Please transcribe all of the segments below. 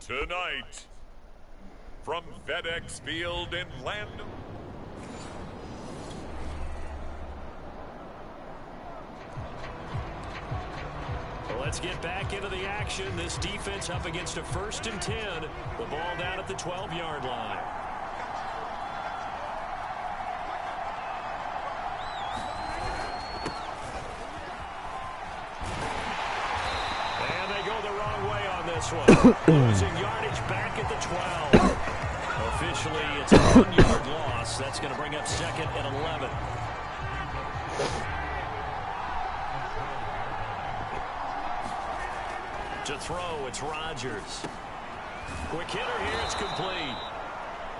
Tonight, from FedEx Field in Landon. Well, let's get back into the action. This defense up against a 1st and 10. The ball down at the 12-yard line. And they go the wrong way on this one. Losing yardage back at the 12. Officially, it's a 1-yard loss. That's going to bring up 2nd and 11. To throw, it's Rodgers. Quick hitter here, it's complete.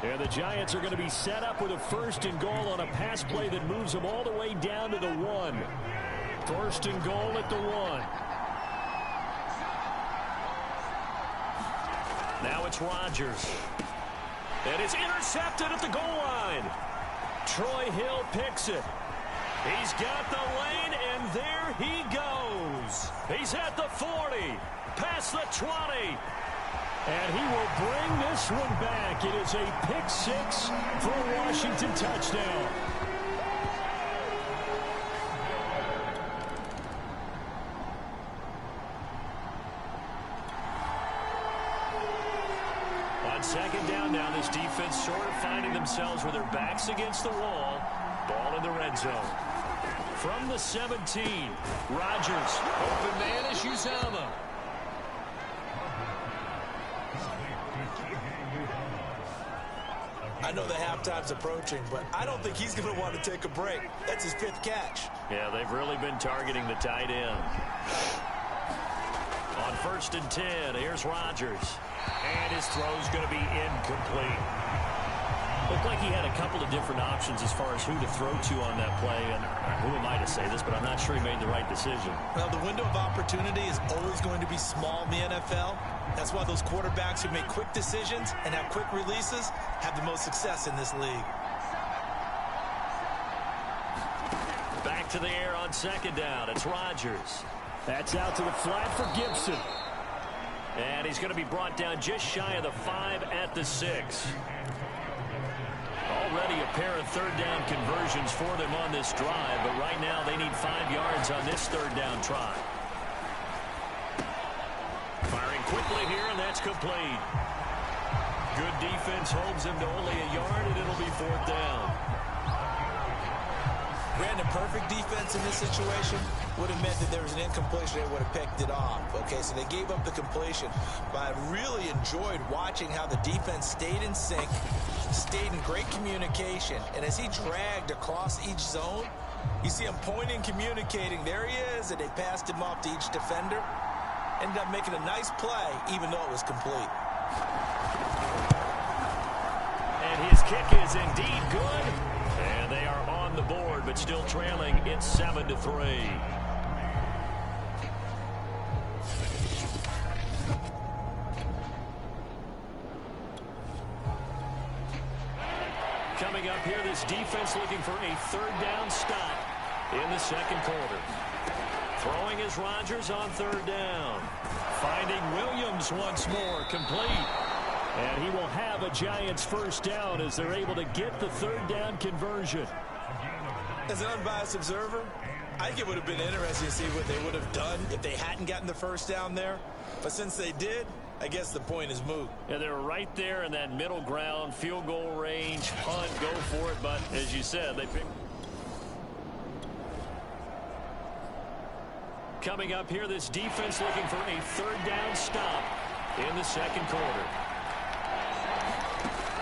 And the Giants are going to be set up with a 1st and goal on a pass play that moves them all the way down to the 1. 1st and goal at the 1. Now it's Rodgers. And it's intercepted at the goal line. Troy Hill picks it. He's got the lane, and there he goes. He's at the 40, past the 20. And he will bring this one back. It is a pick-6 for a Washington touchdown. On 2nd down now, this defense sort of finding themselves with their backs against the wall. Ball in the red zone. From the 17, Rodgers. Open man is Uzama. I know the halftime's approaching, but I don't think he's going to want to take a break. That's his 5th catch. Yeah, they've really been targeting the tight end. On 1st and 10, here's Rodgers. And his throw's going to be incomplete. Looked like he had a couple of different options as far as who to throw to on that play. And who am I to say this, but I'm not sure he made the right decision. Well, the window of opportunity is always going to be small in the NFL. That's why those quarterbacks who make quick decisions and have quick releases have the most success in this league. Back to the air on 2nd down. It's Rodgers. That's out to the flat for Gibson. And he's going to be brought down just shy of the 5 at the 6. Already a pair of 3rd down conversions for them on this drive, but right now they need 5 yards on this 3rd down try. Firing quickly here, and that's complete. Good defense holds him to only a yard, and it'll be 4th down. Brandon, perfect defense in this situation would have meant that there was an incompletion. They would have picked it off. Okay, so they gave up the completion. But I really enjoyed watching how the defense stayed in sync, stayed in great communication. And as he dragged across each zone, you see him pointing, communicating. There he is, and they passed him off to each defender. Ended up making a nice play, even though it was complete. And his kick is indeed good. And they are on the board, but still trailing. It's 7-3. Coming up here, this defense looking for a 3rd down stop in the 2nd quarter. Throwing is Rodgers on 3rd down. Finding Williams once more, complete. And he will have a Giants 1st down as they're able to get the 3rd down conversion. As an unbiased observer, I think it would have been interesting to see what they would have done if they hadn't gotten the 1st down there. But since they did, I guess the point is moot. Yeah, they were right there in that middle ground, field goal range, punt, go for it. But as you said, they picked. Coming up here, this defense looking for a 3rd down stop in the 2nd quarter.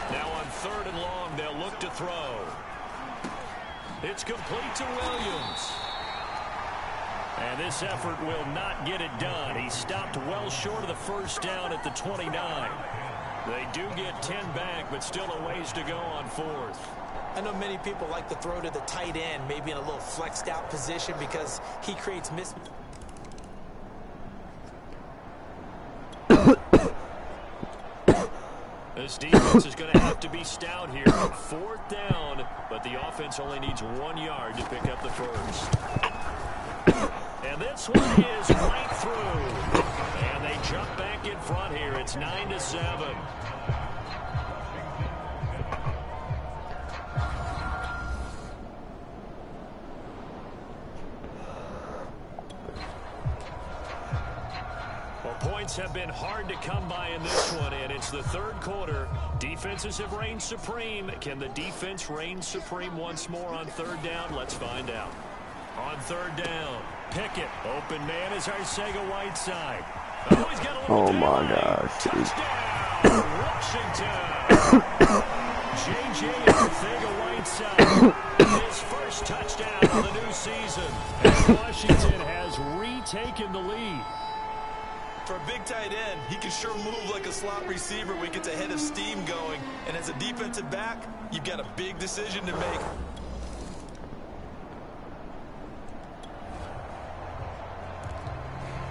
Now on 3rd and long, they'll look to throw. It's complete to Williams. And this effort will not get it done. He stopped well short of the 1st down at the 29. They do get 10 back, but still a ways to go on 4th. I know many people like to throw to the tight end, maybe in a little flexed out position because he creates This defense is going to have to be stout here. 4th down, but the offense only needs 1 yard to pick up the 1st. And And this one is right through. And they jump back in front here. It's 9-7. Points have been hard to come by in this one, and it's the third quarter. Defenses have reigned supreme. Can the defense reign supreme once more on third down? Let's find out. On third down, Pickett. Open man is Arcega-Whiteside. Oh, he's got a little my gosh. Touchdown, Washington. J.J. Arcega-Whiteside. His first touchdown of the new season. And Washington has retaken the lead. For a big tight end, he can sure move like a slot receiver when he gets a head of steam going. And as a defensive back, you've got a big decision to make.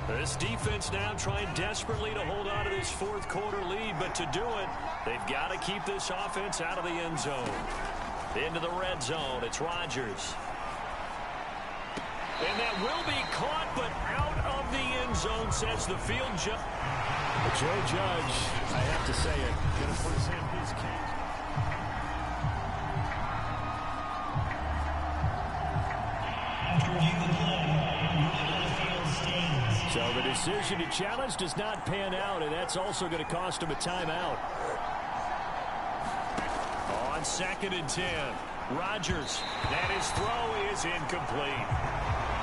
This defense now trying desperately to hold on to this fourth quarter lead, but to do it, they've got to keep this offense out of the end zone. Into the red zone, it's Rodgers. And that will be caught, but out of the end zone, says the field judge. Joe Judge, I have to say it, going to present his case. So the decision to challenge does not pan out, and that's also going to cost him a timeout. On 2nd and 10, Rodgers, and his throw is incomplete.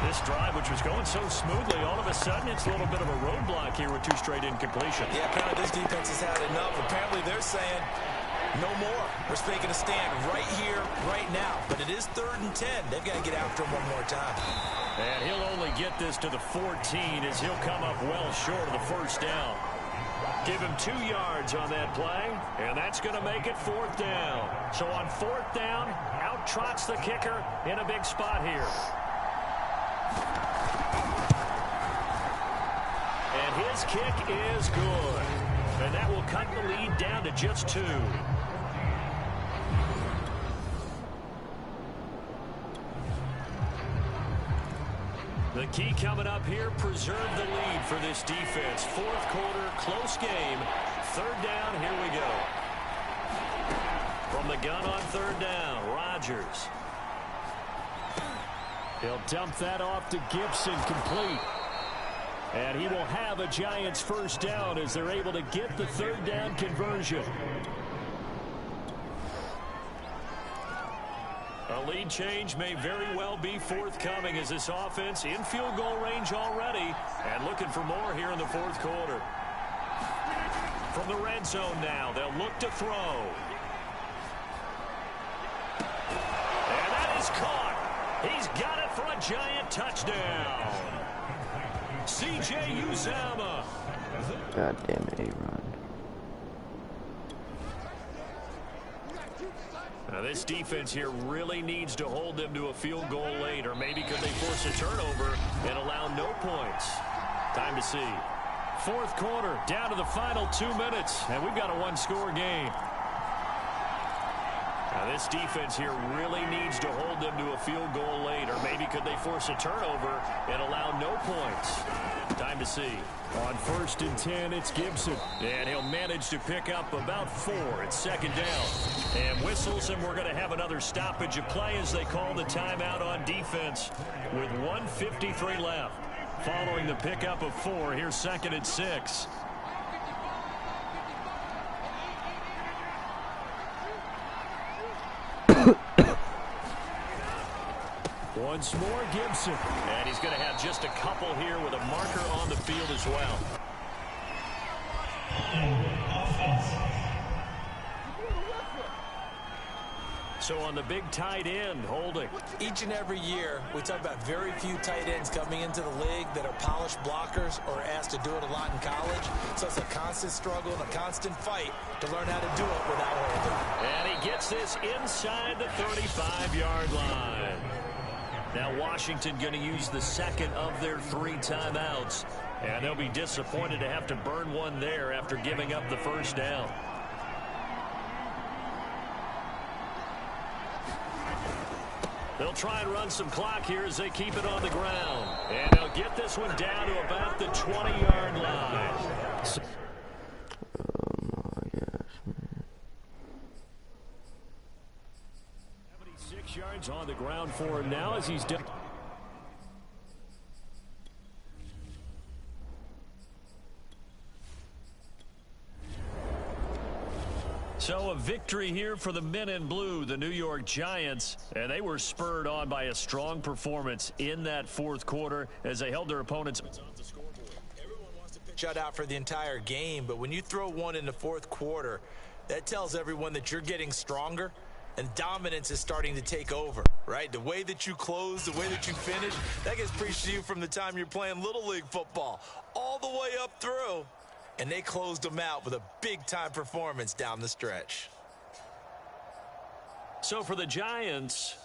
This drive, which was going so smoothly, all of a sudden it's a little bit of a roadblock here with 2 straight incompletions. Yeah, apparently this defense has had enough. Apparently they're saying, no more. We're making a stand right here, right now. But it is 3rd and 10. They've got to get after him one more time. And he'll only get this to the 14 as he'll come up well short of the first down. Give him 2 yards on that play, and that's going to make it 4th down. So on 4th down, out trots the kicker in a big spot here. And his kick is good. And that will cut the lead down to just 2. The key coming up here, preserve the lead for this defense. 4th quarter, close game. 3rd down, here we go. From the gun on 3rd down, Rodgers. He'll dump that off to Gibson, complete. And he will have a Giants first down as they're able to get the 3rd down conversion. A lead change may very well be forthcoming as this offense in field goal range already and looking for more here in the 4th quarter. From the red zone now, they'll look to throw. And that is caught. He's got it for a Giant touchdown. C.J. Uzomah. God damn it, A-Rod. Now this defense here really needs to hold them to a field goal late, or maybe could they force a turnover and allow no points? Time to see. 4th quarter, down to the final 2 minutes, and we've got a 1-score game. Now this defense here really needs to hold them to a field goal late, or maybe could they force a turnover and allow no points? Time to see. On 1st and 10, it's Gibson. And he'll manage to pick up about 4. It's 2nd down. And whistles, and we're going to have another stoppage of play as they call the timeout on defense with 1:53 left. Following the pickup of 4, here's 2nd and 6. Once more, Gibson. And he's going to have just a couple here with a marker on the field as well. So on the big tight end, holding. Each and every year, we talk about very few tight ends coming into the league that are polished blockers or asked to do it a lot in college. So it's a constant struggle and a constant fight to learn how to do it without holding. And he gets this inside the 35-yard line. Now Washington going to use the 2nd of their 3 timeouts. And they'll be disappointed to have to burn one there after giving up the first down. They'll try and run some clock here as they keep it on the ground. And they'll get this one down to about the 20-yard line. 76 yards on the ground for him now as he's done. So a victory here for the men in blue, the New York Giants, and they were spurred on by a strong performance in that fourth quarter as they held their opponents. Everyone wants to shut out for the entire game, but when you throw one in the fourth quarter, that tells everyone that you're getting stronger and dominance is starting to take over, right? The way that you close, the way that you finish, that gets preached to you from the time you're playing Little League football all the way up through. And they closed them out with a big-time performance down the stretch. So for the Giants,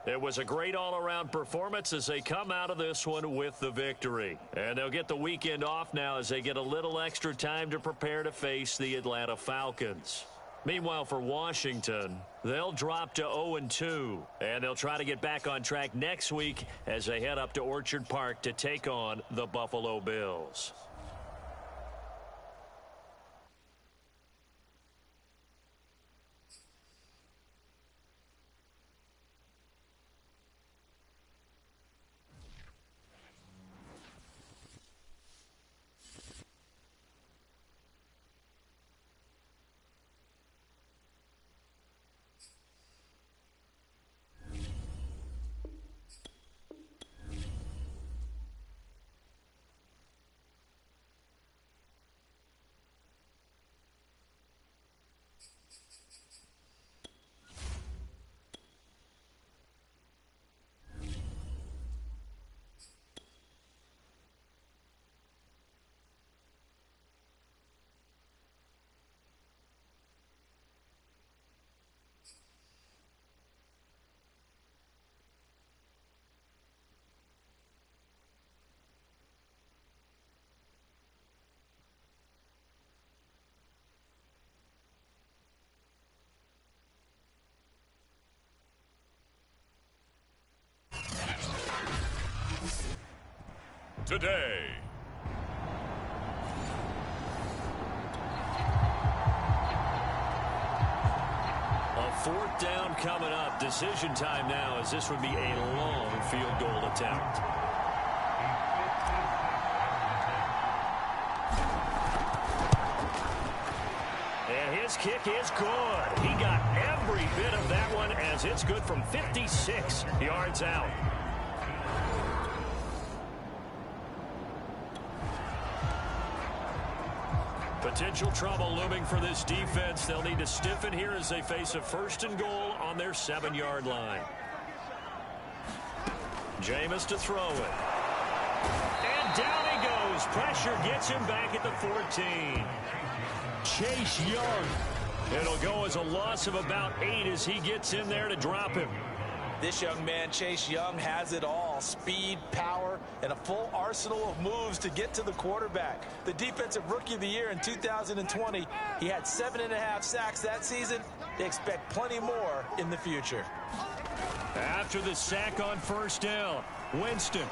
it was a great all-around performance as they come out of this one with the victory. And they'll get the weekend off now as they get a little extra time to prepare to face the Atlanta Falcons. Meanwhile, for Washington, they'll drop to 0-2, and they'll try to get back on track next week as they head up to Orchard Park to take on the Buffalo Bills. Today. A fourth down coming up. Decision time now as this would be a long field goal attempt. And his kick is good. He got every bit of that one as it's good from 56 yards out. Potential trouble looming for this defense. They'll need to stiffen here as they face a 1st and goal on their 7-yard line. Jameis to throw it. And down he goes. Pressure gets him back at the 14. Chase Young. It'll go as a loss of about 8 as he gets in there to drop him. This young man, Chase Young, has it all. Speed, power, and a full arsenal of moves to get to the quarterback. The Defensive Rookie of the Year in 2020, he had 7.5 sacks that season. They expect plenty more in the future. After the sack on 1st down, Winston.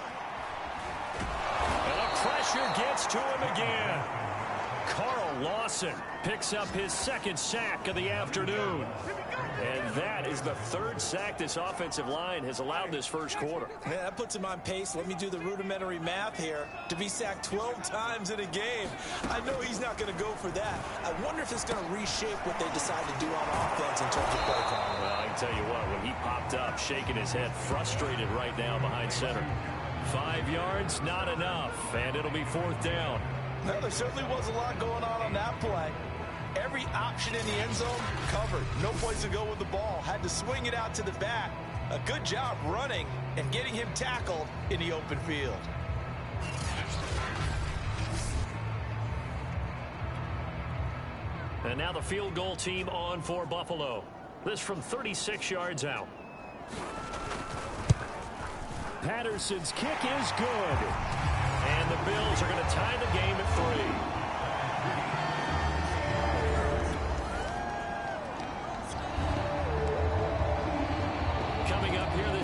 And the pressure gets to him again. Carl Lawson picks up his 2nd sack of the afternoon. And that is the 3rd sack this offensive line has allowed this first quarter. Yeah, that puts him on pace. Let me do the rudimentary math here. To be sacked 12 times in a game. I know he's not going to go for that. I wonder if it's going to reshape what they decide to do on offense in terms of play calling. Well, I can tell you what, when he popped up, shaking his head, frustrated right now behind center. 5 yards, not enough, and it'll be 4th down. Well, there certainly was a lot going on that play. Every option in the end zone covered. No place to go with the ball. Had to swing it out to the back. A good job running and getting him tackled in the open field. And now the field goal team on for Buffalo. This from 36 yards out. Patterson's kick is good. And the Bills are going to tie the game at 3.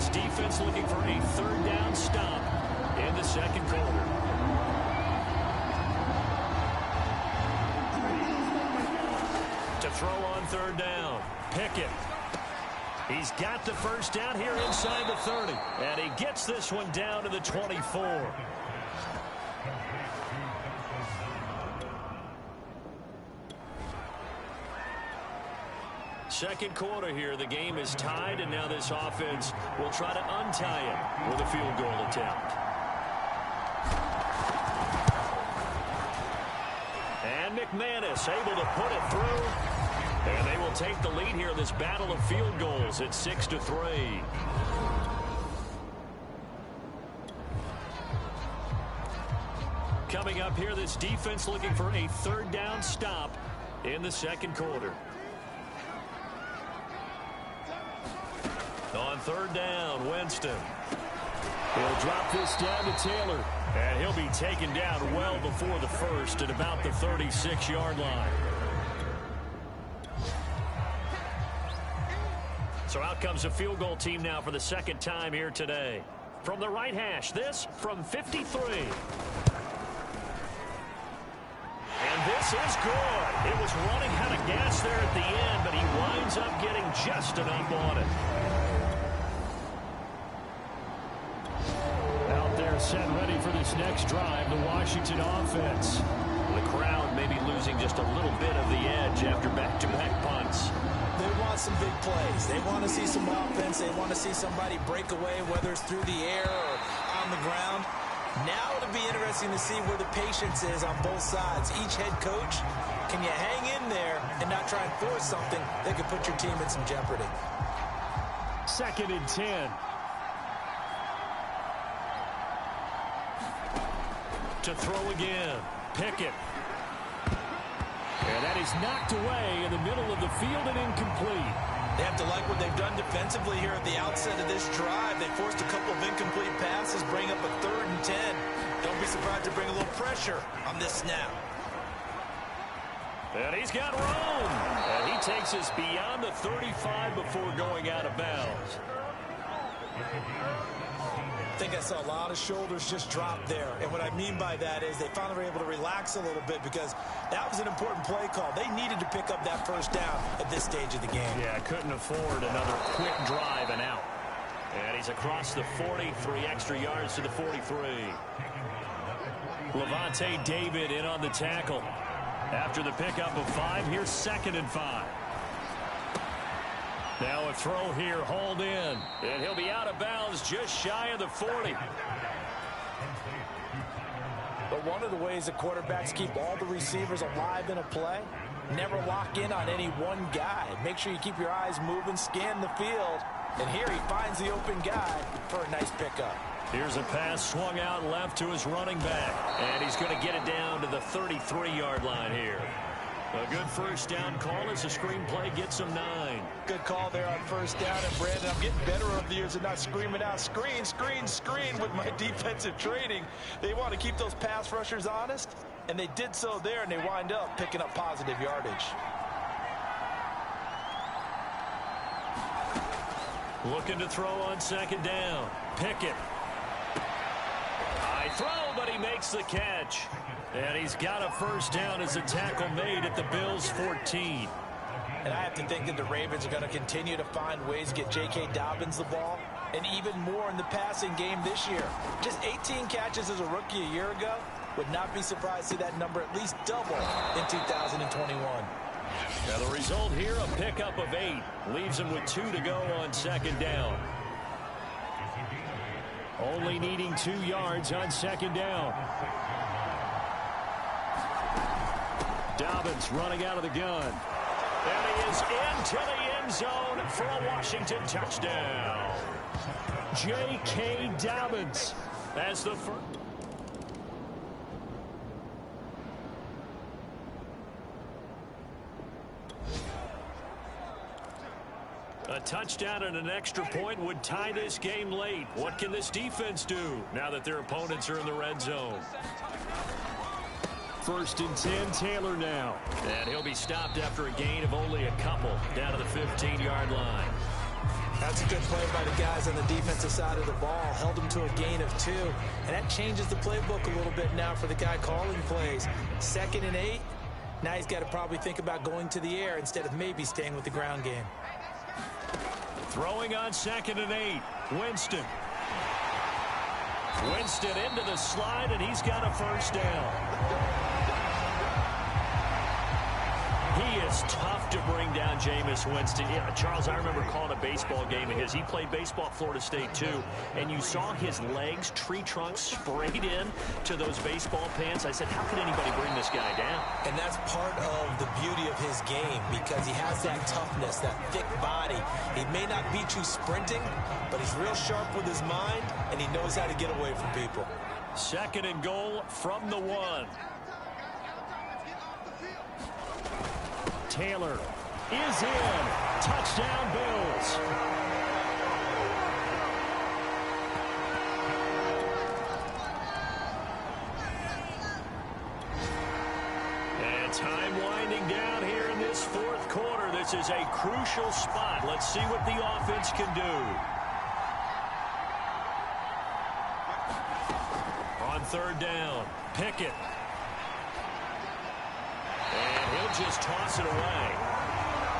this defense looking for a third down stop in the second quarter. To throw on third down, Pickett. He's got the first down here inside the 30. And he gets this one down to the 24. Second quarter here. The game is tied, and now this offense will try to untie it with a field goal attempt. And McManus able to put it through. And they will take the lead here in this battle of field goals at 6-3. Coming up here, this defense looking for a third down stop in the second quarter. On third down, Winston. He'll drop this down to Taylor. And he'll be taken down well before the first at about the 36-yard line. So out comes a field goal team now for the second time here today. From the right hash, this from 53. And this is good. It was running out of gas there at the end, but he winds up getting just enough on it. Out there set ready for this next drive, the Washington offense. The crowd maybe losing just a little bit of the edge after back-to-back punts. They want some big plays. They want to see some offense. They want to see somebody break away, whether it's through the air or on the ground. Now it'll be interesting to see where the patience is on both sides. Each head coach, can you hang in there and not try and force something that could put your team in some jeopardy? 2nd and 10. To throw again, Pickett. And that is knocked away in the middle of the field and incomplete. They have to like what they've done defensively here at the outset of this drive. They forced a couple of incomplete passes, bring up a 3rd and 10. Don't be surprised to bring a little pressure on this snap. And he's got room. And he takes us beyond the 35 before going out of bounds. I think I saw a lot of shoulders just drop there. And what I mean by that is they finally were able to relax a little bit because that was an important play call. They needed to pick up that first down at this stage of the game. Yeah, couldn't afford another quick drive and out. And he's across the 40, 3 extra yards to the 43. Levante David in on the tackle. After the pickup of 5, here's 2nd and 5. Now a throw here, hauled in. And he'll be out of bounds just shy of the 40. But one of the ways that quarterbacks keep all the receivers alive in a play, never lock in on any one guy. Make sure you keep your eyes moving, scan the field. And here he finds the open guy for a nice pickup. Here's a pass swung out left to his running back. And he's going to get it down to the 33-yard line here. A good first down call as the screenplay gets him 9. Good call there on first down. And, Brandon, I'm getting better over the years of not screaming out, screen, screen, screen with my defensive training. They want to keep those pass rushers honest, and they did so there, and they wind up picking up positive yardage. Looking to throw on 2nd down. Pickett. High throw, but he makes the catch. And he's got a first down as a tackle made at the Bills' 14. And I have to think that the Ravens are going to continue to find ways to get J.K. Dobbins the ball, and even more in the passing game this year. Just 18 catches as a rookie a year ago. Would not be surprised to see that number at least double in 2021. Now the result here, a pickup of 8. Leaves him with 2 to go on 2nd down. Only needing 2 yards on 2nd down. Dobbins running out of the gun. And he is into the end zone for a Washington touchdown. J.K. Dobbins as the first. A touchdown and an extra point would tie this game late. What can this defense do now that their opponents are in the red zone? 1st and 10, Taylor now. And he'll be stopped after a gain of only a couple down to the 15-yard line. That's a good play by the guys on the defensive side of the ball. Held them to a gain of 2. And that changes the playbook a little bit now for the guy calling plays. 2nd and 8. Now he's got to probably think about going to the air instead of maybe staying with the ground game. Throwing on 2nd and 8. Winston. Winston into the slide, and he's got a first down. He is tough to bring down, Jameis Winston. Yeah, Charles, I remember calling a baseball game of his. He played baseball at Florida State, too. And you saw his legs, tree trunks sprayed in to those baseball pants. I said, how can anybody bring this guy down? And that's part of the beauty of his game because he has that toughness, that thick body. He may not beat you sprinting, but he's real sharp with his mind, and he knows how to get away from people. 2nd and goal from the 1. Taylor is in. Touchdown, Bills. And time winding down here in this 4th quarter. This is a crucial spot. Let's see what the offense can do. On 3rd down, Pickett. He'll just toss it away.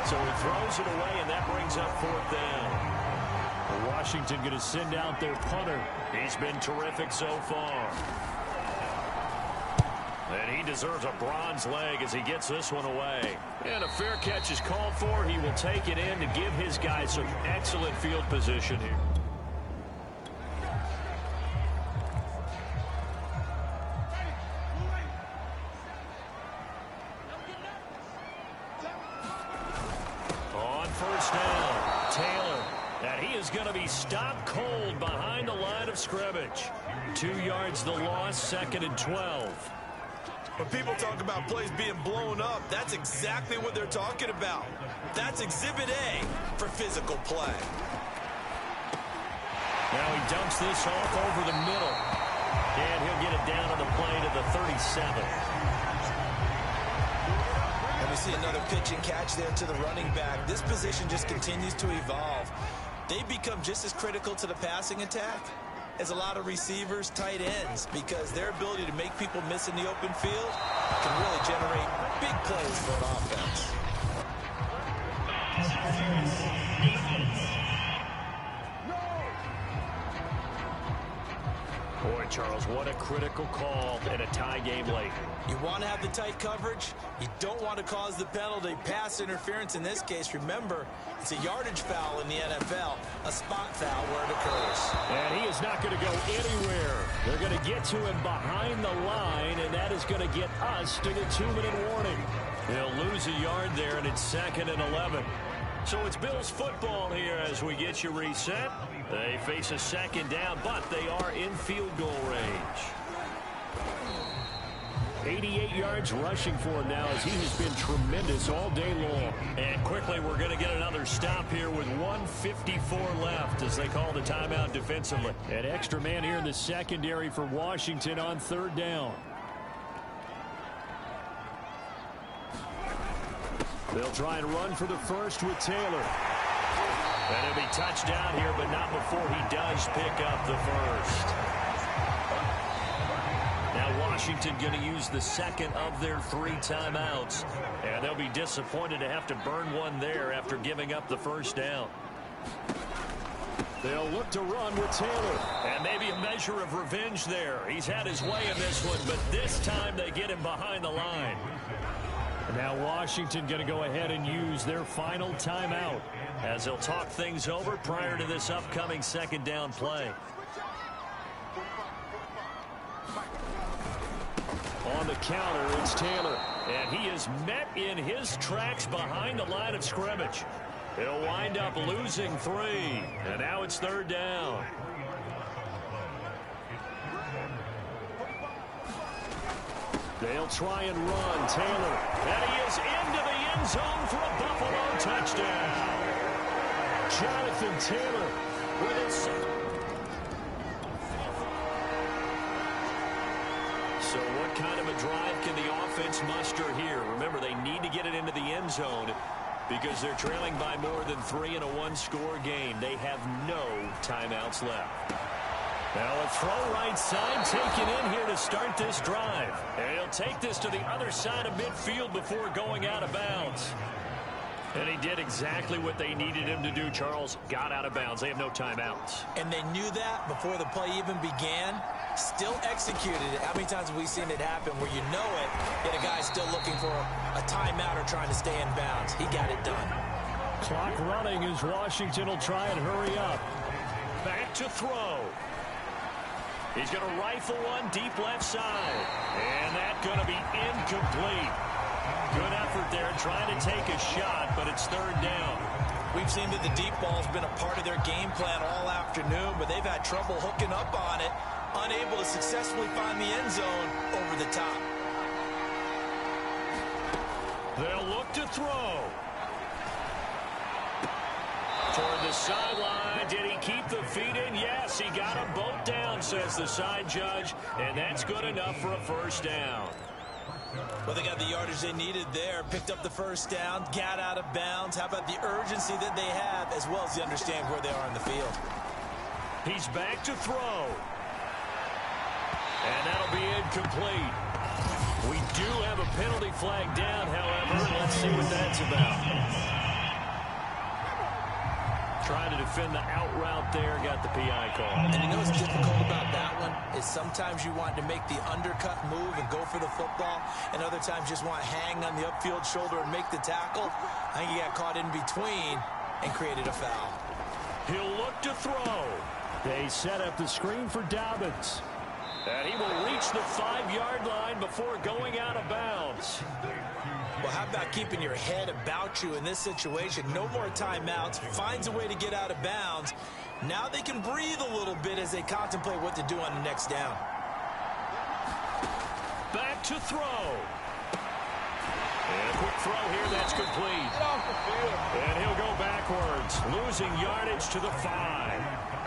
So he throws it away, and that brings up 4th down. Washington going to send out their punter. He's been terrific so far. And he deserves a bronze leg as he gets this one away. And a fair catch is called for. He will take it in to give his guys some excellent field position here. Going to be stopped cold behind the line of scrimmage. 2 yards the loss, 2nd and 12. When people talk about plays being blown up, that's exactly what they're talking about. That's Exhibit A for physical play. Now he dumps this off over the middle. And he'll get it down on the play to the 37. And we see another pitch and catch there to the running back. This position just continues to evolve. They become just as critical to the passing attack as a lot of receivers, tight ends, because their ability to make people miss in the open field can really generate big plays for an offense. Boy, Charles, what a critical call in a tie game late. You want to have the tight coverage. You don't want to cause the penalty. Pass interference in this case. Remember, it's a yardage foul in the NFL, a spot foul where it occurs. And he is not going to go anywhere. They're going to get to him behind the line, and that is going to get us to the 2-minute warning. They'll lose a yard there, and it's 2nd and 11. So it's Bills football here as we get you reset. They face a 2nd down, but they are in field goal range. 88 yards rushing for him now as he has been tremendous all day long. And quickly we're going to get another stop here with 1:54 left as they call the timeout defensively. An extra man here in the secondary for Washington on 3rd down. They'll try and run for the first with Taylor. And it'll be touchdown here, but not before he does pick up the first. Now Washington going to use the 2nd of their 3 timeouts. And they'll be disappointed to have to burn one there after giving up the first down. They'll look to run with Taylor. And maybe a measure of revenge there. He's had his way in this one, but this time they get him behind the line. And now Washington going to go ahead and use their final timeout as they'll talk things over prior to this upcoming 2nd down play. On the counter, it's Taylor. And he is met in his tracks behind the line of scrimmage. He'll wind up losing 3. And now it's 3rd down. They'll try and run. Taylor. And he is into the end zone for a Buffalo touchdown. Jonathan Taylor with it. So what kind of a drive can the offense muster here? Remember, they need to get it into the end zone. because they're trailing by more than 3 in a one-score game. They have no timeouts left. Now a throw right side taken in here to start this drive. And he'll take this to the other side of midfield before going out of bounds. And he did exactly what they needed him to do, Charles. Got out of bounds. They have no timeouts. And they knew that before the play even began. Still executed it. How many times have we seen it happen where you know it, yet a guy's still looking for a timeout or trying to stay in bounds? He got it done. Clock running as Washington will try and hurry up. Back to throw. He's going to rifle one deep left side. And that's going to be incomplete. Good effort there trying to take a shot, but it's third down. We've seen that the deep ball's been a part of their game plan all afternoon, but they've had trouble hooking up on it, unable to successfully find the end zone over the top. They'll look to throw. Toward the sideline. Did he keep the feet in? Yes, he got them both down, says the side judge, and that's good enough for a first down. Well, they got the yardage they needed there, picked up the first down, got out of bounds. How about the urgency that they have, as well as they understand where they are in the field? He's back to throw. And that'll be incomplete. We do have a penalty flag down, however. Let's see what that's about. Trying to defend the out route there, got the PI call. And you know what's difficult about that one is sometimes you want to make the undercut move and go for the football, and other times just want to hang on the upfield shoulder and make the tackle. I think he got caught in between and created a foul. He'll look to throw. They set up the screen for Dobbins. And he will reach the 5-yard line before going out of bounds. Well, how about keeping your head about you in this situation? No more timeouts. Finds a way to get out of bounds. Now they can breathe a little bit as they contemplate what to do on the next down. Back to throw. And a quick throw here, that's complete. And he'll go backwards, losing yardage to the 5.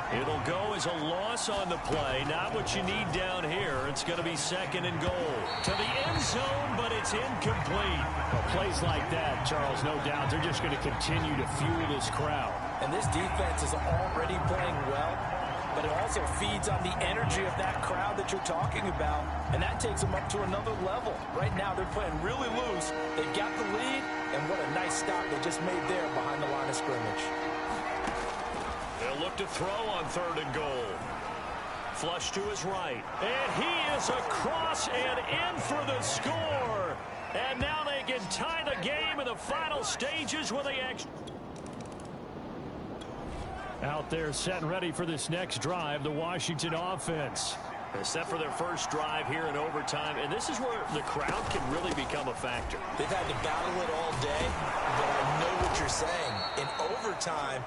It'll go as a loss on the play. Not what you need down here. It's going to be second and goal. To the end zone, but it's incomplete. Well, plays like that, Charles, no doubt, they're just going to continue to fuel this crowd. And this defense is already playing well, but it also feeds on the energy of that crowd that you're talking about, and that takes them up to another level. Right now, they're playing really loose. They've got the lead, and what a nice stop they just made there behind the line of scrimmage. They'll look to throw on third and goal. Flush to his right. And he is across and in for the score. And now they can tie the game in the final stages with the extra. Out there set and ready for this next drive, the Washington offense. They're set for their first drive here in overtime, and this is where the crowd can really become a factor. They've had to battle it all day, but I know what you're saying. In overtime,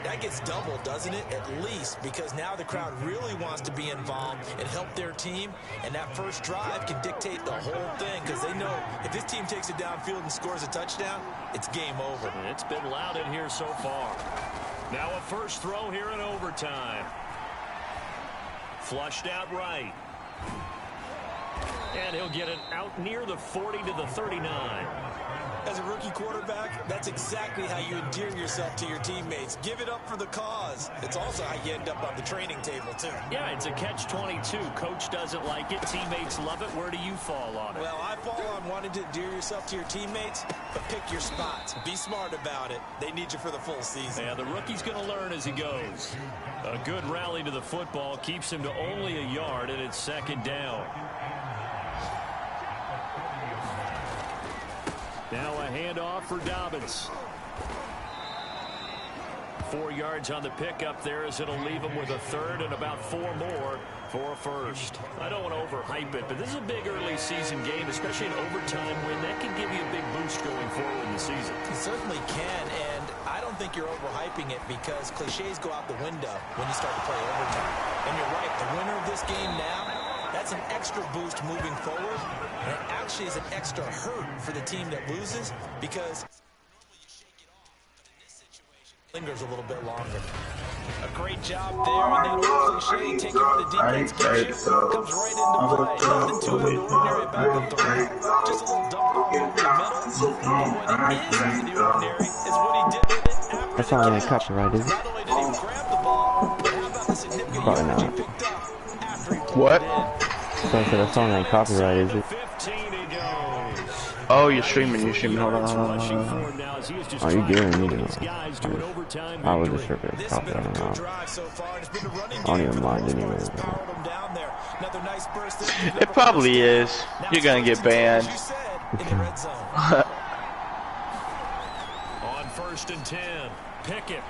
that gets doubled, doesn't it? At least, because now the crowd really wants to be involved and help their team, and that first drive can dictate the whole thing, because they know if this team takes it downfield and scores a touchdown, it's game over. And it's been loud in here so far. Now a first throw here in overtime. Flushed out right. And he'll get it out near the 40 to the 39. As a rookie quarterback, that's exactly how you endear yourself to your teammates. Give it up for the cause. It's also how you end up on the training table, too. Yeah, it's a catch-22. Coach doesn't like it. Teammates love it. Where do you fall on it? Well, I fall on wanting to endear yourself to your teammates, but pick your spots. Be smart about it. They need you for the full season. Yeah, the rookie's going to learn as he goes. A good rally to the football keeps him to only a yard, and it's second down. Now a handoff for Dobbins. 4 yards on the pickup there as it'll leave him with a third and about 4 more for a first. I don't want to overhype it, but this is a big early season game, especially an overtime win. That can give you a big boost going forward in the season. It certainly can, and I don't think you're overhyping it because cliches go out the window when you start to play overtime. And you're right, the winner of this game now, that's an extra boost moving forward, and it actually is an extra hurt for the team that loses because normally you shake it off, but in this situation, it lingers a little bit longer. A great job there, and that old cliche, take care of the defense, gives you, comes right into play. Nothing too out of the ordinary about the throw. Just a little dump off over the middle. But what is out of the ordinary is what he did with it after That's the not catch. copyright, is it? Not only did he grab the ball, but how about the significant Probably yardage he not. picked up after he pulled What? it in. So I said that song ain't copyright, is it? 15 he goes. Oh, you're streaming. Hold on. Oh, you doing it? You doing it? I was just sure if it's copyright or not. I don't even mind anyway. It probably is. You're gonna get banned. On 1st and 10, Pickett.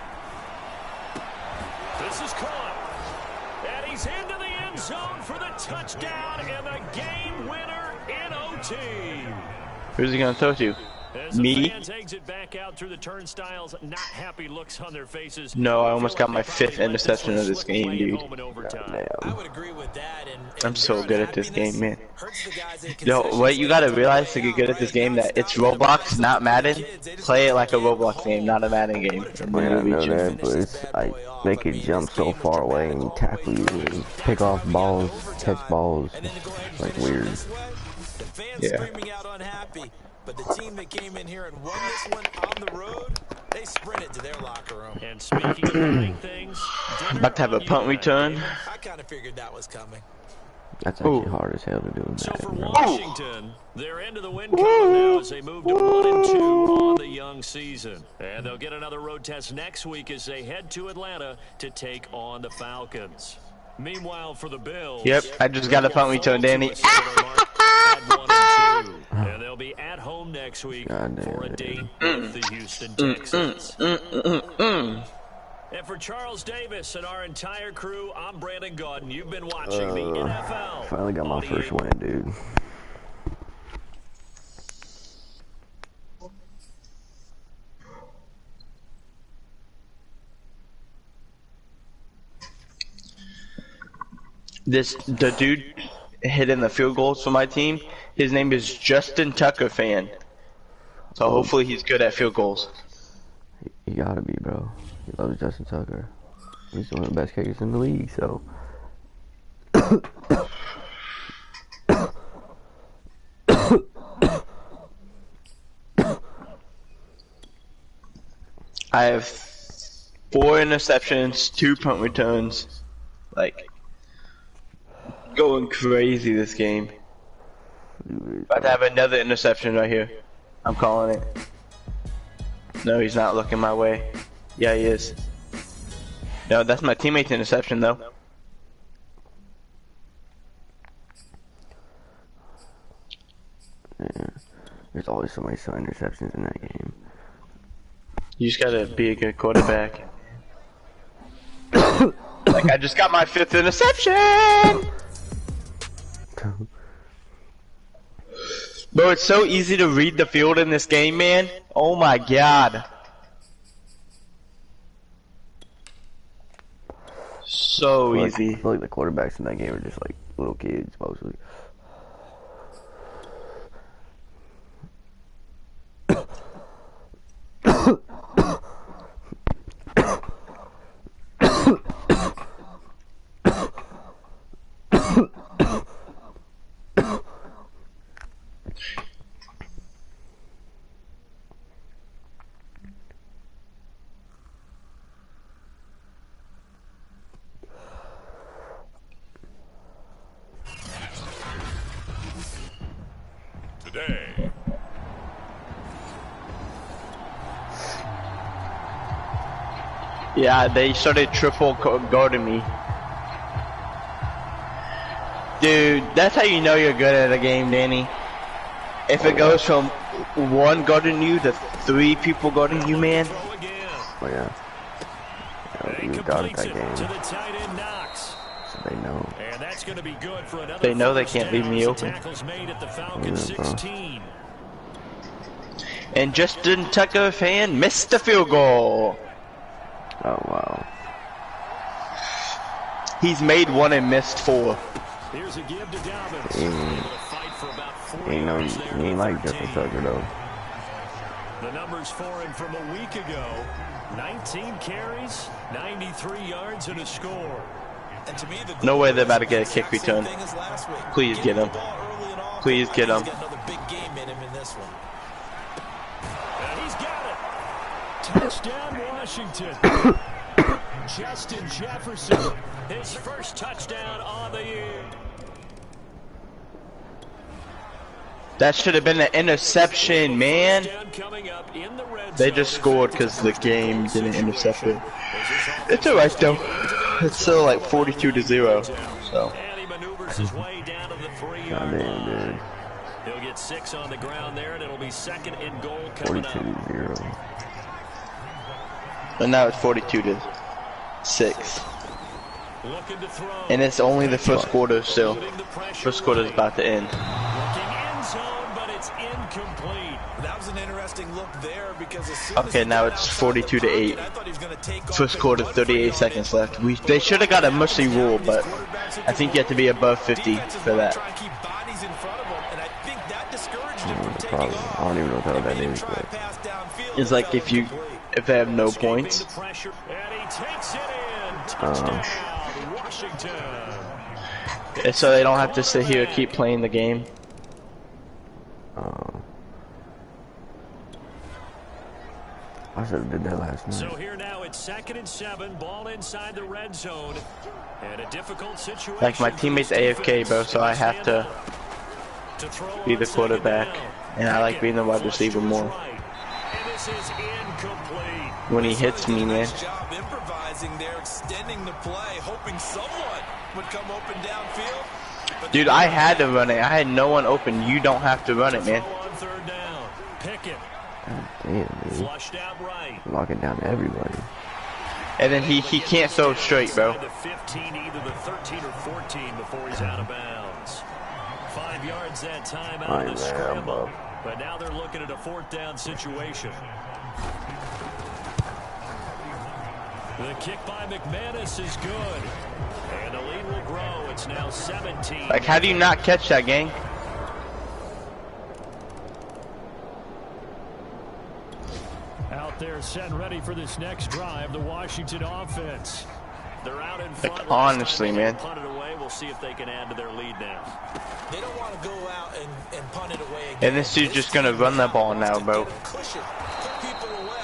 This is caught. And he's into the end zone for the touchdown and the game winner in OT. Who's he gonna throw to? As the Me? fans exit back out through the turnstiles, not happy looks on their faces. No, I almost got my 5th interception of this game, dude. I would agree with that. And I'm so good at this game, man. hurts the guys that Yo, concession what you gotta stand. realize to get good at this game, that it's Roblox, not Madden. Play it like a Roblox game, not a Madden game. I mean, I know that, but it's like they could jump so far away and tackle you and pick off balls, catch balls. And then to go ahead and Like finish weird. this way, the fans Yeah. screaming out unhappy. But the team that came in here and won this one on the road, they sprinted to their locker room. And speaking of winning things, About to have a punt return. I kind of figured that was coming. That's actually Ooh. hard as hell to do in So for Madden, bro. Washington, they're into the win column now as they move to 1-2 on the young season. And they'll get another road test next week as they head to Atlanta to take on the Falcons. Meanwhile, for the Bills, Yep, I just got a punt return, Danny. and they'll be at home next week God damn for a it. date with the Houston Texans. And for Charles Davis and our entire crew, I'm Brandon Gaudin. You've been watching the NFL. Finally got my first win, dude. The dude hitting the field goals for my team, his name is Justin Tucker fan. So hopefully he's good at field goals. He gotta be, bro. He loves Justin Tucker. He's one of the best kickers in the league, so. I have 4 interceptions, 2 punt returns. Like, going crazy this game. About to have another interception right here. I'm calling it. No, he's not looking my way. Yeah, he is. No, that's my teammate's interception, though. Yeah. There's always so many interceptions in that game. You just gotta be a good quarterback. Like, I just got my 5th interception! Bro, it's so easy to read the field in this game, man. Oh my god. So easy. I feel like the quarterbacks in that game are just like little kids, mostly. Today, Yeah, they started triple guarding me. Dude, that's how you know you're good at a game, Danny. If it goes from 1 guarding you to 3 people guarding you, man. Oh yeah. Yeah, we got it that game. To the tight end Knox. So they know. And that's going to be good for another. They know they first can't leave down me as the open. Tackles made at the Falcons Yeah, bro. 16. And Justin Tucker fan missed the field goal. Oh wow. He's made 1 and missed 4. Here's a give to Dobbins. Ain't- Able to fight for about 4 Ain't no, yards there he ain't to like 13. Justin Tucker though. The numbers for him from a week ago: 19 carries, 93 yards, and a score. And to me, no way they're about to get a kick return. Please get him. Please get him. Another big game in him in this one. And he's got it. Touchdown, Washington. Justin Jefferson, his first touchdown on the year. That should have been an interception, man. They just scored because the game didn't intercept it. It's alright though. It's still like 42-0. So. And he maneuvers his way down to the 3-yard line. He'll get 6 on the ground there, and it'll be second and goal coming up. 42-0. But now it's 42-6. And it's only the first quarter still. First quarter is about to end. That was an interesting look there because okay, now it's 42-8. First quarter, 38 seconds left. They should have got a mushy rule, but I think you have to be above 50 for that. Probably. I don't even know what that is. But it's like if they have no points. So they don't have to sit here and keep playing the game. I should have did that last night. So here now it's 2nd and 7, ball inside the red zone, and a difficult situation. Like my teammate's AFK, bro, so I have to be the quarterback, and I like being the wide receiver more. When he hits me, man. Dude, I had to run it. I had no one open. You don't have to run it, man. God damn, dude. Locking down everybody. And then he can't throw straight, bro. The 15, either the 13 or 14 before he's out of bounds. 5 yards that time out of the scramble. But now they're looking at a 4th down situation. The kick by McManus is good. And the lead will grow. It's now 17. Like, how do you not catch that, gang? Out there set and ready for this next drive, the Washington offense. They're out in front. Like, honestly, man. Punt it away. We'll see if they can add to their lead now. They don't want to go out and punt it away again. And this dude's just gonna run that ball now, bro.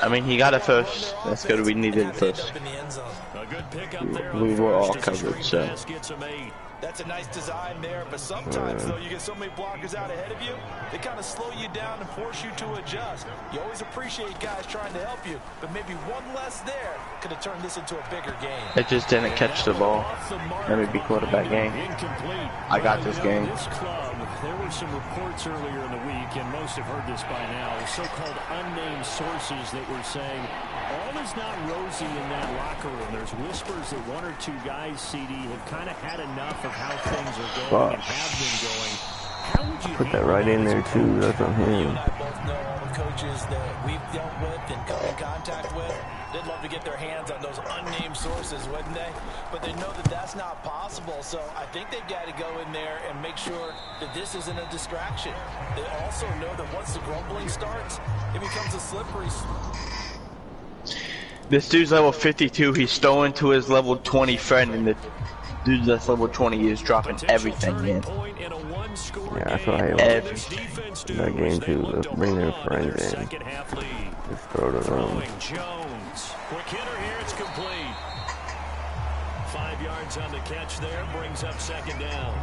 I mean, he got it first. That's good. We needed it first. We were all covered, so. That's a nice design there, but sometimes, though, you get so many blockers out ahead of you, they kind of slow you down and force you to adjust. You always appreciate guys trying to help you, but maybe one less there could have turned this into a bigger game. It just didn't catch the ball. Let me be quarterback game. I got this game. This club, there were some reports earlier in the week, and most have heard this by now, so-called unnamed sources that were saying all is not rosy in that locker room. There's whispers that 1 or 2 guys, CD, have kind of had enough of how things are going and have been going. How would you put that right in there too? That's on him. You and I both know all the coaches that we've dealt with and come in contact with. They'd love to get their hands on those unnamed sources, wouldn't they? But they know that that's not possible. So I think they've got to go in there and make sure that this isn't a distraction. They also know that once the grumbling starts, it becomes a slippery. This dude's level 52. He's stolen to his level 20 friend, and the dude that's level 20 is dropping everything, man. Yeah, that's what I hate that game too. Let's bring their friends in. Just throw it around. Quick hitter here, it's complete. 5 yards on the catch there, brings up 2nd down.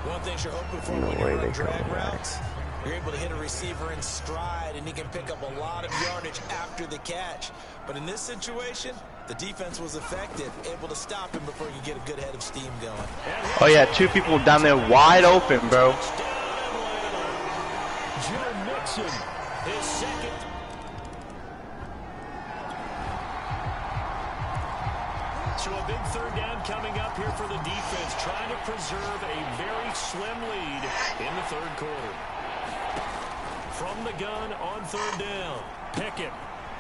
One thing you're hoping for when you run drag routes, you're able to hit a receiver in stride, and he can pick up a lot of yardage after the catch. But in this situation, the defense was effective, able to stop him before you get a good head of steam going. Oh yeah, 2 people down there wide open, bro. Joe Mixon, his 2nd. So a big 3rd down coming up here for the defense, trying to preserve a very slim lead in the 3rd quarter. From the gun on 3rd down, Pickett.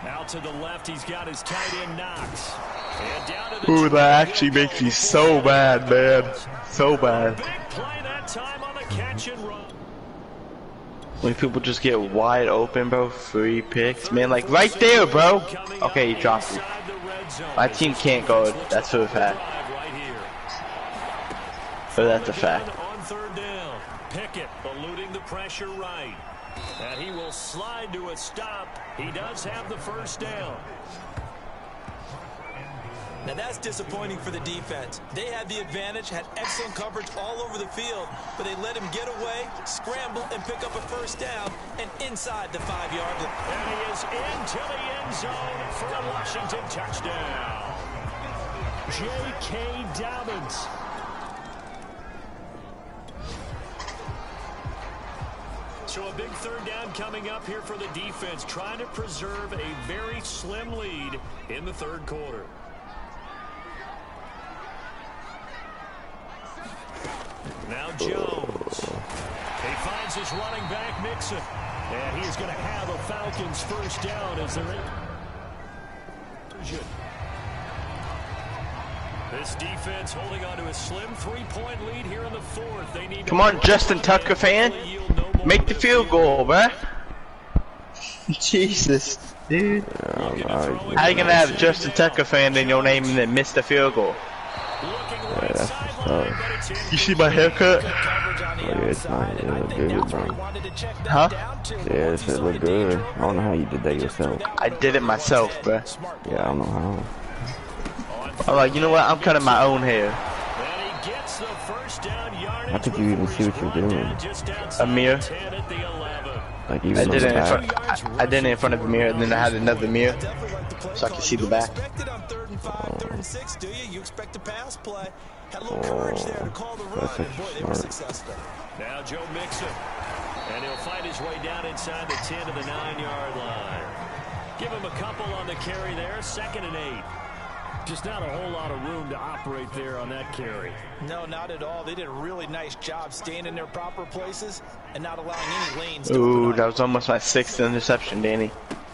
Out to the left, he's got his tight end Knox. And down to the ooh, that actually makes me so bad, man. So bad. Big play that time on the catch and run. When people just get wide open, bro, free picks, man, like right there, bro. Okay, he dropped it. My team can't go. That's for a fact. But that's a fact. On third down, Pickett eluding the pressure right, and he will slide to a stop. He does have the first down. Now that's disappointing for the defense. They had the advantage, had excellent coverage all over the field, but they let him get away, scramble, and pick up a first down, and inside the 5-yard line. And he is into the end zone for a Washington touchdown. J.K. Dobbins. So a big third down coming up here for the defense, trying to preserve a very slim lead in the third quarter. Now Jones. He finds his running back, Mixon. And he's going to have a Falcons first down as they're in. This defense holding on to a slim 3-point lead here in the fourth. They need. Come on, Justin Tucker fan. Make the field goal, bruh. Jesus, dude. How you gonna have a Justin Tucker fan in your name and then miss the field goal? You see my haircut? Oh, yeah, it's not. It look good, bro. Huh? Yeah, it should look good. I don't know how you did that yourself. I did it myself, bruh. Yeah, I don't know how. I'm like, you know what? I'm cutting my own hair. How could you even see what you're doing? A mirror. Like even I did it in front of a mirror, and then I had another mirror, so I could see the back. That's extra smart. Now Joe Mixon, and he'll fight his way down inside the 10 to the 9-yard line. Give him a couple on the carry there, 2nd and 8. Just not a whole lot of room to operate there on that carry. No, not at all. They did a really nice job staying in their proper places and not allowing any lanes. Ooh, that was almost my 6th interception, Danny.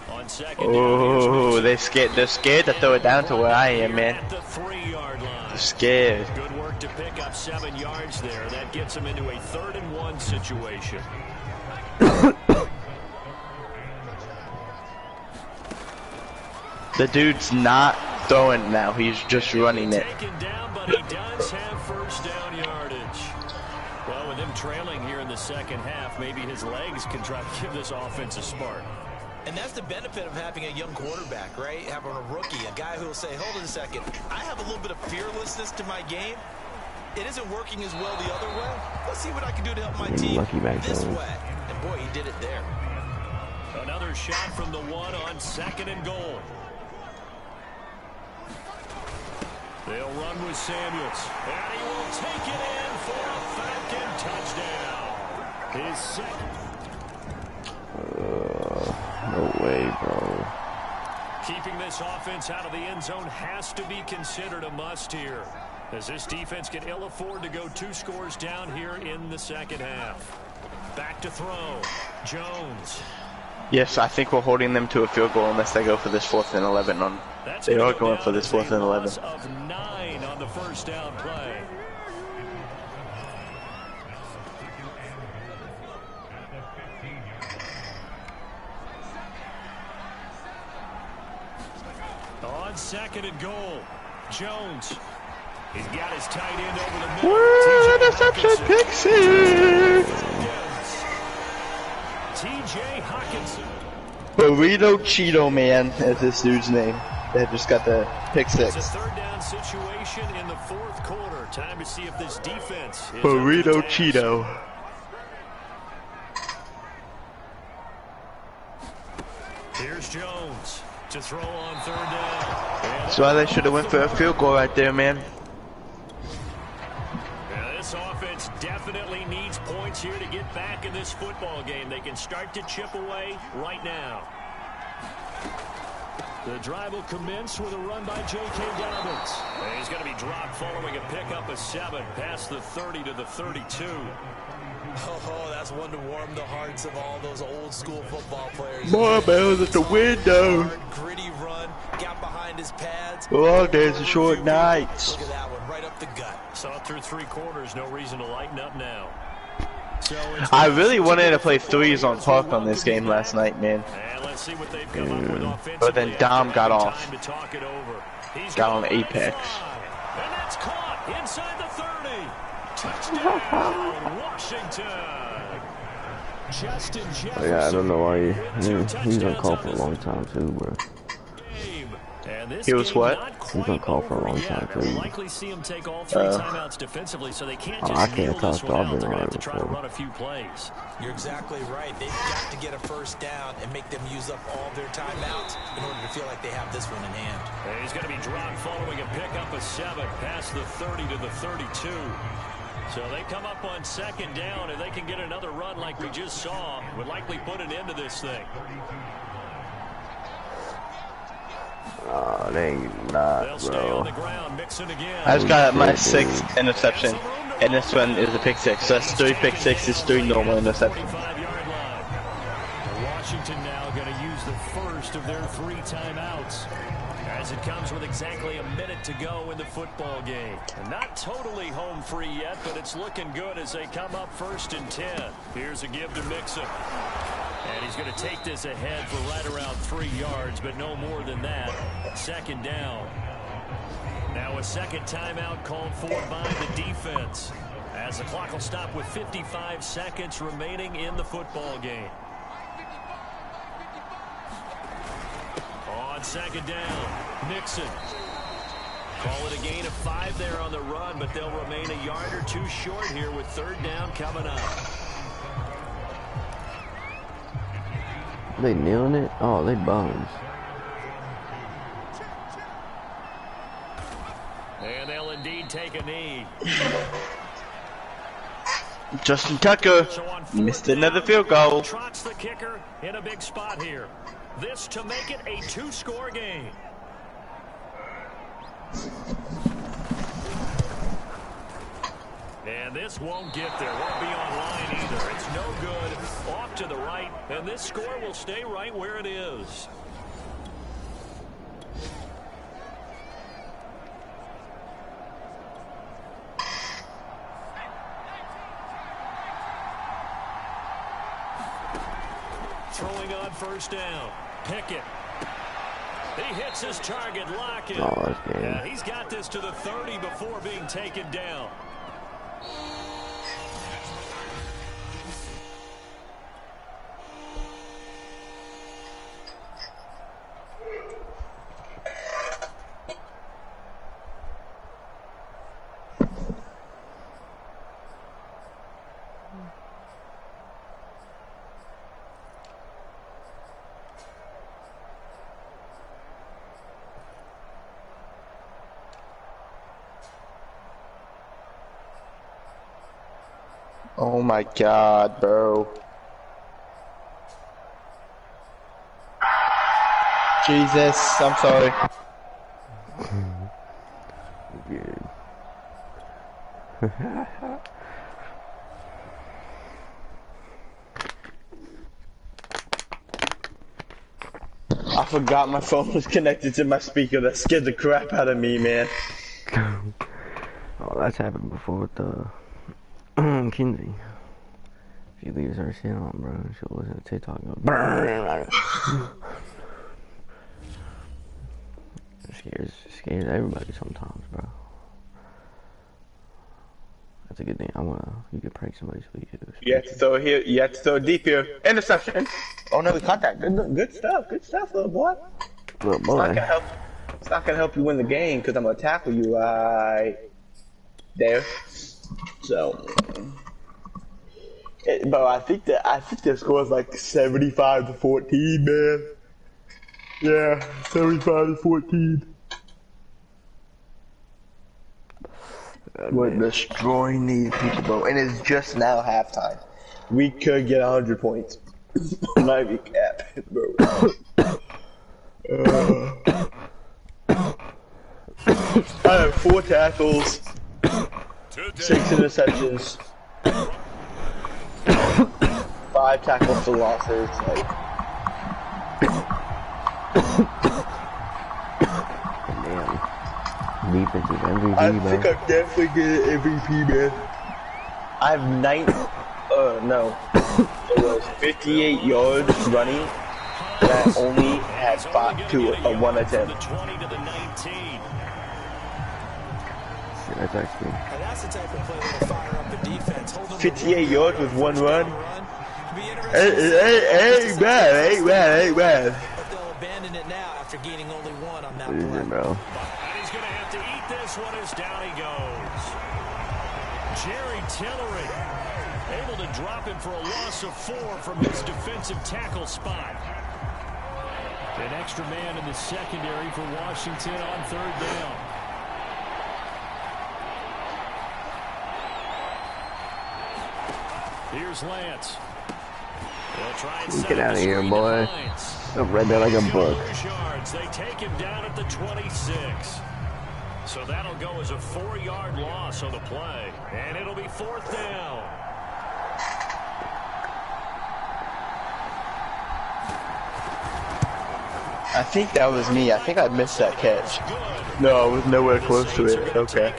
On second ooh, they're scared to throw it down to where I am, man. At the 3-yard line. They're scared. Good work to pick up 7 yards there. That gets them into a 3rd and 1 situation. The dude's not throwing now, he's just running it. Taken down, but he does have first down yardage. Well, with him trailing here in the second half, maybe his legs can try to give this offense a spark. And that's the benefit of having a young quarterback, right? Having a rookie, a guy who will say, hold on a second, I have a little bit of fearlessness to my game. It isn't working as well the other way. Let's see what I can do to help my team this way. And boy, he did it there. Another shot from the 1 on 2nd and goal. They'll run with Samuels. And he will take it in for a Falcon touchdown. His second. No way, bro. Keeping this offense out of the end zone has to be considered a must here, as this defense can ill afford to go 2 scores down here in the second half. Back to throw. Jones. Yes, I think we're holding them to a field goal unless they go for this 4th and 11 on. They are going for this 4th and 11. Of 9 on the first down play. On 2nd and goal, Jones. He's got his tight end over the middle. Interception, pick 6. T.J. Hawkinson. Burrito Cheeto Man is this dude's name. They just got the pick 6. It's a 3rd down situation in the 4th quarter. Time to see if this defense is Burrito Cheeto. Here's Jones to throw on 3rd down. That's why they should have went for a field goal right there, man. Now, this offense definitely needs points here to get back in this football game. They can start to chip away right now. The drive will commence with a run by J.K. Dobbins. And he's going to be dropped following a pickup of 7 past the 30 to the 32. Oh, that's one to warm the hearts of all those old school football players. More bells at the window. Hard, gritty run, got behind his pads. Long days and short nights. Look at that one, right up the gut. Saw it through 3 quarters, no reason to lighten up now. So I really wanted to play threes on Park on this game last night, man. And let's see what they've come up with offensively. But then Dom got Time off. to talk it over. He's Got on got Apex. And that's caught inside the 30. Touchdown, Washington. Justin Jefferson. Yeah, I don't know why he's on call for a long time too, bro. He was what? He's on call for a long time too. We'll likely see him take all 3 timeouts defensively, so they can't just I can't kneel this talk to one out. Auburn They're gonna have right to try to before. run a few plays. You're exactly right. They've got to get a first down and make them use up all their timeouts in order to feel like they have this one in hand. And he's going to be dropped following a pickup of 7 past the 30 to the 32. So they come up on second down, and they can get another run like we just saw. Would likely put an end to this thing. Oh, they not, They'll stay on the bro. ground, mixing again. I just got my 6th interception, and this one is a pick 6. So that's 3 pick 6s, 3 normal interceptions. 45-yard line. Washington now going to use the first of their 3 timeouts, as it comes with exactly a minute to go in the football game. And not totally home free yet, but it's looking good as they come up 1st and 10. Here's a give to Mixon. And he's going to take this ahead for right around 3 yards, but no more than that. 2nd down. Now a second timeout called for by the defense, as the clock will stop with 55 seconds remaining in the football game. On 2nd down, Mixon. Call it a gain of 5 there on the run, but they'll remain a yard or 2 short here with 3rd down coming up. They kneeling it? Oh, they bums. And they'll indeed take a knee. Justin Tucker So on 4th missed down, another field goal. Trots the kicker in a big spot here. This to make it a 2-score game. And this won't get there. Won't be online either. It's no good. Off to the right, and this score will stay right where it is. Throwing on 1st down. Pickett. He hits his target, Lockett. Oh, that's good. Yeah, he's got this to the 30 before being taken down. Oh my god, bro. Jesus, I'm sorry. Good. I forgot my phone was connected to my speaker. That scared the crap out of me, man. Oh, that's happened before with Kinsey. She leaves her shit on, bro. She'll listen to TikTok and go, burn. Scares everybody sometimes, bro. That's a good thing. You could prank somebody's videos. You have to throw it here. You have to throw it deep here. Interception. Oh no, we caught that. Good stuff. Good stuff, little boy. Little boy. It's not gonna help you win the game because I'm gonna tackle you right there. So, bro, I think the score is like 75-14, man. Yeah, 75-14. We're destroying these people, bro, and it's just now halftime. We could get 100 points. Might be cap, bro. I have 4 tackles, 6 interceptions, 5 tackles for losses. Like, Damn. Defensive MVP, I bro. think I'm definitely getting MVP, man. I have no. It was 58 yards running. That only had 1 attempt. That's actually. And that's the type of play that'll fire up the defense. 58 yards with 1 run. Ain't bad. But they'll abandon it now after gaining only 1 on that play. Bro. And he's going to have to eat this one as down he goes. Jerry Tillery able to drop him for a loss of 4 from his defensive tackle spot. An extra man in the secondary for Washington on 3rd down. Here's Lance. Get out of here, boy. I've read that like a book. They take him down at the 26. So that'll go as a 4-yard loss on the play. And it'll be 4th down. I think that was me. I think I missed that catch. No, I was nowhere close to it. Okay.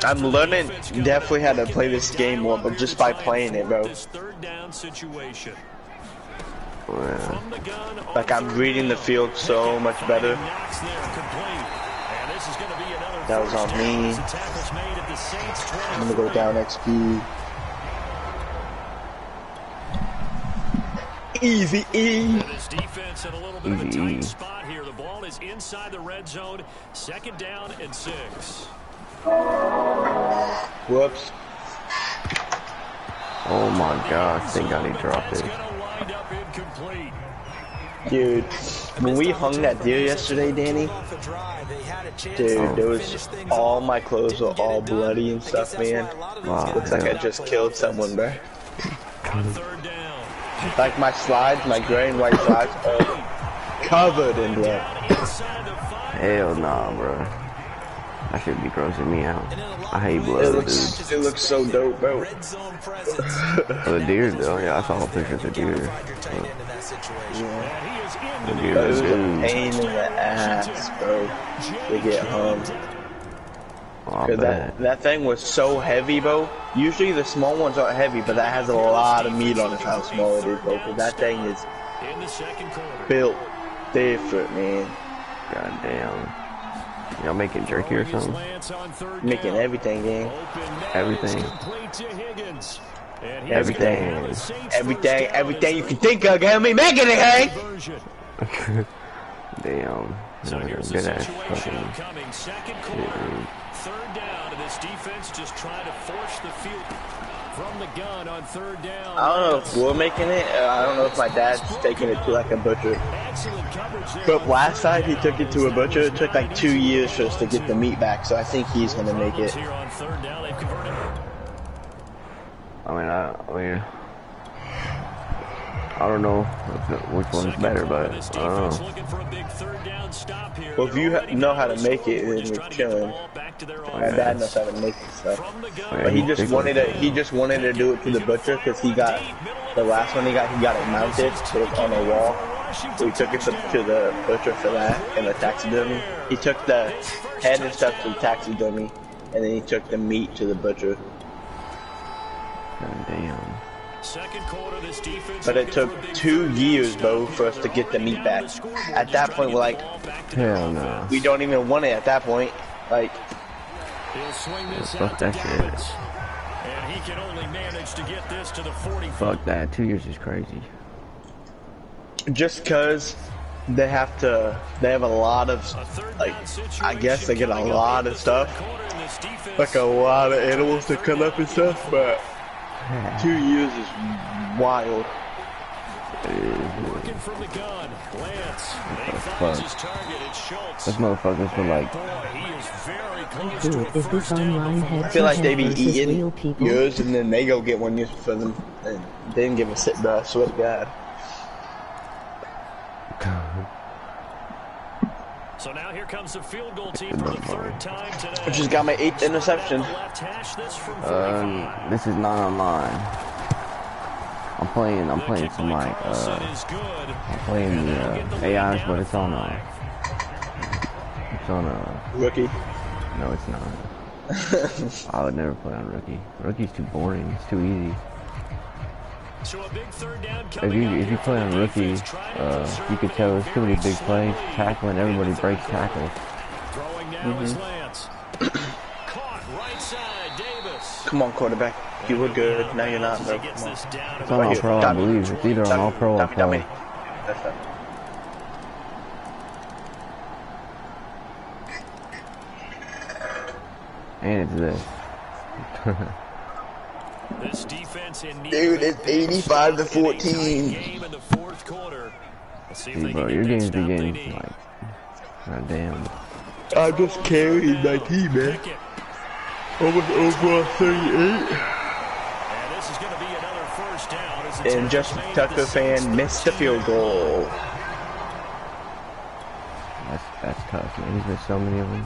I'm learning definitely how to play this game more, but just by playing it, bro. Like, I'm reading the field so much better. That was on me. I'm gonna go down XP. Easy E. Easy E. Spot here. The ball is inside the red zone. 2nd down and 6. Whoops. Oh my gosh, thank God he dropped it. Dude, when we hung that deer yesterday, Danny, dude, there was all my clothes were all bloody and stuff, man. Wow, looks like I just killed someone, bro. Like my slides, my gray and white slides, are covered in blood. Hell nah, bro. That should be grossing me out. I hate blood, dude. It looks so dope, bro. The deer, though, yeah, I saw pictures of deer. Yeah. The deer, That was a pain in the ass, bro, to get hung. Oh, Cause that thing was so heavy, bro. Usually the small ones aren't heavy, but that has a lot of meat on it, how small it is, bro. Cause that thing is built different, man. God damn. Y'all making jerky or something? Making everything, gang. Everything. Everything you can think of, get me making it, hey! Damn. So here's good the ass situation fucking coming. 2nd shit, quarter, dude. 3rd down, and this defense just trying to force the field from the gun on 3rd down. I don't know if we're making it. I don't know if my dad's taking it to like a butcher. But last time he took it to a butcher, it took like 2 years for us to get the meat back. So I think he's gonna make it. I don't know which one's better, but I don't know. Well, if you know how to make it, then you're chilling. My dad knows how to make it stuff. But he just wanted to do it to the butcher because he got the last one he got it mounted on a wall. So he took it to the butcher for that and the taxidermy. He took the head and stuff to the taxidermy, and then he took the meat to the butcher. God damn. But it took 2 years, bro, for us to get the meat back. At that point, we're like, hell no. We don't even want it at that point. Like, fuck that shit. And he can only manage to get this to the 40. Fuck that. 2 years is crazy. Just cause they have a lot of, like, I guess they get a lot of stuff. Like a lot of animals to cut up and stuff, but 2 years is wild. Working from the gun, Lance. They finds his target. It's Schultz. This motherfucker's been like. He is very close Dude, to a is this first online down. head I feel like they be to head versus eating real people? yours and then they go get one used for them. And they didn't give a sit, bro. I swear to God. So now here comes the field goal team for the 3rd time today. I just got my 8th interception. This This is not online. I'm playing some like I'm playing the AIs, but it's on It's on Rookie. No, it's not. I would never play on rookie. Rookie's too boring. It's too easy. So a big third down If you play on rookie, you could tell there's too many big plays. Tackling, everybody breaks tackles. Throwing now is Lance. Caught right side, Davis. Come on, quarterback. You were good. Now you're not, bro. It's on All Pro, I believe. It's either on All Pro or Pro. That's it. And it's this. This defense in need. Dude, it's 85 to 14. Game in the fourth quarter. See, bro, your game's beginning like, goddamn. I just carried my team, man. Almost over 38. And this is going to be another first down. And Justin Tucker fan missed the field goal. That's tough, man. He's missed so many of them.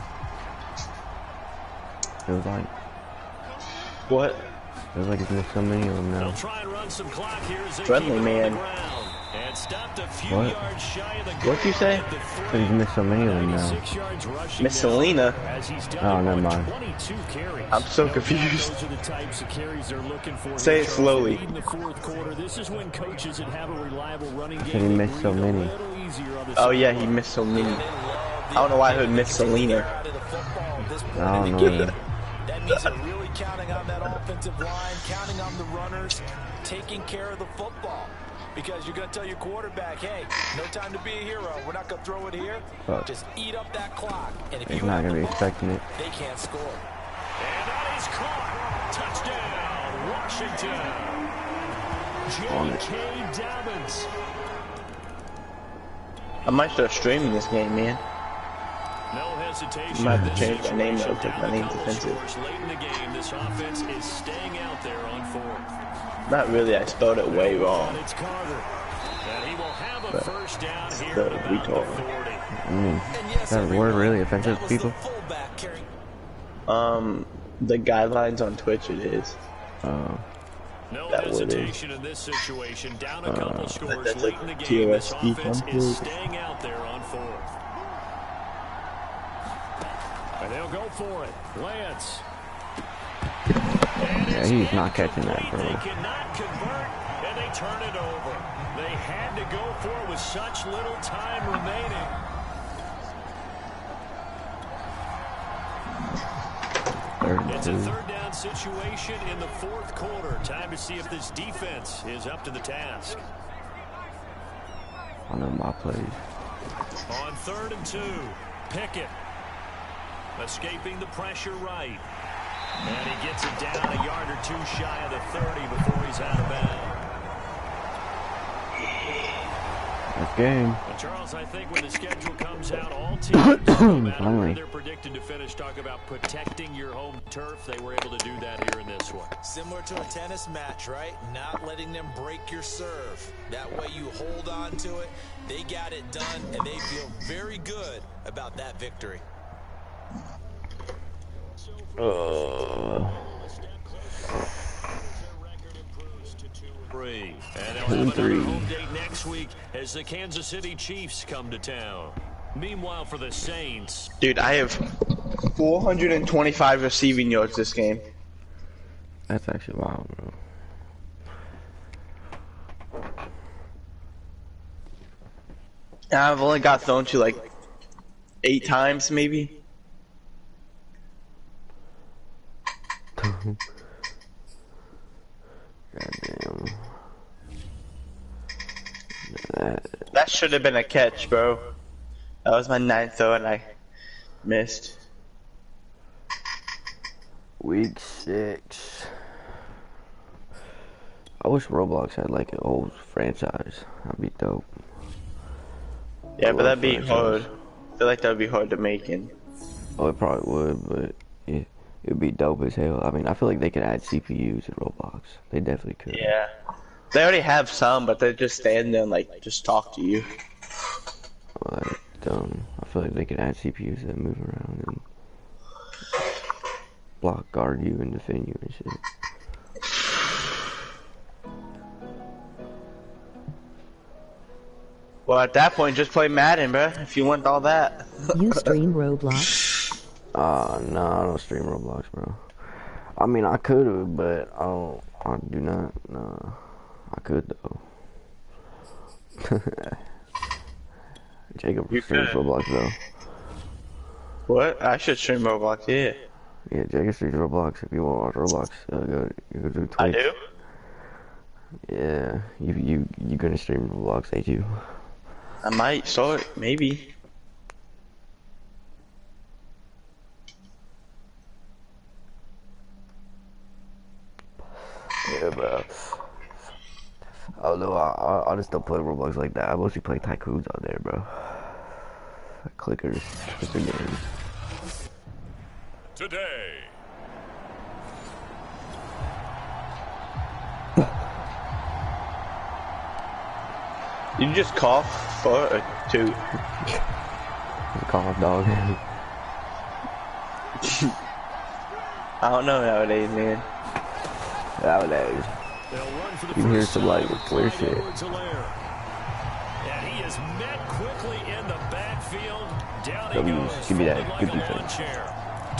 Feels like. What? Feels like he's missed so many of them now. They'll try and run some clock here as they Friendly, keep man. and stopped a few What? yards shy of the What'd you say? He's missed so many of them now. Miss Selena. Oh, never mind. I'm so confused. Those are the types of carries they're looking for. Say it slowly. In the fourth quarter, this is when coaches that have a reliable running game. He missed so many. Oh yeah, he missed so many. I don't know why I heard Miss Selena. I don't know. That means they're really counting on that offensive line, counting on the runners, taking care of the football. Because you're going to tell your quarterback, hey, no time to be a hero. We're not going to throw it here. But just eat up that clock. And if he's you not going to be expecting it. they can't score. And that is caught. Touchdown, Washington. J.K. Dobbins. I might start streaming this game, man. No hesitation. I might have to change my name though, because my name's offensive. Late in the game, this offense is staying out there on fourth. Not really, I spelled it way wrong. It's Carter. And he will have a But first down here the at about retard. the 40. Is that word really offensive to people? The guidelines on Twitch it is. No That would hesitation in this situation. Down a couple scores that's late a in the game. This TOS offense defense. is staying out there on fourth. And they'll go for it. Lance. Yeah, he's not catching that, bro. They cannot convert, and they turn it over. They had to go for it with such little time remaining. It's a third down situation in the fourth quarter. Time to see if this defense is up to the task. I know my plays. On 3rd and 2, Pickett escaping the pressure right. And he gets it down a yard or two shy of the 30 before he's out of bounds. That's game. Well, Charles, I think when the schedule comes out, all teams, no matter where they're predicted to finish, talk about protecting your home turf. They were able to do that here in this one. Similar to a tennis match, right? Not letting them break your serve. That way you hold on to it. They got it done, and they feel very good about that victory. And they'll have another home date next week as the Kansas City Chiefs come to town. Meanwhile, for the Saints, Dude, I have 425 receiving yards this game. That's actually wild, bro. And I've only got thrown to like 8 times, maybe. Goddamn. That should have been a catch, bro. That was my 9th throw and I missed. Week 6. I wish Roblox had like an old franchise. That'd be dope. Yeah, but that'd be hard. I feel like that'd be hard to make in. Oh, it probably would, but it'd be dope as hell. I mean, I feel like they could add CPUs in Roblox. They definitely could. Yeah. They already have some, but they just stand there and like just talk to you. Like, I feel like they could add CPUs that move around and block, guard you, and defend you and shit. Well, at that point, just play Madden, bro. If you want all that. You stream Roblox? No, I don't stream Roblox, bro. I mean, I could, but I don't. I do not. No, I could though. Jacob streams Roblox though. What? I should stream Roblox, yeah. Yeah, Jacob streams Roblox. If you want to watch Roblox, you go do Twitch. I do? Yeah, you gonna stream Roblox, ain't you? I might start, maybe. Yeah, bro. Oh no, I just don't play Roblox like that. I mostly play Tycoons out there, bro. Clicker games. Today. You just cough for a toot. Cough, dog. I don't know nowadays, man. Nowadays. You hear some like clear shit. And he is met quickly in the backfield. Down he goes. Give me that. Like Good defense.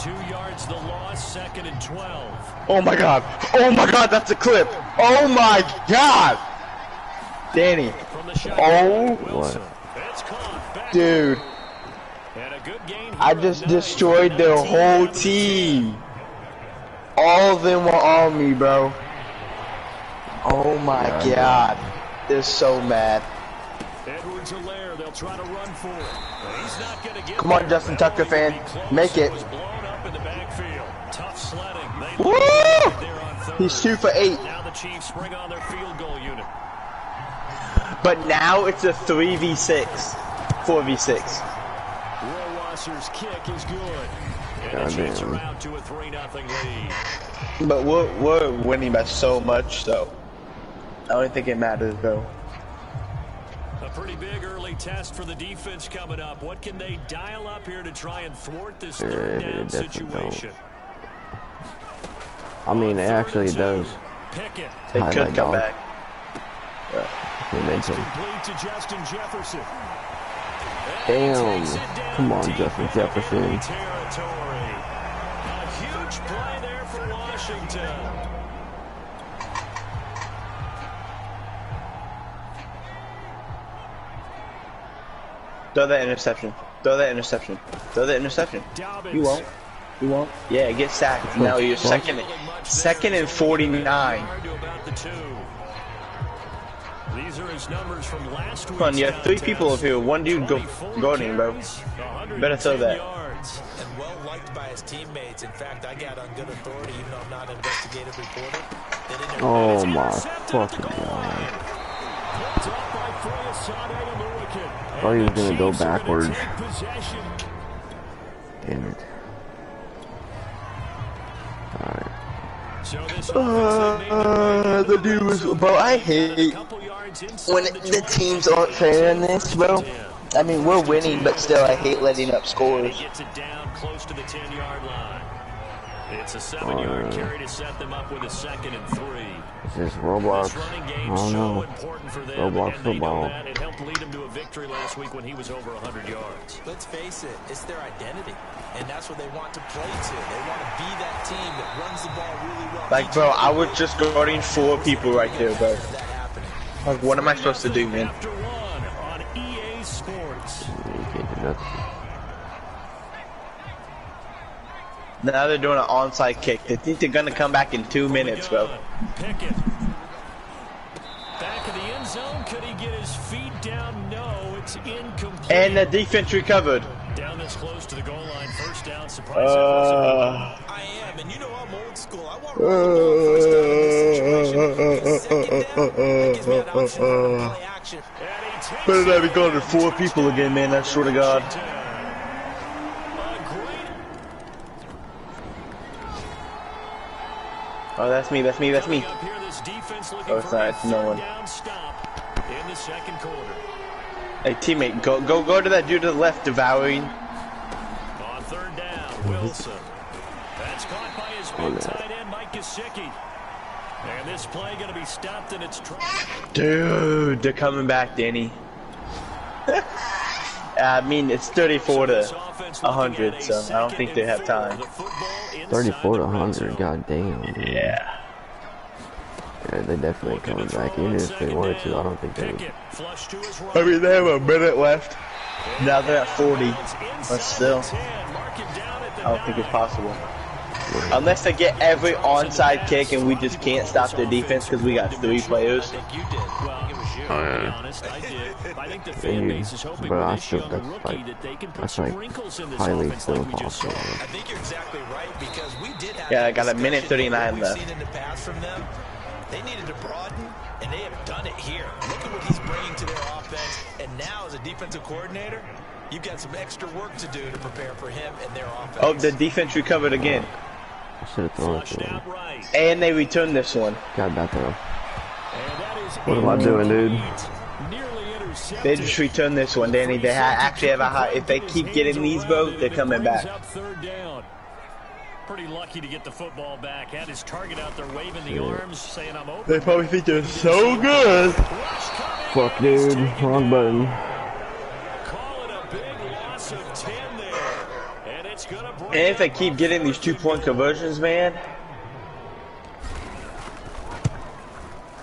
2 yards the loss, 2nd and 12. Oh my god. Oh my god, that's a clip. Oh my god. Danny. Oh. What? Dude. I just destroyed their whole team. All of them were on me, bro. Oh my god. They're so mad. They'll try to run for it. He's not gonna get Come on, Justin Tucker fan. Make it. Tough sledding. Woo! He's 2 for 8. Now the Chiefs bring on their field goal unit. But now it's a 3v6. 4v6. Rohrwasser's kick is good. And the Chiefs are out to a 3-0 lead. But we're winning by so much, though. I don't think it matters, though. A pretty big early test for the defense coming up. What can they dial up here to try and thwart this third down situation? I mean, it actually does. Pickett. They could come back. It's complete to Justin Jefferson. Damn. Come on, Justin Jefferson. Territory. A huge play there for Washington. Throw that interception. Throw that interception. Throw that interception. You won't. You won't. Yeah, get sacked. Now you're second and 49. These are his numbers from last week. Come on, you have 3 people up here. One dude guarding, bro. Better throw that. And well liked by his teammates. In fact, I got on good authority, even though I'm not an investigative reporter. Oh my fucking god. I thought he was gonna go backwards. Damn it. Alright. The dude was, bro, I hate when the teams aren't fair in this, bro. I mean, we're winning, but still, I hate letting up scores. Gets it down close to the 10-yard line. It's a 7-yard carry to set them up with a 2nd and 3. This is Roblox. I don't know. Roblox football. It helped lead him to a victory last week when he was over 100 yards. Let's face it, it's their identity, and that's what they want to play to. They want to be that team that runs the ball really well. Like, bro, I was just guarding 4 people right there, bro. Like, what am I supposed to do, man? After one on EA Sports. You can't do nothing. Now they're doing an onside kick. They think they're gonna come back in 2 minutes, bro. Pickett. Back of the end zone. Could he get his feet down? No, it's incomplete. And the defense recovered. Down this close to the goal line. First down. Surprise. I am, and you know I'm old school. I want to run first down in this situation. Better not be going to 4 people again, man. I swear to God. Oh, that's me, that's me, that's me. Oh, it's not, it's no one. Hey, teammate, go to that dude to the left, devouring. On 3rd down, Wilson. That's caught by his big tight end, Mike Gesicki. And this play going to be stopped in its track. Dude, they're coming back, Danny. I mean, it's 34 to 100, so I don't think they have time. 34 to 100, god damn, dude. Yeah. Yeah, they definitely coming back. Even if they wanted to, I don't think they would. I mean, they have a minute left. Now they're at 40, but still, I don't think it's possible. Unless they get every onside kick and we just can't stop their defense because we got 3 players. Oh, yeah. But I still, that's like highly still impossible. I think you're exactly right because we did have. Yeah, I got a minute 39 left. They needed to broaden, and they have done it here. Look at what he's bringing to their offense. And now, as a defensive coordinator, you've got some extra work to do to prepare for him and their offense. Oh, the defense recovered again. I should have thrown it to him. And they returned this one. God, bad throw. What am I doing, dude? They just returned this one, Danny. They actually have a high. If they keep getting these, bro, they're coming back. Pretty lucky to get the football back. Had his target out there waving the arms, saying I'm open. They probably think they're so good. Fuck, dude. Wrong button. Call it a big loss of 10 there. And it's gonna break. And if they keep getting these 2-point conversions, man.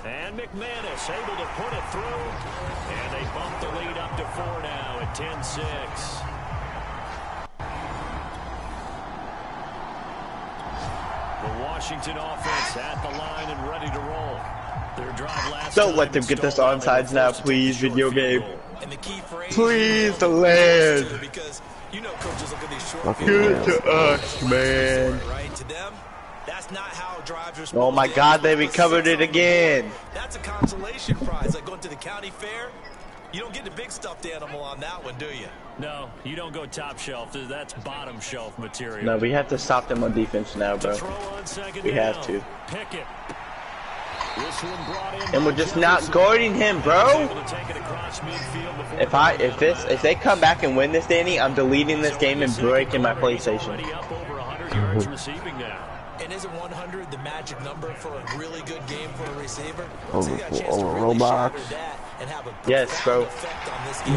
And McManus able to put it through. And they bump the lead up to 4 now at 10-6. The Washington offense at the line and ready to roll. Their drive last Don't let them get this onsides now, please, video game. Please, the land. Because you know coaches look at these short Fucking Give hell. it to us, man. right to them. That's not how drives are supposed Oh my to God, end. they recovered it again. That's a consolation prize, like going to the county fair. You don't get the big stuffed animal on that one, do you? No, you don't go top shelf. That's bottom shelf material. No, we have to stop them on defense now, bro. We have to. Pickett. This one brought in And we're just not guarding him, bro. If they come back and win this, Danny, I'm deleting this game and breaking my PlayStation. Up over 100 yards receiving now. And isn't 100 the magic number for a really good game for a receiver? Over Roblox. Yes, bro.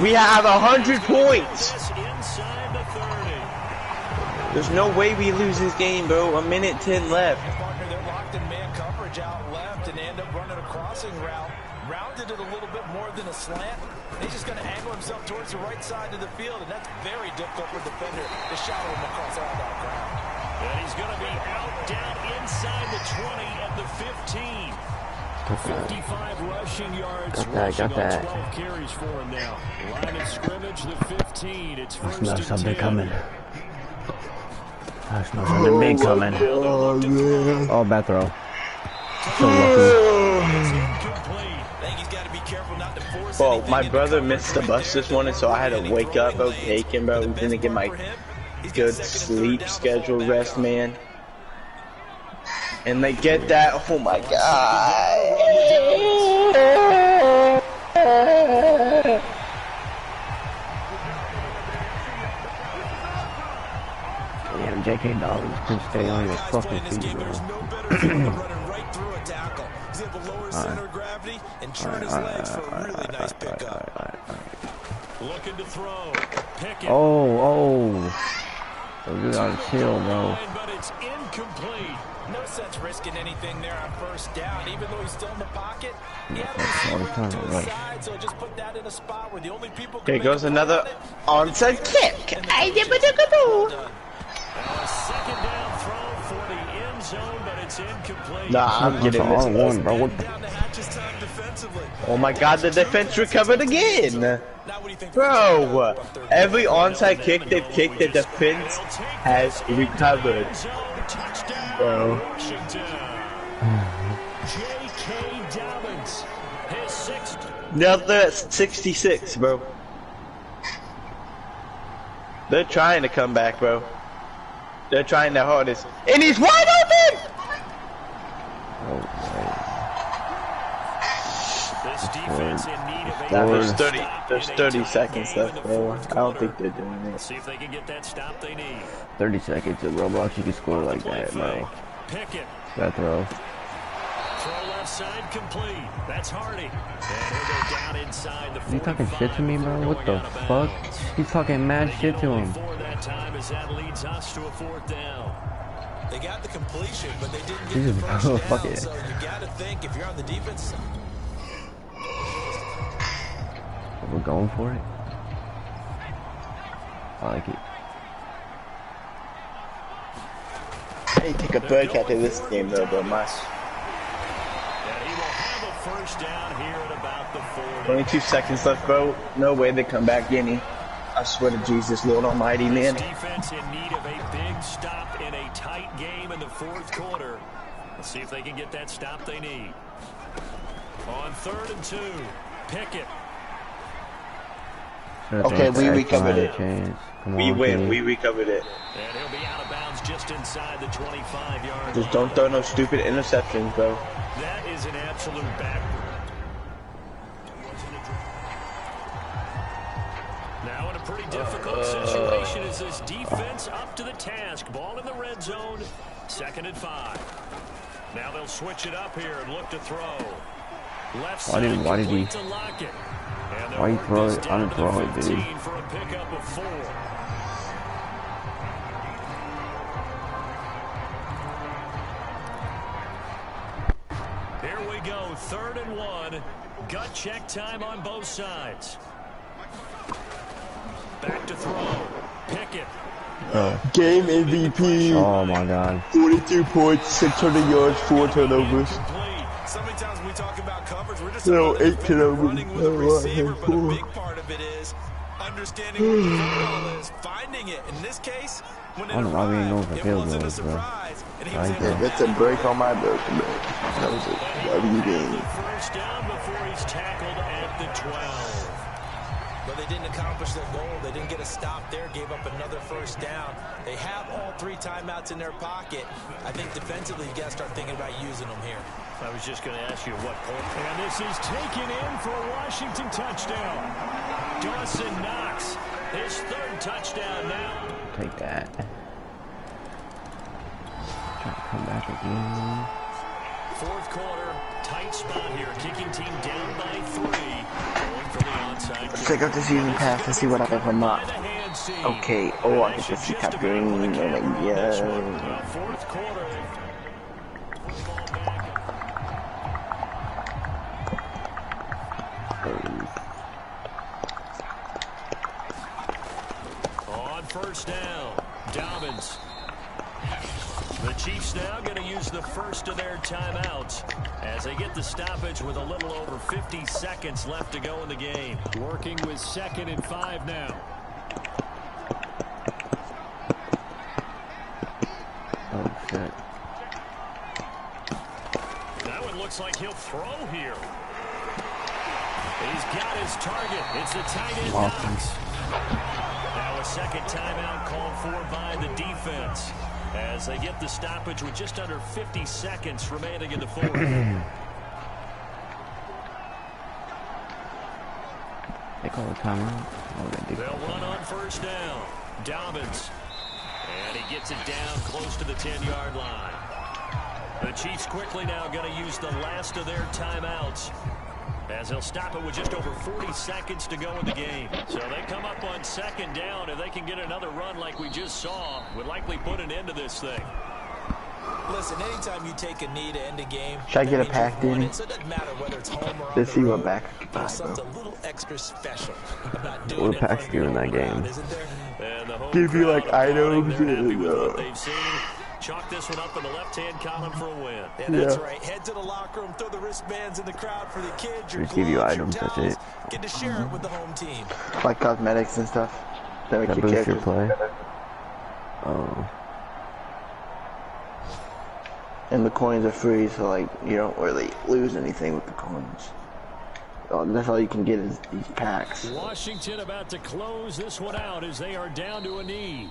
We have 100 points. Inside the 30. There's no way we lose this game, bro. A minute 10 left. Partner, they're locked in man coverage out left, and they end up running a crossing route. Rounded it a little bit more than a slant. He's just going to angle himself towards the right side of the field, and that's very difficult for a defender to shadow him across all that ground. And he's going to be out down inside the 20 at the 15. 55 rushing yards. Got that. 12 carries for him now. Line of scrimmage, the 15. It's I first smell and something 10. coming. I smell something big coming. Oh, man. Oh, bad throw. So lucky. Well, my brother missed the bus this morning, so I had to wake up, bro, take him, bro. Didn't get my good sleep schedule rest, man. And they get that. Oh my God. Damn, J.K. Dobbins can stay on your fucking feet, bro. Looking to throw. Pickett. Oh. You gotta chill, bro. But it's incomplete. No sense risking anything there on first down, even though he's still in the pocket. He had all the a time, to his right. side, so just put that in a spot where the only people can Here make goes a play another on it. onside kick. A second down throw for the end zone, but it's incomplete. Nah, I'm That's getting an this. R1, bro. What the? Down the hatches time defensively. Oh my God, the defense recovered again. Now what do you think? Bro, every onside kick they've kicked, the defense has recovered. Bro. Washington. J.K. Dobbins, his sixth. Now they're at 66, bro. They're trying to come back, bro. They're trying their hardest. And he's wide open! This defense in need of a Nah, there's 30 seconds left, bro. I don't think they're doing it. See if they can get that stop they need. 30 seconds in Roblox, you can score like that, bro. Pickett. That throw. Throw left side complete. That's Hardy. And he'll go down inside the You talking shit to me, bro? What the fuck? He's talking mad shit to him. That time as that leads us to a 4th down. They got the completion, but they didn't get the first down. Fuck it. So you got to think if you're on the defense. We're going for it. I like it. Hey, take a break after this game though, bro. My. And he will have a first down here at about the 40. 22 seconds left, bro. No way they come back, Guinea. I swear to Jesus, Lord Almighty, man. Defense in need of a big stop in a tight game in the 4th quarter. Let's see if they can get that stop they need. On 3rd and 2, Pickett. Okay, we recovered it. We win. Kid. We recovered it. And he'll be out of bounds just inside the 25-yard Just line. don't throw no stupid interceptions, bro. That is an absolute back. Now in a pretty difficult situation is this defense up to the task. Ball in the red zone. 2nd and 5. Now they'll switch it up here and look to throw. Left side Why did he? to Lockett. And Why you throw it? I didn't throw it, dude. For a pickup of 4. Here we go, 3rd and 1. Gut check time on both sides. Back to throw. Pickett. Game MVP. Oh my god. 42 points, 600 yards, 4 turnovers. So many times when we talk about coverage, we're just No, talking 8 about turnovers. running with a receiver, but a big part of it is understanding where the football is, finding it. In this case, when it I don't know why we ain't going for arrived, it field wasn't a goals, bro. surprise. And he was Like able to That's a break on my book, bro. That was a W game. First down before he's tackled at the 12. But they didn't accomplish their goal. They didn't get a stop there, gave up another first down. They have all 3 timeouts in their pocket. I think defensively, you got to start thinking about using them here. I was just going to ask you what point. And this is taken in for a Washington touchdown. Dawson Knox, his 3rd touchdown now. Take that. Try to come back again. 4th quarter, tight spot here. Kicking team down by 3. Going for the onside kick. Check out the season pass and see what I can come up. Okay, oh, I get to see Cap Green. Oh my god. 4th quarter. On first down, Dobbins. The Chiefs now going to use the first of their timeouts as they get the stoppage with a little over 50 seconds left to go in the game. Working with 2nd and 5 now. Oh shit. That one looks like he'll throw here. He's got his target. It's the tight end Knox. Now a 2nd timeout called for by the defense as they get the stoppage with just under 50 seconds remaining in the 4th. They call a timeout. Oh, They'll run on first down. Dobbins. And he gets it down close to the 10-yard line. The Chiefs quickly now going to use the last of their timeouts as they'll stop it with just over 40 seconds to go in the game. So they come up on 2nd down. If they can get another run like we just saw, would likely put an end to this thing. Listen, anytime you take a knee to end a game, Should I get a pack, Danny? so it doesn't matter whether it's home or on Let's the see road. what back I can There's buy, bro. something a little extra special about doing What it packs in do in front of that your own game? crowd, isn't there? And the home Give you, crowd like, applauding. items They're happy with and, what they've seen. Chalk this one up in the left-hand column for a win. Yeah, that's right. Head to the locker room, throw the wristbands in the crowd for the kids. Your Just give you gloves, items, your that's towels. it. Get to share it with the home team. Like cosmetics and stuff. That make That your boosts your character play. better. Oh. And the coins are free, so like you don't really lose anything with the coins. That's all you can get is these packs. Washington about to close this one out as they are down to a knee.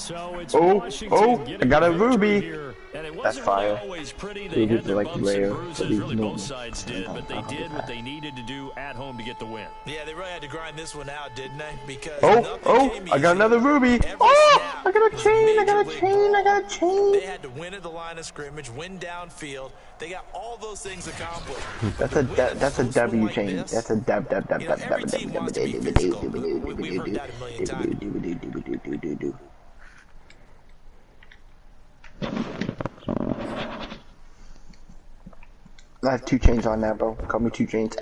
So it's Oh, Washington I getting got a the victory ruby. here. And it That's wasn't really fire. always pretty. They Rubies had their are like bumps rare, and so bruises. these Really, normal. both sides did. But they did what they needed to do at home to get the win. Yeah, they really had to grind this one out, didn't they? Because Oh, nothing came I got easy. another ruby. Every Oh, snap I got a was chain, I got a major league chain, I got a ball. chain. They had to win at the line of scrimmage, win downfield. They got all those things accomplished. That's To a win a that's a close one W like chain. this, That's a dub. you know, every team wants to be physical. We've heard that a million times. I have 2 chains on now, bro. Call me 2 chains.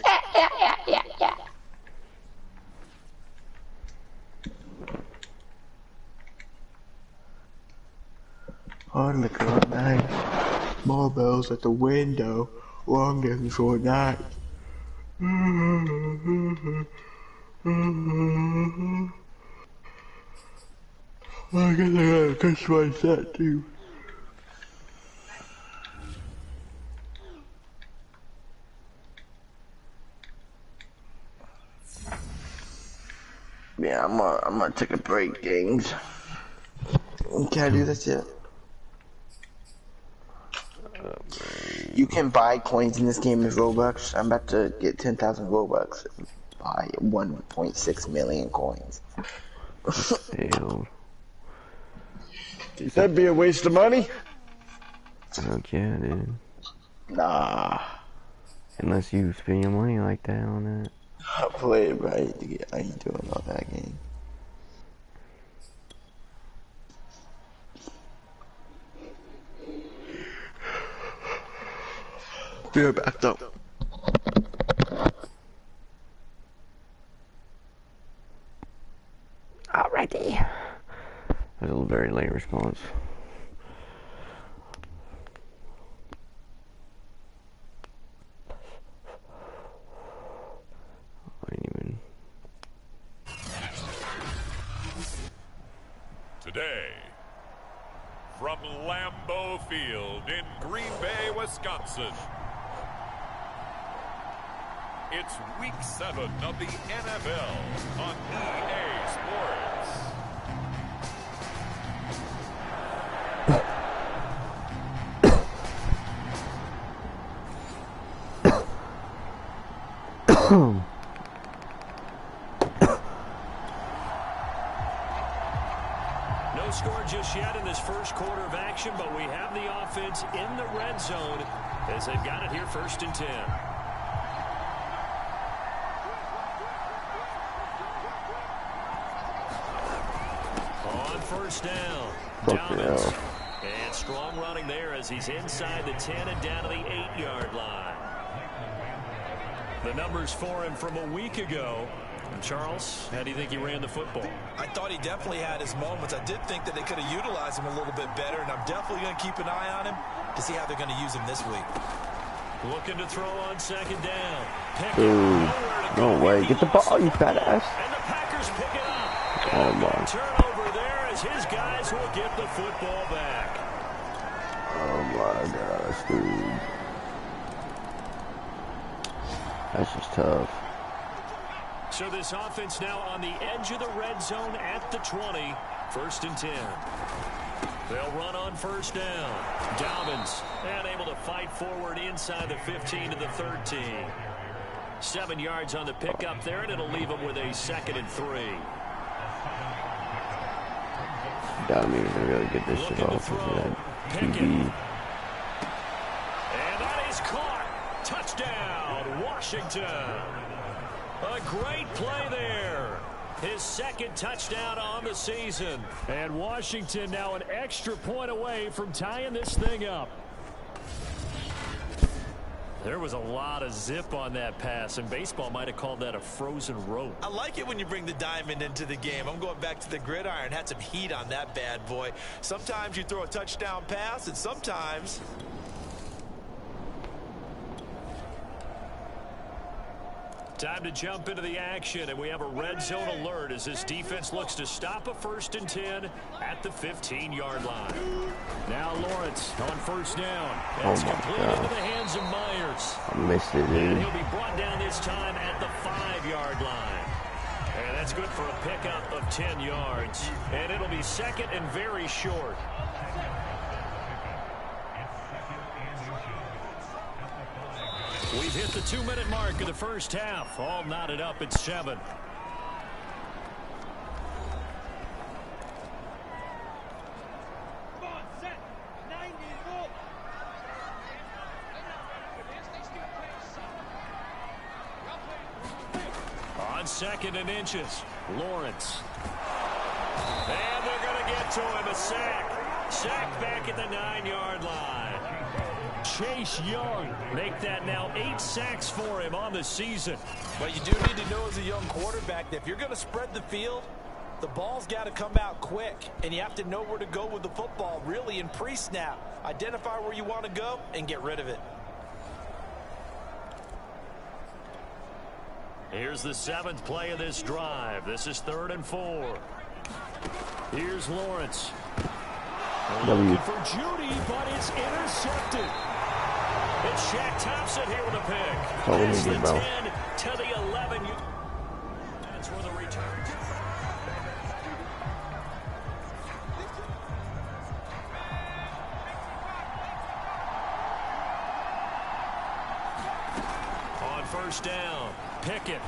Oh, look at night. More bells at the window. Long distance short night. I guess I gotta customize that too. Yeah, I'm gonna take a break, James. Can I do this yet? You can buy coins in this game with Robux. I'm about to get 10,000 Robux and buy 1.6 million coins. Ew. That'd be a waste of money. Fuck yeah, dude. Nah. Unless you spend your money like that on that. I play it right to get. I ain't doing all that game. Be right back though. Alrighty. That was a very late response. I didn't even. Today, from Lambeau Field in Green Bay, Wisconsin, it's Week 7 of the NFL on EA Sports. No score just yet in this first quarter of action, but we have the offense in the red zone as they've got it here 1st and 10. On 1st down, Dobbins. And strong running there as he's inside the 10 and down to the 8-yard line. The numbers for him from a week ago. And Charles, how do you think he ran the football? I thought he definitely had his moments. I did think that they could have utilized him a little bit better, and I'm definitely going to keep an eye on him to see how they're going to use him this week. Looking to throw on 2nd down. No way. Get the ball, you fat ass. And the Packers pick it up. Oh my. Turnover there as his guys will get the football back. Oh my gosh, dude. That's just tough. So this offense now on the edge of the red zone at the 20. 1st and 10. They'll run on 1st down. Dobbins unable to fight forward inside the 15 to the 13. 7 yards on the pickup there, and it'll leave them with a 2nd and 3. Doubt me to really get this shit off of that Pickett. DB. And that is caught. Touchdown, Washington. A great play there. His 2nd touchdown on the season. And Washington now an extra point away from tying this thing up. There was a lot of zip on that pass, and baseball might have called that a frozen rope. I like it when you bring the diamond into the game. I'm going back to the gridiron. Had some heat on that bad boy. Sometimes you throw a touchdown pass, and sometimes... Time to jump into the action, and we have a red zone alert as this defense looks to stop a 1st and 10 at the 15-yard line. Now Lawrence on 1st down. Oh It's my completed God. into the hands of Myers. I missed it, And dude. he'll be brought down this time at the 5-yard line. And that's good for a pickup of 10 yards. And it'll be second and very short. We've hit the 2-minute mark of the first half. All knotted up at 7. On 2nd and inches, Lawrence. And they're going to get to him. A sack. Sack back at the 9-yard line. Chase Young make that now 8 sacks for him on the season. But you do need to know as a young quarterback that if you're going to spread the field, the ball's got to come out quick. And you have to know where to go with the football really in pre-snap. Identify where you want to go and get rid of it. Here's the 7th play of this drive. This is 3rd and 4. Here's Lawrence. Looking for Judy, but it's intercepted. It's Shaq Thompson here with a pick. That's the 10 to the 11. That's where the return. On 1st down, Pickett.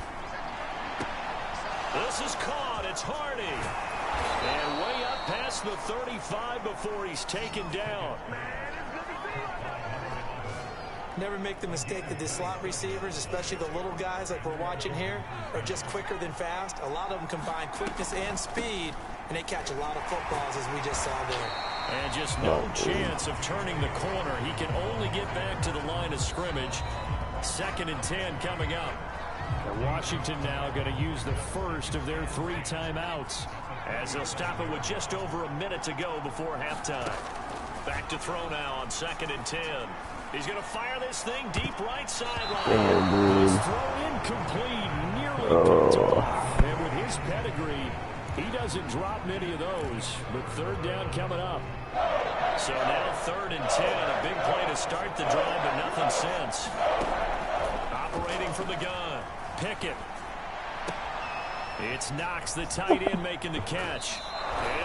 This is caught. It's Hardy. And way up past the 35 before he's taken down. Never make the mistake that the slot receivers, especially the little guys like we're watching here, are just quicker than fast. A lot of them combine quickness and speed, and they catch a lot of footballs, as we just saw there. And just no chance of turning the corner. He can only get back to the line of scrimmage. 2nd and 10 coming up. And Washington now going to use the first of their 3 timeouts, as they'll stop it with just over a minute to go before halftime. Back to throw now on 2nd and 10. He's going to fire this thing deep right sideline. His throw incomplete, nearly picked off. And with his pedigree, he doesn't drop many of those. But 3rd down coming up. So now 3rd and 10. A big play to start the drive, but nothing since. Operating from the gun, Pickett. It's Knox, the tight end, making the catch.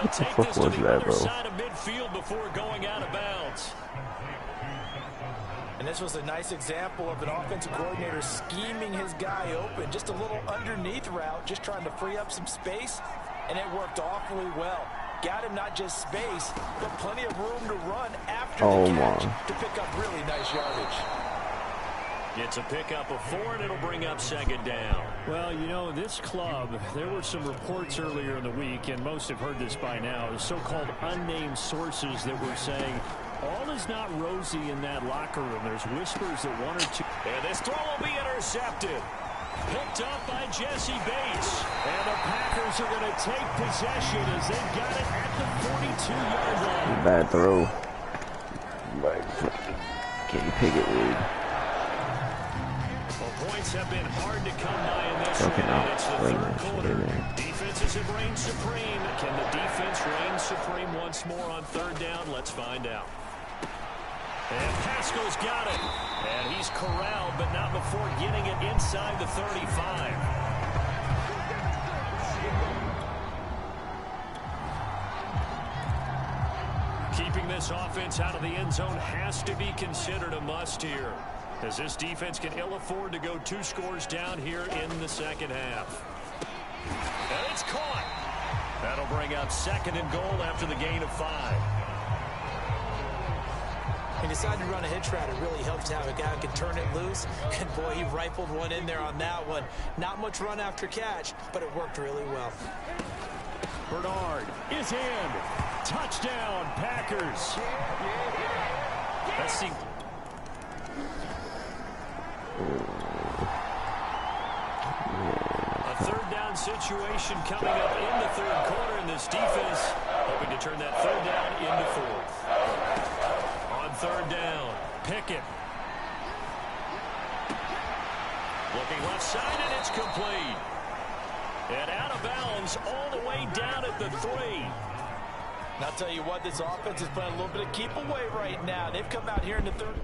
He'll take this to the other side of midfield before going out of bounds. And this was a nice example of an offensive coordinator scheming his guy open. Just a little underneath route, just trying to free up some space, and it worked awfully well. Got him not just space, but plenty of room to run after the catch to pick up really nice yardage. It's a pickup of 4, and it'll bring up 2nd down. Well, you know, this club, there were some reports earlier in the week, and most have heard this by now, the so-called unnamed sources that were saying all is not rosy in that locker room. There's whispers that 1 or 2. And this throw will be intercepted. Picked up by Jesse Bates. And the Packers are going to take possession as they've got it at the 42-yard line. Bad throw. Like, Kenny Pickett, dude. Points have been hard to come by in this one. It's the 3rd quarter. Defenses have reigned supreme. Can the defense reign supreme once more on 3rd down? Let's find out. And Pascal's got it. And he's corralled, but not before getting it inside the 35. Keeping this offense out of the end zone has to be considered a must here, as this defense can ill afford to go 2 scores down here in the 2nd half. And it's caught. That'll bring up 2nd and goal after the gain of 5. He decided to run a hitch route. It really helps to have a guy who can turn it loose. And boy, he rifled one in there on that one. Not much run after catch, but it worked really well. Bernard is in. Touchdown, Packers. Let's see. A 3rd down situation coming up in the 3rd quarter, and this defense hoping to turn that 3rd down into 4th. On 3rd down, Pickett. Looking left side, and it's complete. And out of bounds all the way down at the 3. And I'll tell you what, this offense is playing a little bit of keep away right now. They've come out here in the 3rd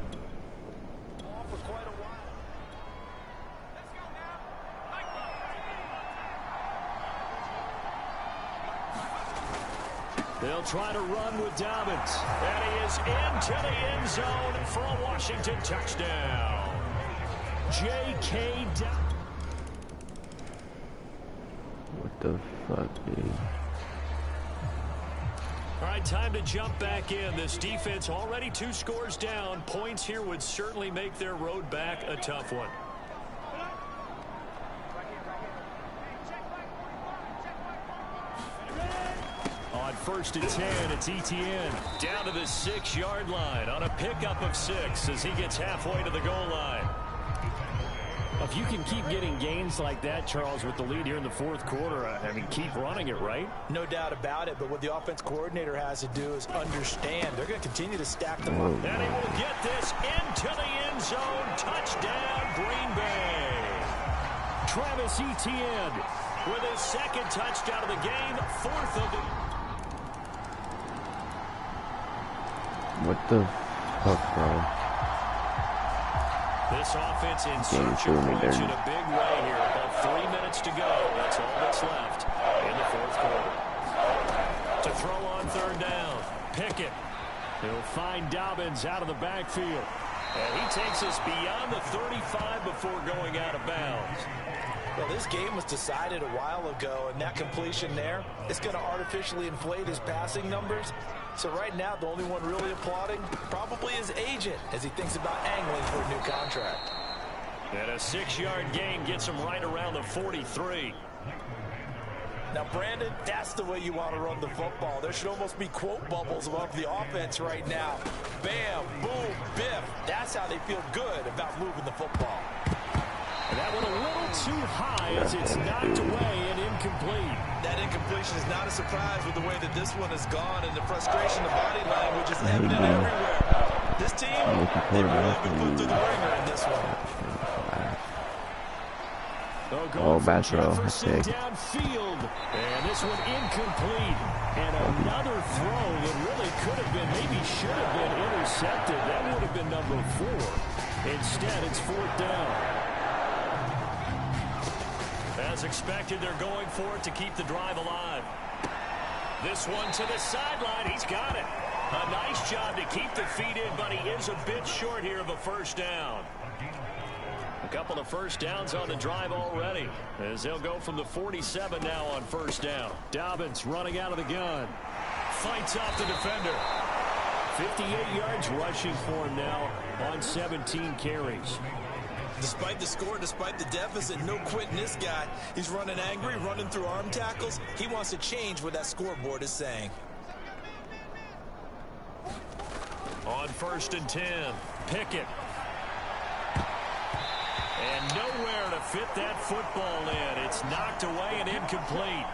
for quite a while. They'll try to run with Dobbins. And he is into the end zone for a Washington touchdown. J.K. Dobbins. What the fuck, dude? All right, time to jump back in. This defense already 2 scores down. Points here would certainly make their road back a tough one. On 1st and 10, it's Etienne down to the 6-yard line on a pickup of 6 as he gets halfway to the goal line. If you can keep getting gains like that, Charles, with the lead here in the 4th quarter, I mean, keep running it, right? No doubt about it, but what the offense coordinator has to do is understand they're going to continue to stack them up. And he will get this into the end zone. Touchdown, Green Bay. Travis Etienne with his 2nd touchdown of the game, 4th of the... What the fuck, bro? This offense in search of points in a big way here. About 3 minutes to go. That's all that's left in the 4th quarter. To throw on 3rd down. Pickett. He'll find Dobbins out of the backfield. And he takes us beyond the 35 before going out of bounds. Well, this game was decided a while ago, and that completion there, it's going to artificially inflate his passing numbers. So right now, the only one really applauding probably his agent as he thinks about angling for a new contract. And a 6-yard gain gets him right around the 43. Now, Brandon, that's the way you want to run the football. There should almost be quote bubbles above the offense right now. Bam, boom, biff. That's how they feel good about moving the football. And that went a little too high as it's knocked away and incomplete. That incompletion is not a surprise with the way that this one has gone, and the frustration of body language is evident everywhere. This team, they've really been put through the ringer in this one. Oh, bad throw. Downfield. And this one incomplete. And another throw that really could have been, maybe should have been intercepted. That would have been number 4. Instead, it's 4th down. As expected, they're going for it to keep the drive alive. This one to the sideline. He's got it. A nice job to keep the feet in, but he is a bit short here of a 1st down. A couple of 1st downs on the drive already, as they'll go from the 47 now on 1st down. Dobbins running out of the gun. Fights off the defender. 58 yards rushing for him now on 17 carries. Despite the score, despite the deficit, no quitting this guy. He's running angry, running through arm tackles. He wants to change what that scoreboard is saying. On 1st and 10, Pickett. And nowhere to fit that football in. It's knocked away and incomplete.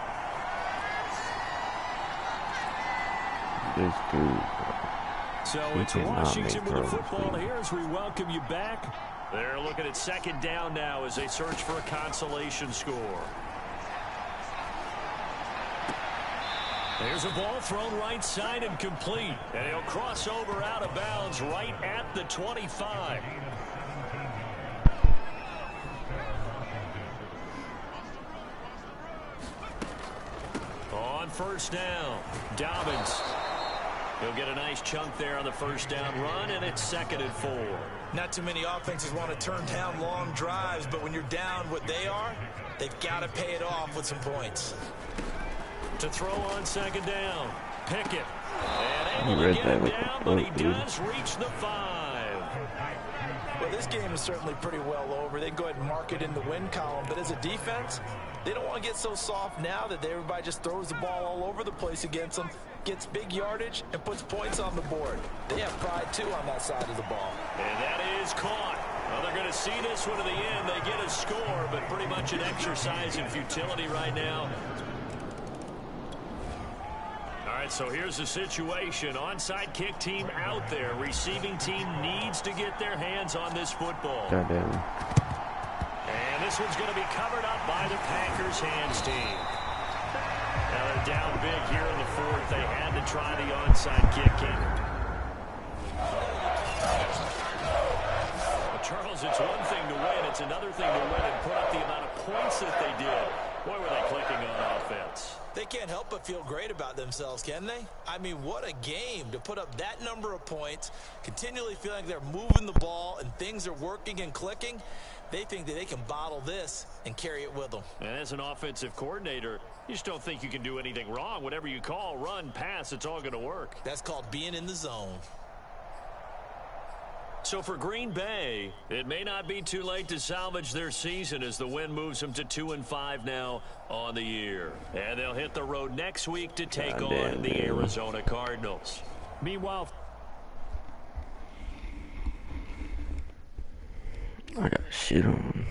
This dude. So it's Washington with the football here as we welcome you back. They're looking at 2nd down now as they search for a consolation score. There's a ball thrown right side and complete. And he'll cross over out of bounds right at the 25. On 1st down, Dobbins. He'll get a nice chunk there on the 1st down run, and it's 2nd and 4. Not too many offenses want to turn down long drives, but when you're down what they are, they've got to pay it off with some points. To throw on 2nd down, Pickett. And able to get him down, but he does reach the 5. Well, this game is certainly pretty well over. They can go ahead and mark it in the win column, but as a defense, they don't want to get so soft now that everybody just throws the ball all over the place against them, gets big yardage, and puts points on the board. They have pride, too, on that side of the ball. And that is caught. Well, they're going to see this one to the end. They get a score, but pretty much an exercise in futility right now. All right, so here's the situation. Onside kick team out there. Receiving team needs to get their hands on this football. Goddamn. And this one's going to be covered up by the Packers hands team. Now they're down big here in the 4th. They had to try the onside kick in. Well, Charles, it's one thing to win. It's another thing to win and put up the amount of points that they did. Boy, were they clicking on offense. They can't help but feel great about themselves, can they? I mean, what a game to put up that number of points, continually feeling like they're moving the ball and things are working and clicking. They think that they can bottle this and carry it with them. And as an offensive coordinator, you just don't think you can do anything wrong. Whatever you call, run, pass, it's all going to work. That's called being in the zone. So for Green Bay, it may not be too late to salvage their season as the win moves them to 2-5 now on the year. And they'll hit the road next week to take on the Arizona Cardinals. Meanwhile, I got shit on.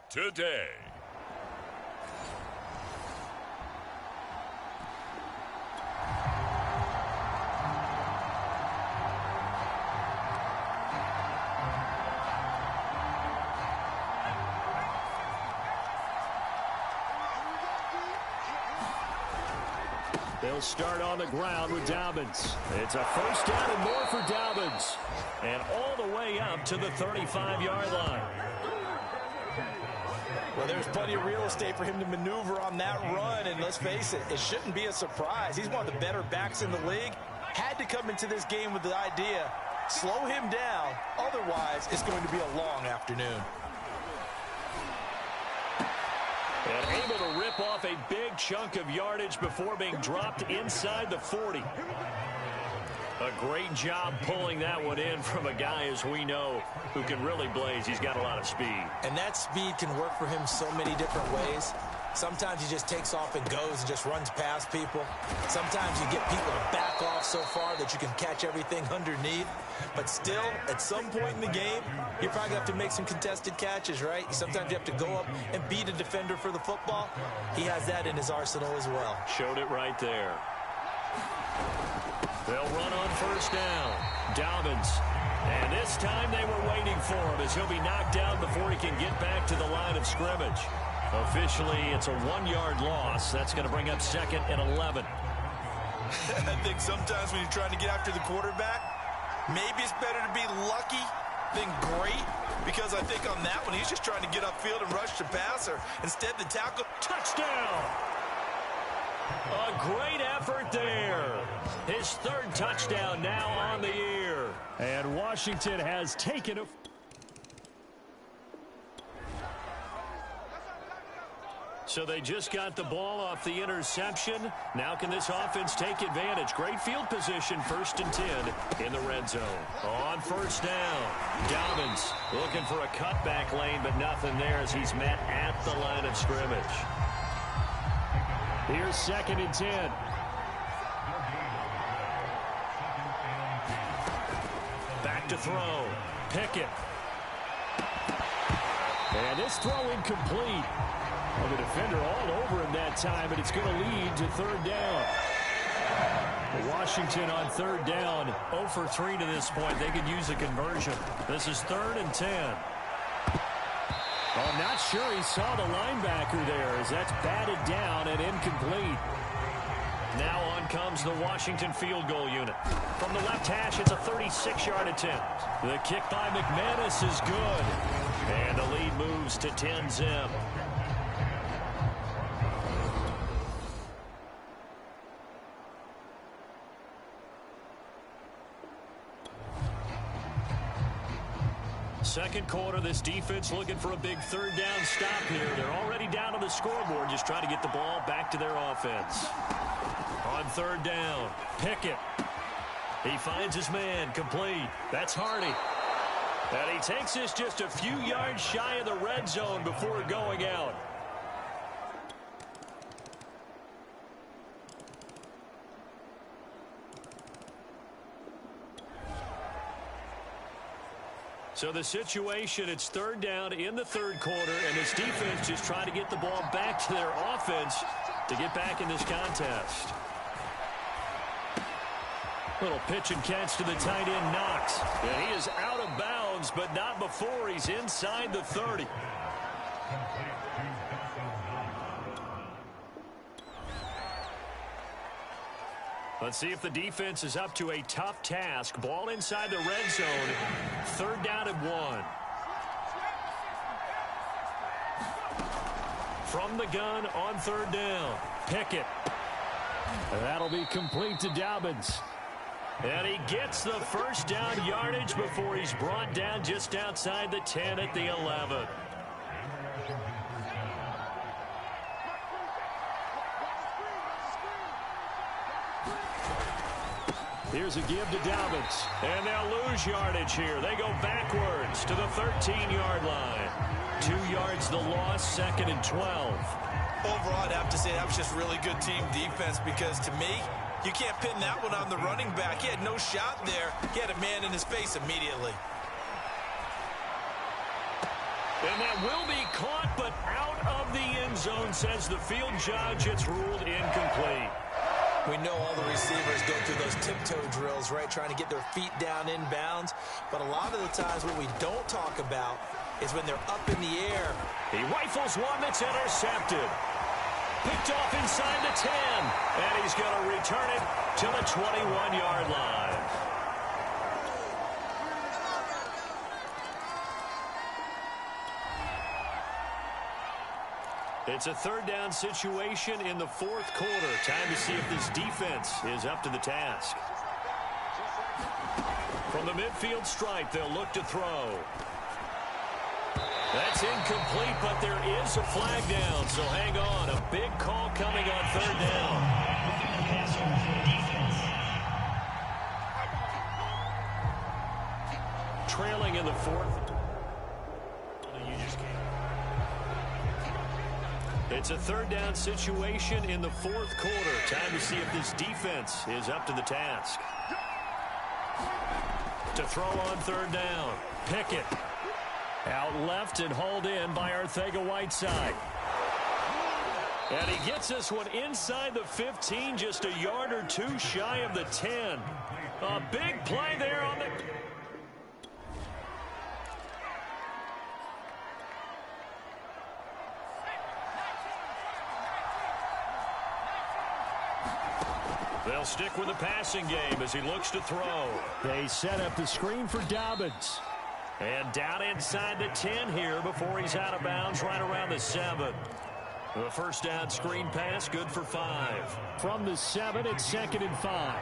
Today. They'll start on the ground with Dobbins. It's a first down and more for Dobbins. And all the way up to the 35-yard line. Well, there's plenty of real estate for him to maneuver on that run, and let's face it, it shouldn't be a surprise. He's one of the better backs in the league. Had to come into this game with the idea, slow him down, otherwise it's going to be a long afternoon. And able to rip off a big chunk of yardage before being dropped inside the 40. A great job pulling that one in from a guy, as we know, who can really blaze. He's got a lot of speed. And that speed can work for him so many different ways. Sometimes he just takes off and goes and just runs past people. Sometimes you get people to back off so far that you can catch everything underneath. But still, at some point in the game, you probably have to make some contested catches, right? Sometimes you have to go up and beat a defender for the football. He has that in his arsenal as well. Showed it right there. They'll run on first down. Dobbins. And this time they were waiting for him as he'll be knocked down before he can get back to the line of scrimmage. Officially, it's a 1-yard loss. That's going to bring up 2nd and 11. I think sometimes when you're trying to get after the quarterback, maybe it's better to be lucky than great, because I think on that one, he's just trying to get upfield and rush the passer. Instead, the tackle. Touchdown! A great effort there. His 3rd touchdown now on the year. And Washington has taken a... So they just got the ball off the interception. Now can this offense take advantage? Great field position, 1st and 10 in the red zone. On first down, Dobbins looking for a cutback lane, but nothing there as he's met at the line of scrimmage. Here's 2nd and 10. Back to throw. Pickett. And this throw incomplete. Well, the defender all over him that time, but it's going to lead to 3rd down. Washington on 3rd down. 0 for 3 to this point. They could use a conversion. This is 3rd and 10. I'm not sure he saw the linebacker there as that's batted down and incomplete. Now on comes the Washington field goal unit. From the left hash, it's a 36-yard attempt. The kick by McManus is good. And the lead moves to 10-zip. second quarter, this defense looking for a big third down stop here. They're already down on the scoreboard, just trying to get the ball back to their offense. On third down, Pickett. He finds his man, complete. That's Hardy. And he takes this just a few yards shy of the red zone before going out. So the situation, it's third down in the third quarter, and this defense just trying to get the ball back to their offense to get back in this contest. Little pitch and catch to the tight end, Knox. And he is out of bounds, but not before he's inside the 30. Let's see if the defense is up to a tough task. Ball inside the red zone. Third down and 1. From the gun on third down. Pickett. That'll be complete to Dobbins. And he gets the first down yardage before he's brought down just outside the 10 at the 11. Here's a give to Dobbins. And they'll lose yardage here. They go backwards to the 13-yard line. 2 yards the loss, second and 12. Overall, I'd have to say that was just really good team defense because, to me, you can't pin that one on the running back. He had no shot there. He had a man in his face immediately. And that will be caught, but out of the end zone, says the field judge. It's ruled incomplete. We know all the receivers go through those tiptoe drills, right, trying to get their feet down inbounds. But a lot of the times what we don't talk about is when they're up in the air. He rifles one that's intercepted. Picked off inside the 10. And he's going to return it to the 21-yard line. It's a third down situation in the fourth quarter. Time to see if this defense is up to the task. From the midfield stripe, they'll look to throw. That's incomplete, but there is a flag down, so hang on. A big call coming on third down. Trailing in the fourth. It's a third down situation in the fourth quarter. Time to see if this defense is up to the task. To throw on third down. Pickett. Out left and hauled in by Arcega-Whiteside. And he gets this one inside the 15, just a yard or two shy of the 10. A big play there on the... They'll stick with the passing game as he looks to throw. They set up the screen for Dobbins. And down inside the 10 here before he's out of bounds right around the 7. The first down screen pass, good for 5. From the 7, it's second and 5.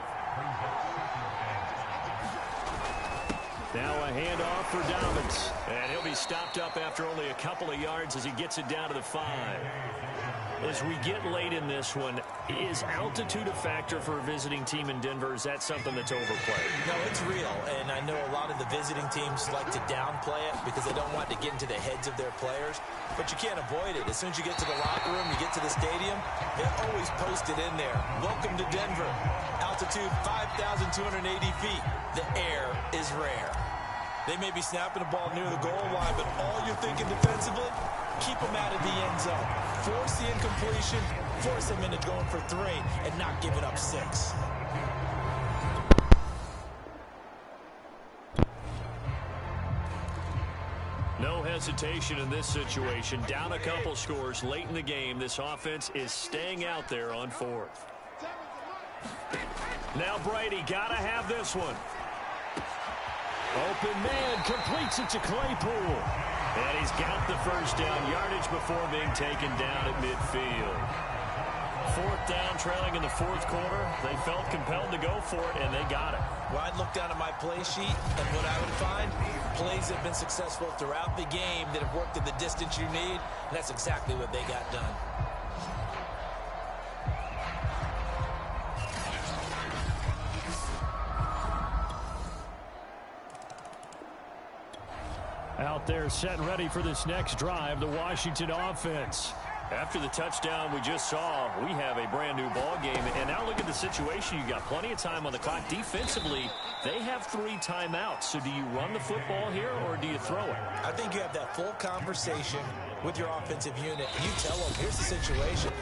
Now a handoff for Dobbins. And he'll be stopped up after only a couple of yards as he gets it down to the 5. As we get late in this one, is altitude a factor for a visiting team in Denver? Is that something that's overplayed? No, it's real, and I know a lot of the visiting teams like to downplay it because they don't want to get into the heads of their players, but you can't avoid it. As soon as you get to the locker room, you get to the stadium, they're always posted in there. Welcome to Denver. Altitude 5,280 feet. The air is rare. They may be snapping the ball near the goal line, but all you're thinking defensively, keep them out of the end zone. Force the incompletion, force them into going for 3, and not giving up 6. No hesitation in this situation. Down a couple scores late in the game. This offense is staying out there on 4th. Now Brady got to have this one. Open man completes it to Claypool. And he's got the first down yardage before being taken down at midfield. 4th down, trailing in the fourth quarter. They felt compelled to go for it, and they got it. Well, I'd look down at my play sheet, and what I would find, Plays have been successful throughout the game that have worked in the distance you need, and that's exactly what they got done. Out there set and ready for this next drive, the Washington offense. After the touchdown we just saw, we have a brand new ball game. And now look at the situation. You got plenty of time on the clock. Defensively, they have 3 timeouts. So do you run the football here or do you throw it? I think you have that full conversation with your offensive unit. You tell them, here's the situation.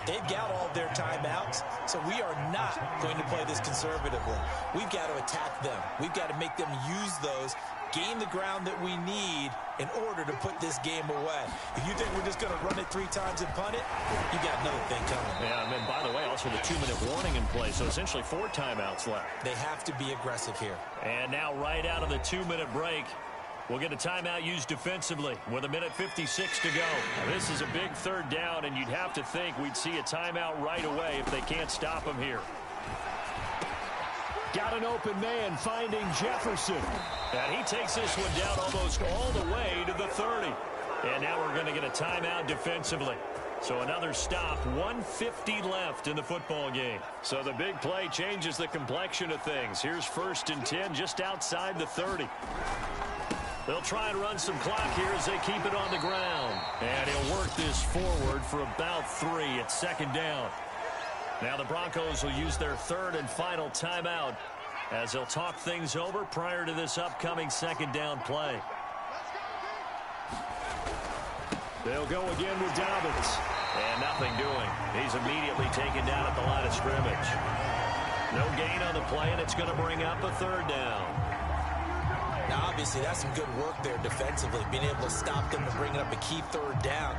They've got all their timeouts, so we are not going to play this conservatively. We've got to attack them. We've got to make them use those, gain the ground that we need in order to put this game away. If you think we're just going to run it 3 times and punt it, you got another thing coming. Yeah, and by the way, also the 2-minute warning in play, so essentially 4 timeouts left. They have to be aggressive here. And now right out of the 2-minute break, we'll get a timeout used defensively with 1:56 to go. Now, this is a big 3rd down, and you'd have to think we'd see a timeout right away if they can't stop him here. Got an open man finding Jefferson. And he takes this one down almost all the way to the 30. And now we're going to get a timeout defensively. So another stop, 1:50 left in the football game. So the big play changes the complexion of things. Here's 1st and 10 just outside the 30. They'll try and run some clock here as they keep it on the ground. And he'll work this forward for about 3 at 2nd down. Now the Broncos will use their 3rd and final timeout as they'll talk things over prior to this upcoming 2nd down play. They'll go again with Dobbins. And nothing doing. He's immediately taken down at the line of scrimmage. No gain on the play, and it's going to bring up a 3rd down. Now, obviously, that's some good work there defensively, being able to stop them and bringing up a key 3rd down.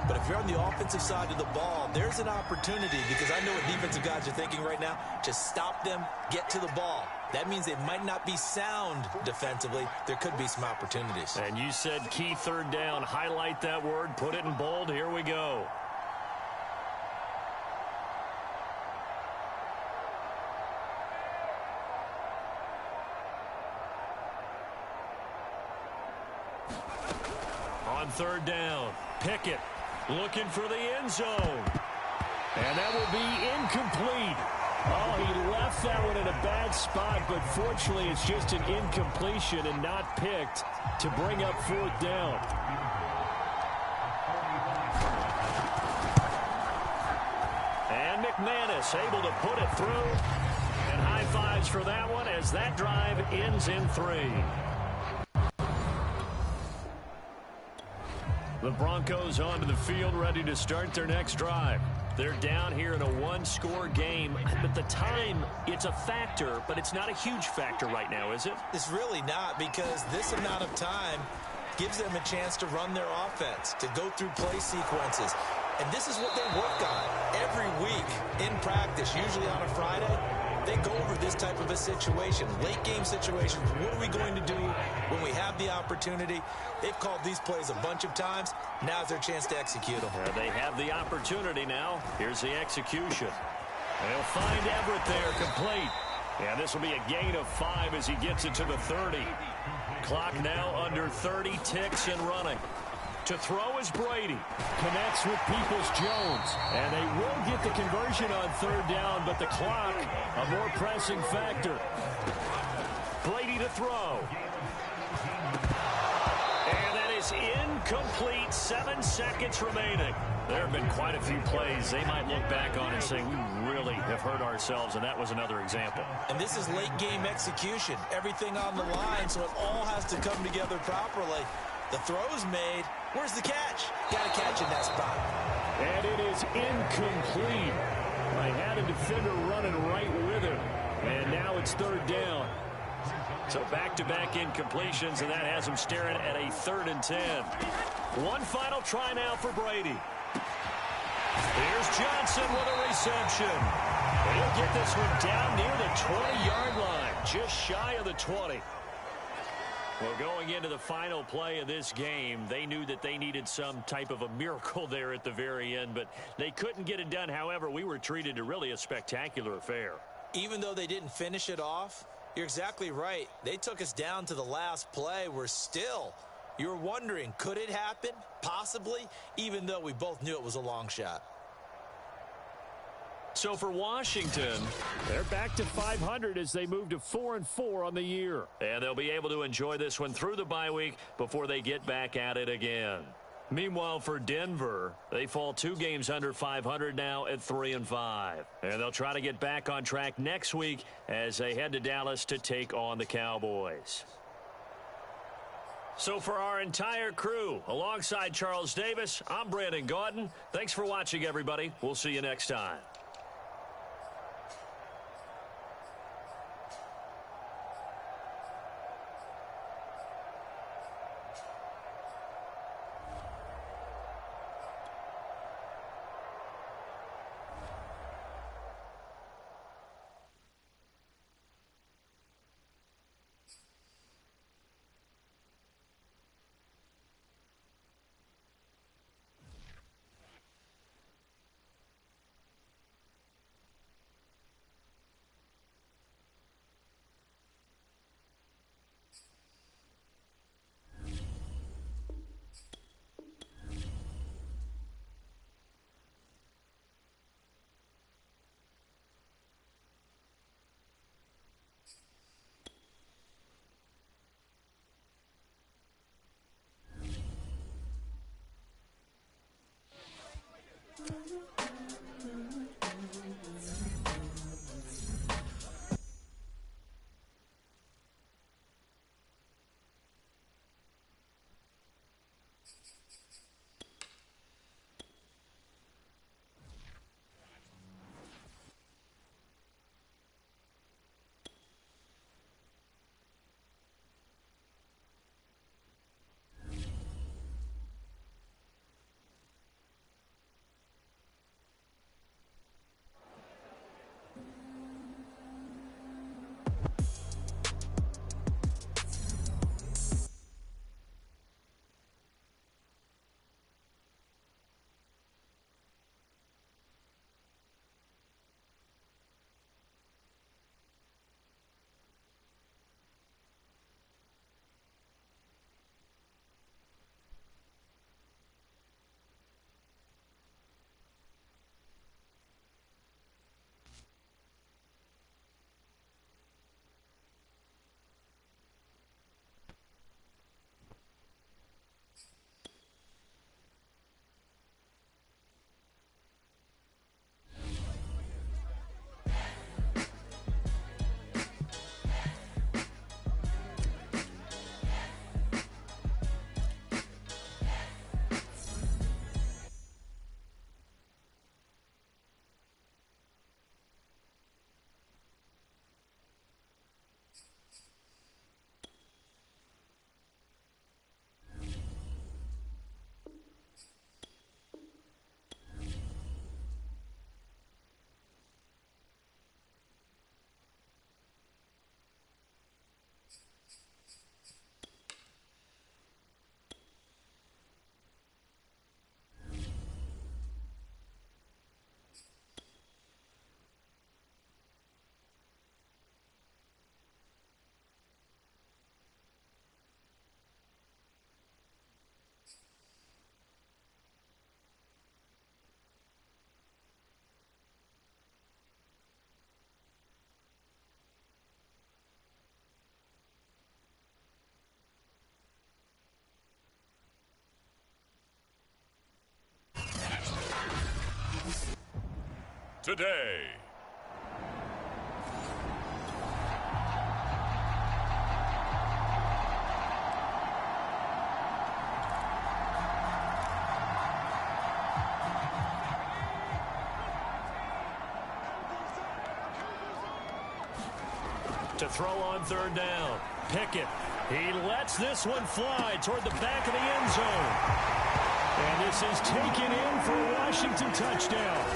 But if you're on the offensive side of the ball, there's an opportunity, because I know what defensive guys are thinking right now. Just stop them, get to the ball. That means they might not be sound defensively. There could be some opportunities. And you said key 3rd down. Highlight that word. Put it in bold. Here we go. On 3rd down, Pickett looking for the end zone. And that will be incomplete. Oh, he left that one in a bad spot, but fortunately it's just an incompletion and not picked to bring up 4th down. And McManus able to put it through. And high fives for that one as that drive ends in 3. The Broncos onto the field, ready to start their next drive. They're down here in a 1-score game, but the time, it's a factor, but it's not a huge factor right now, is it? It's really not, because this amount of time gives them a chance to run their offense, to go through play sequences. And this is what they work on every week in practice, usually on a Friday. They go over this type of a situation, late game situations. What are we going to do when we have the opportunity? They've called these plays a bunch of times. Now's their chance to execute them. They have the opportunity now. Here's the execution. They'll find Everett there, complete. And this will be a gain of 5 as he gets it to the 30. Clock now under 30 ticks and running. To throw is Brady. Connects with Peoples-Jones. And they will get the conversion on 3rd down, but the clock, a more pressing factor. Brady to throw. And that is incomplete. 7 seconds remaining. There have been quite a few plays they might look back on and say, we really have hurt ourselves, and that was another example. And this is late game execution. Everything on the line, so it all has to come together properly. The throw's made. Where's the catch? Got to catch in that spot. And it is incomplete. I had a defender running right with him. And now it's 3rd down. So back-to-back incompletions, and that has him staring at a 3rd and 10. One final try now for Brady. Here's Johnson with a reception. He'll get this one down near the 20-yard line, just shy of the 20. Well, going into the final play of this game, they knew that they needed some type of a miracle there at the very end, but they couldn't get it done. However, we were treated to really a spectacular affair. Even though they didn't finish it off, You're exactly right. They took us down to the last play. You're wondering, could it happen? Possibly, even though we both knew it was a long shot. So for Washington, they're back to 500 as they move to 4-4 on the year. And they'll be able to enjoy this one through the bye week before they get back at it again. Meanwhile, for Denver, they fall 2 games under 500 now at 3-5. And they'll try to get back on track next week as they head to Dallas to take on the Cowboys. So for our entire crew, alongside Charles Davis, I'm Brandon Gaudin. Thanks for watching, everybody. We'll see you next time. Today. To throw on third down. Pickett. He lets this one fly toward the back of the end zone. And this is taken in for a Washington touchdown.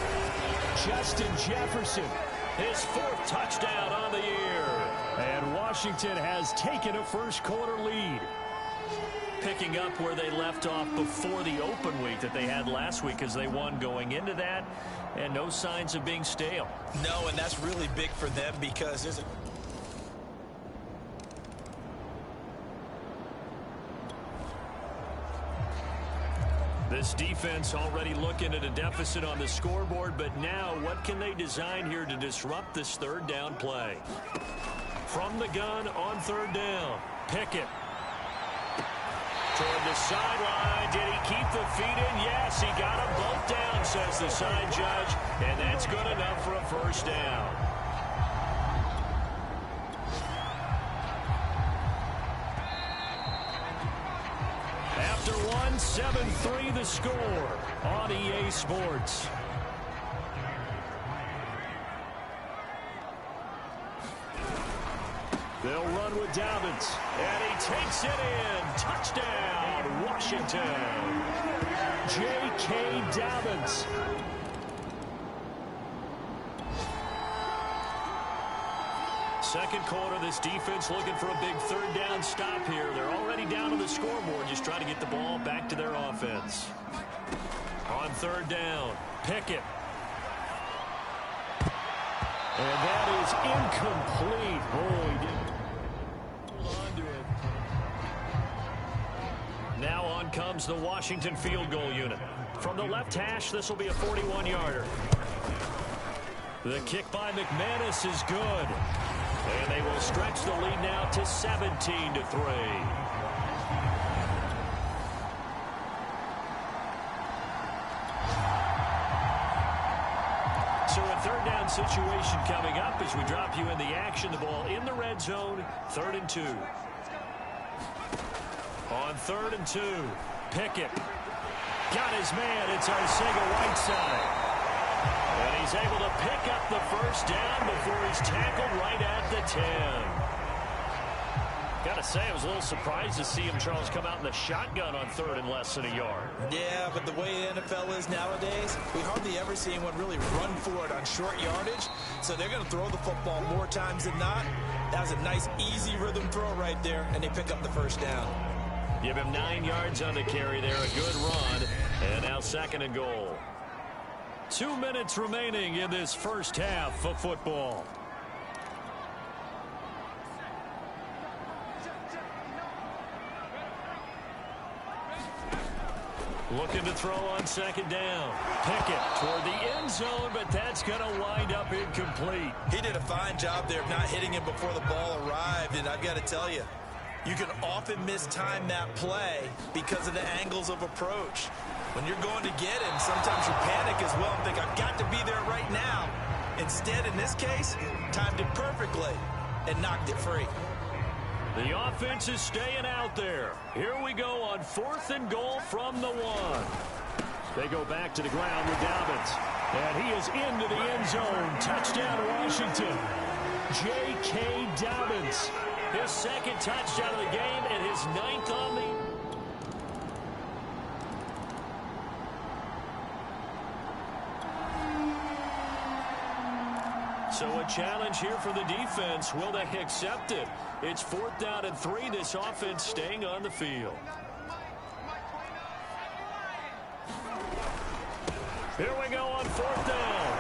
Justin Jefferson, his 4th touchdown on the year. And Washington has taken a first quarter lead. Picking up where they left off before the open week that they had last week as they won going into that. And no signs of being stale. No, and that's really big for them because This defense already looking at a deficit on the scoreboard, but now what can they design here to disrupt this third down play? From the gun on third down, Pickett. Toward the sideline, did he keep the feet in? Yes, he got them both down, says the side judge, and that's good enough for a first down. After one, 7-3 the score on EA Sports. They'll run with Dobbins, and he takes it in. Touchdown, Washington. J.K. Dobbins. Second quarter, this defense looking for a big third down stop here. They're already down on the scoreboard, just trying to get the ball back to their offense. On third down, Pickett. And that is incomplete. Oh, he didn't hold on to it. Now on comes the Washington field goal unit. From the left hash, this will be a 41-yarder. The kick by McManus is good. And they will stretch the lead now to 17-3. So a third down situation coming up as we drop you in the action. The ball in the red zone, 3rd and 2. On 3rd and 2, Pickett. Got his man, it's Arcega-Whiteside. And he's able to pick up the first down before he's tackled right at the 10. Got to say, I was a little surprised to see him, Charles, come out in the shotgun on 3rd and less than a yard. Yeah, but the way the NFL is nowadays, we hardly ever see anyone really run for it on short yardage. So they're going to throw the football more times than not. That was a nice, easy rhythm throw right there, and they pick up the first down. Give him 9 yards on the carry there, a good run. And now 2nd and goal. 2 minutes remaining in this first half of football. Looking to throw on 2nd down. Pickett toward the end zone, but that's going to wind up incomplete. He did a fine job there of not hitting him before the ball arrived, and I've got to tell you, you can often mistime that play because of the angles of approach. When you're going to get him, sometimes you panic as well and think, I've got to be there right now. Instead, in this case, timed it perfectly and knocked it free. The offense is staying out there. Here we go on 4th and goal from the 1. They go back to the ground with Dobbins. And he is into the end zone. Touchdown, Washington. J.K. Dobbins. His 2nd touchdown of the game and his 9th on the... So a challenge here for the defense. Will they accept it? It's 4th down and 3. This offense staying on the field. Here we go on 4th down.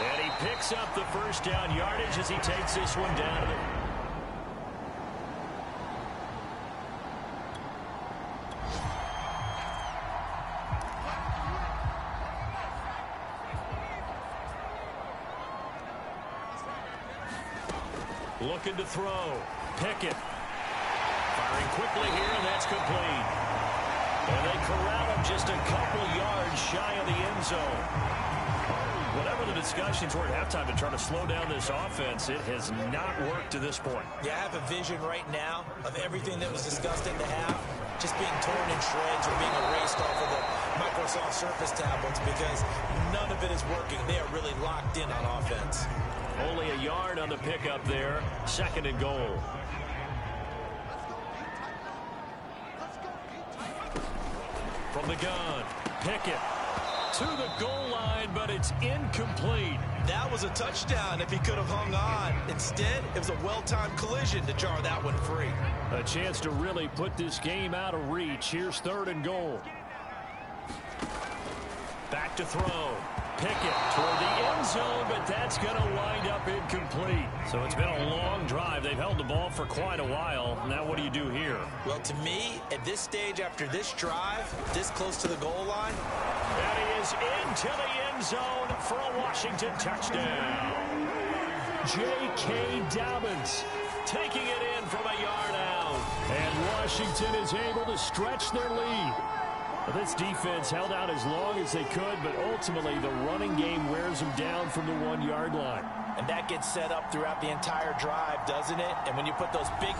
And he picks up the first down yardage as he takes this one down. Looking to throw. Pickett. Firing quickly here, and that's complete. And they corral him just a couple yards shy of the end zone. Whatever the discussions were at halftime to try to slow down this offense, it has not worked to this point. Yeah, I have a vision right now of everything that was discussed in the half just being torn in shreds or being erased off of the Microsoft Surface tablets because none of it is working. They are really locked in on offense. Only a yard on the pickup there. 2nd and goal. From the gun, Pickett to the goal line, but it's incomplete. That was a touchdown if he could have hung on. Instead, it was a well-timed collision to jar that one free. A chance to really put this game out of reach. Here's 3rd and goal. Back to throw. Pickett toward the end zone, but that's going to wind up incomplete. So it's been a long drive. They've held the ball for quite a while. Now what do you do here? Well, to me, at this stage after this drive, this close to the goal line. And he is into the end zone for a Washington touchdown. J.K. Dobbins taking it in from a yard out. And Washington is able to stretch their lead. Well, this defense held out as long as they could, but ultimately the running game wears them down from the 1-yard line. And that gets set up throughout the entire drive, doesn't it? And when you put those big...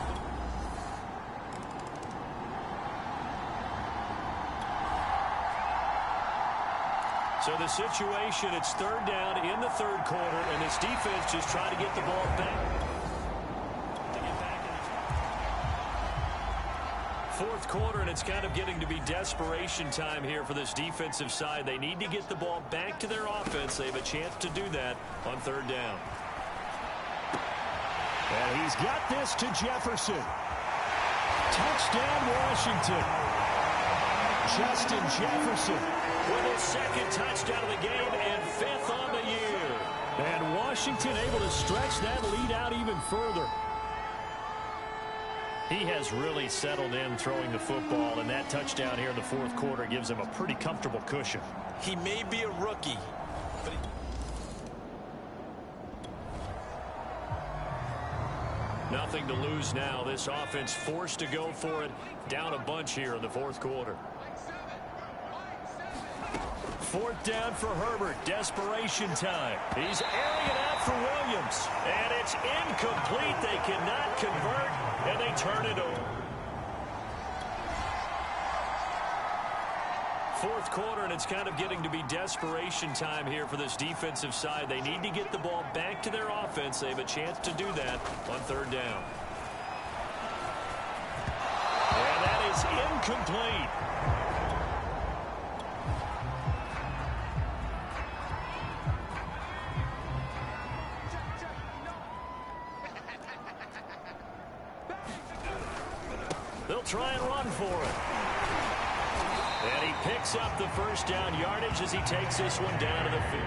So the situation, it's third down in the third quarter, and this defense just trying to get the ball back. Fourth quarter, and it's kind of getting to be desperation time here for this defensive side. They need to get the ball back to their offense. They have a chance to do that on third down. And he's got this to Jefferson. Touchdown, Washington. Justin Jefferson with his second touchdown of the game and fifth on the year. And Washington able to stretch that lead out even further. He has really settled in throwing the football, and that touchdown here in the fourth quarter gives him a pretty comfortable cushion. He may be a rookie, but nothing to lose now. This offense forced to go for it, down a bunch here in the fourth quarter. Fourth down for Herbert. Desperation time. He's airing it out for Williams. And it's incomplete. They cannot convert, and they turn it over. Fourth quarter, and it's kind of getting to be desperation time here for this defensive side. They need to get the ball back to their offense. They have a chance to do that on third down. And that is incomplete. They'll try and run for it. And he picks up the first down yardage as he takes this one down to the field.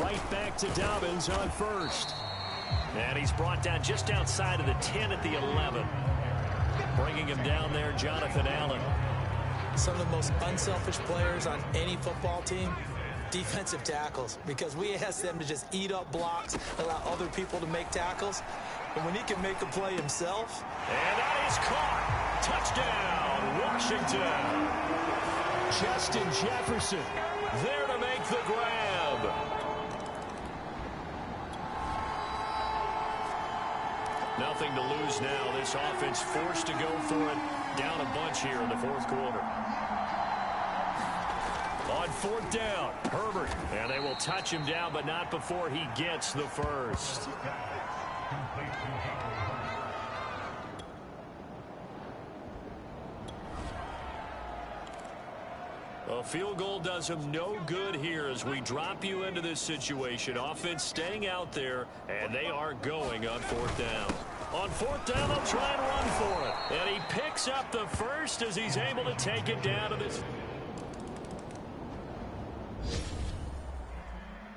Right back to Dobbins on first. And he's brought down just outside of the 10 at the 11. Bringing him down there, Jonathan Allen. some of the most unselfish players on any football team, defensive tackles, because we ask them to just eat up blocks, allow other people to make tackles. But when he can make a play himself. And that is caught. Touchdown, Washington. Justin Jefferson there to make the grab. Nothing to lose now. This offense forced to go for it. Down a bunch here in the fourth quarter. On fourth down, Herbert. And they will touch him down, but not before he gets the first. A field goal does him no good here as we drop you into this situation. Offense staying out there, and they are going on fourth down. On fourth down, they'll try and run for it. And he picks up the first as he's able to take it down to this.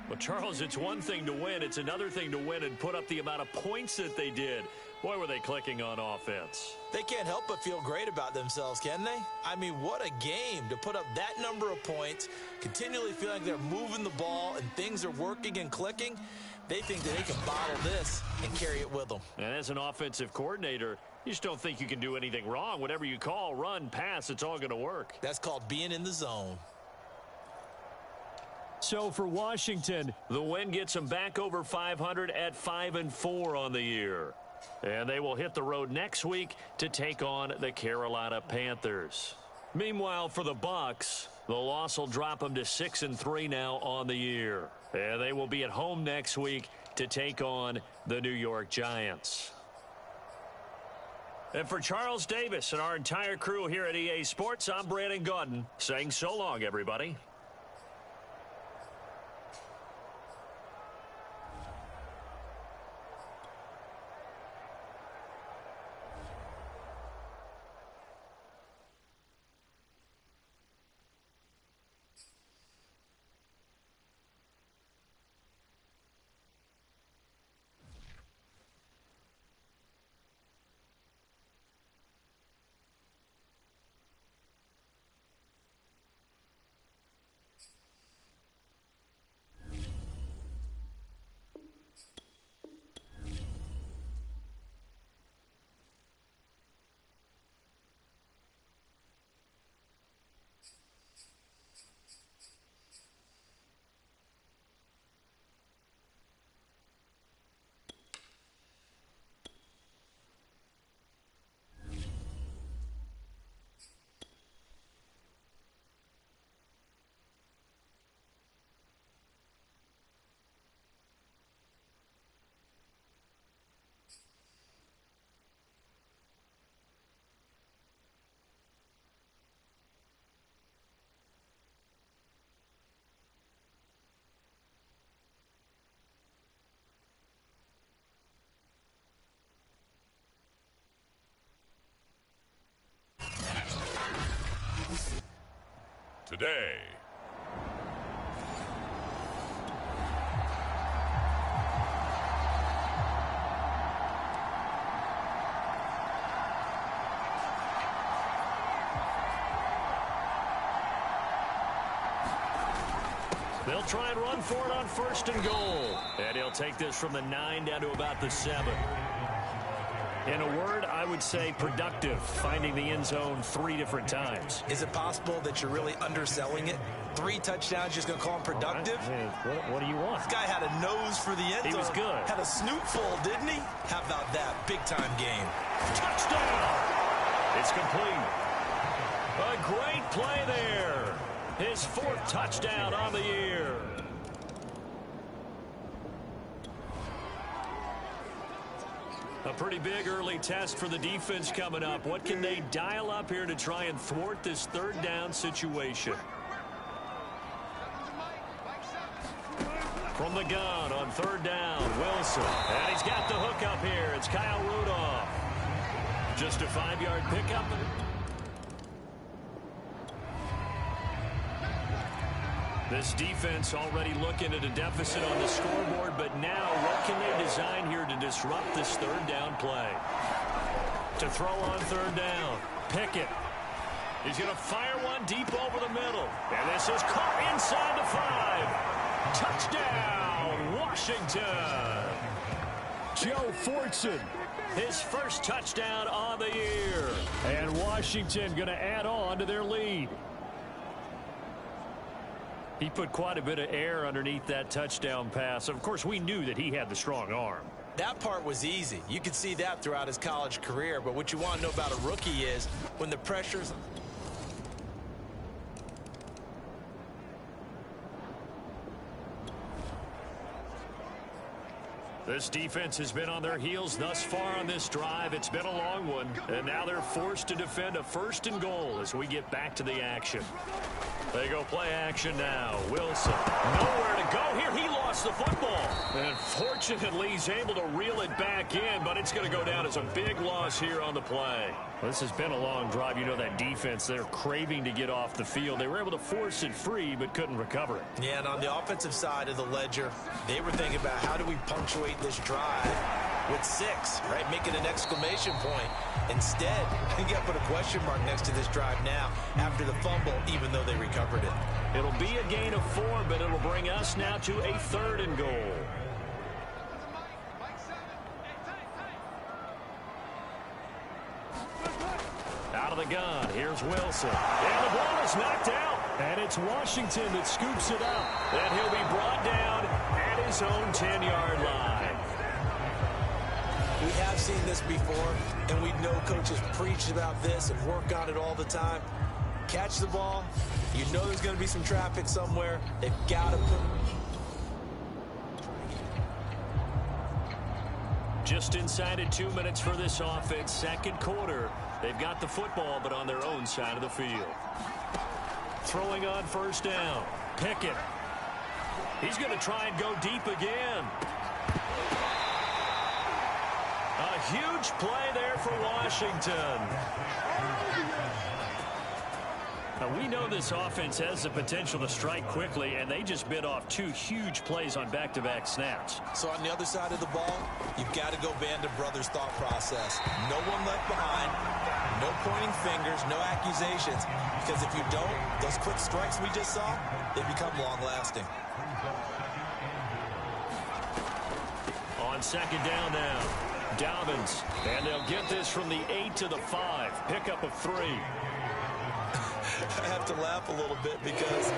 Well, Charles, it's one thing to win. It's another thing to win and put up the amount of points that they did. Boy, were they clicking on offense. They can't help but feel great about themselves, can they? I mean, what a game to put up that number of points, continually feel like they're moving the ball and things are working and clicking. They think that they can bottle this and carry it with them. And as an offensive coordinator, you just don't think you can do anything wrong. Whatever you call, run, pass, it's all going to work. That's called being in the zone. So for Washington, the win gets them back over 500 at 5-4 on the year. And they will hit the road next week to take on the Carolina Panthers. Meanwhile, for the Bucs, the loss will drop them to 6-3 now on the year. And they will be at home next week to take on the New York Giants. And for Charles Davis and our entire crew here at EA Sports, I'm Brandon Gaudin saying so long, everybody. the day. They'll try and run for it on 1st and goal. And he'll take this from the 9 down to about the 7. In a word, I would say productive, finding the end zone 3 different times. Is it possible that you're really underselling it? 3 touchdowns, just going to call him productive? Right. What do you want? This guy had a nose for the end zone. He was good. Had a snootful, didn't he? How about that? Big-time game. Touchdown! It's complete. A great play there. His 4th touchdown on the year. A pretty big early test for the defense coming up. What can they dial up here to try and thwart this 3rd down situation? From the gun on 3rd down, Wilson. And he's got the hook up here. It's Kyle Rudolph. Just a 5-yard pickup. This defense already looking at a deficit on the scoreboard, but now what can they design here to disrupt this 3rd down play? To throw on 3rd down, Pickett. He's going to fire one deep over the middle. And this is caught inside the 5. Touchdown, Washington. Joe Fortson, his 1st touchdown on the year. And Washington going to add on to their lead. He put quite a bit of air underneath that touchdown pass. Of course, we knew that he had the strong arm. That part was easy. You could see that throughout his college career. But what you want to know about a rookie is when the pressure's... This defense has been on their heels thus far on this drive. It's been a long one, and now they're forced to defend a 1st and goal as we get back to the action. They go play action now. Wilson, nowhere to go here. He lost the football. And fortunately, he's able to reel it back in, but it's going to go down as a big loss here on the play. This has been a long drive. You know that defense, they're craving to get off the field. They were able to force it free, but couldn't recover it. Yeah, and on the offensive side of the ledger, they were thinking about how do we punctuate this drive with 6, right? Make it an exclamation point. Instead, you got to put a question mark next to this drive now after the fumble, even though they recovered it. It'll be a gain of 4, but it'll bring us now to a 3rd and goal. Out of the gun, here's Wilson. And the ball is knocked out. And it's Washington that scoops it up. And he'll be brought down at his own 10-yard line. We have seen this before, and we know coaches preach about this and work on it all the time. Catch the ball. You know there's going to be some traffic somewhere. They've got to put... Just inside of 2 minutes for this offense. 2nd quarter. They've got the football, but on their own side of the field. Throwing on 1st down. Pickett. He's going to try and go deep again. A huge play there for Washington. Now, we know this offense has the potential to strike quickly, and they just bit off 2 huge plays on back-to-back snaps. So on the other side of the ball, you've got to go band of brothers thought process. No one left behind, no pointing fingers, no accusations, because if you don't, those quick strikes we just saw, they become long-lasting. On 2nd down now, Dobbins, and they'll get this from the 8 to the 5, pickup of 3. I have to laugh a little bit because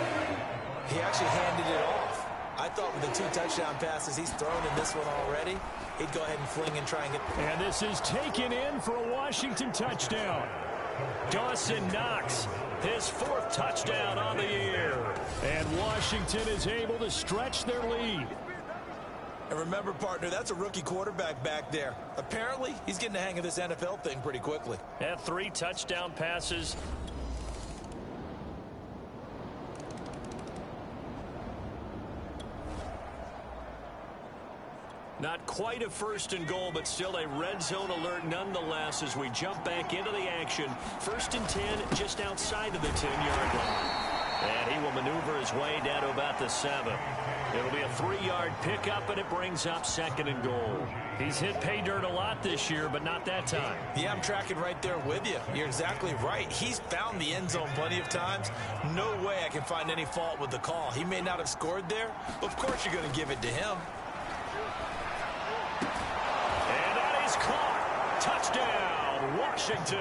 he actually handed it off. I thought with the 2 touchdown passes he's thrown in this one already, he'd go ahead and fling and try and get... And this is taken in for a Washington touchdown. Dawson Knox, his 4th touchdown on the year. And Washington is able to stretch their lead. And remember, partner, that's a rookie quarterback back there. Apparently, he's getting the hang of this NFL thing pretty quickly. Had 3 touchdown passes. Not quite a 1st and goal, but still a red zone alert nonetheless as we jump back into the action. 1st and 10 just outside of the 10-yard line. And he will maneuver his way down to about the 7. It'll be a 3-yard pickup, and it brings up 2nd and goal. He's hit pay dirt a lot this year, but not that time. Yeah, I'm tracking right there with you. You're exactly right. He's found the end zone plenty of times. No way I can find any fault with the call. He may not have scored there. Of course you're going to give it to him. And that is caught. Touchdown, Washington.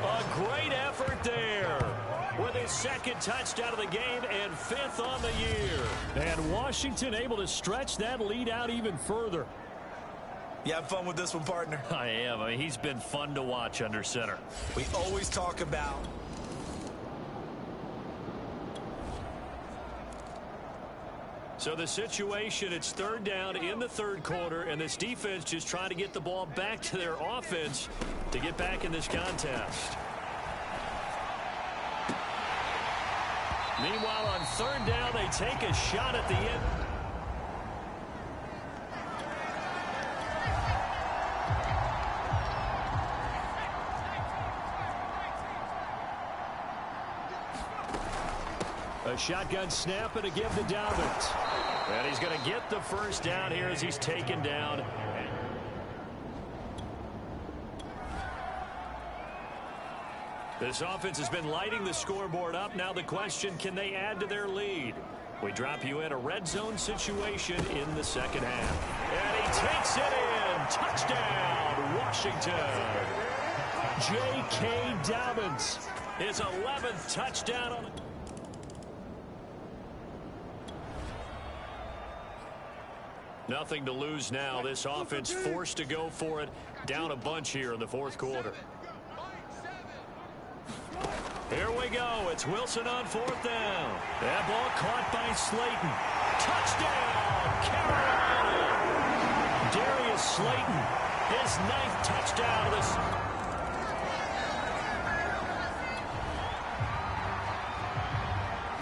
A great effort there with his 2nd touchdown of the game and 5th on the year. And Washington able to stretch that lead out even further. You have fun with this one, partner? I am. I mean, he's been fun to watch under center. We always talk about so the situation, it's 3rd down in the 3rd quarter, and this defense just trying to get the ball back to their offense to get back in this contest. Meanwhile, on 3rd down, they take a shot at the end. A shotgun snap and a give to Dobbins. And he's going to get the 1st down here as he's taken down. This offense has been lighting the scoreboard up. Now the question, can they add to their lead? We drop you in a red zone situation in the 2nd half. And he takes it in. Touchdown, Washington. J.K. Dobbins, his 11th touchdown on the... Nothing to lose now. This offense forced to go for it. Down a bunch here in the 4th quarter. Here we go. It's Wilson on 4th down. That ball caught by Slayton. Touchdown, Carolina. Darius Slayton, his 9th touchdown of this.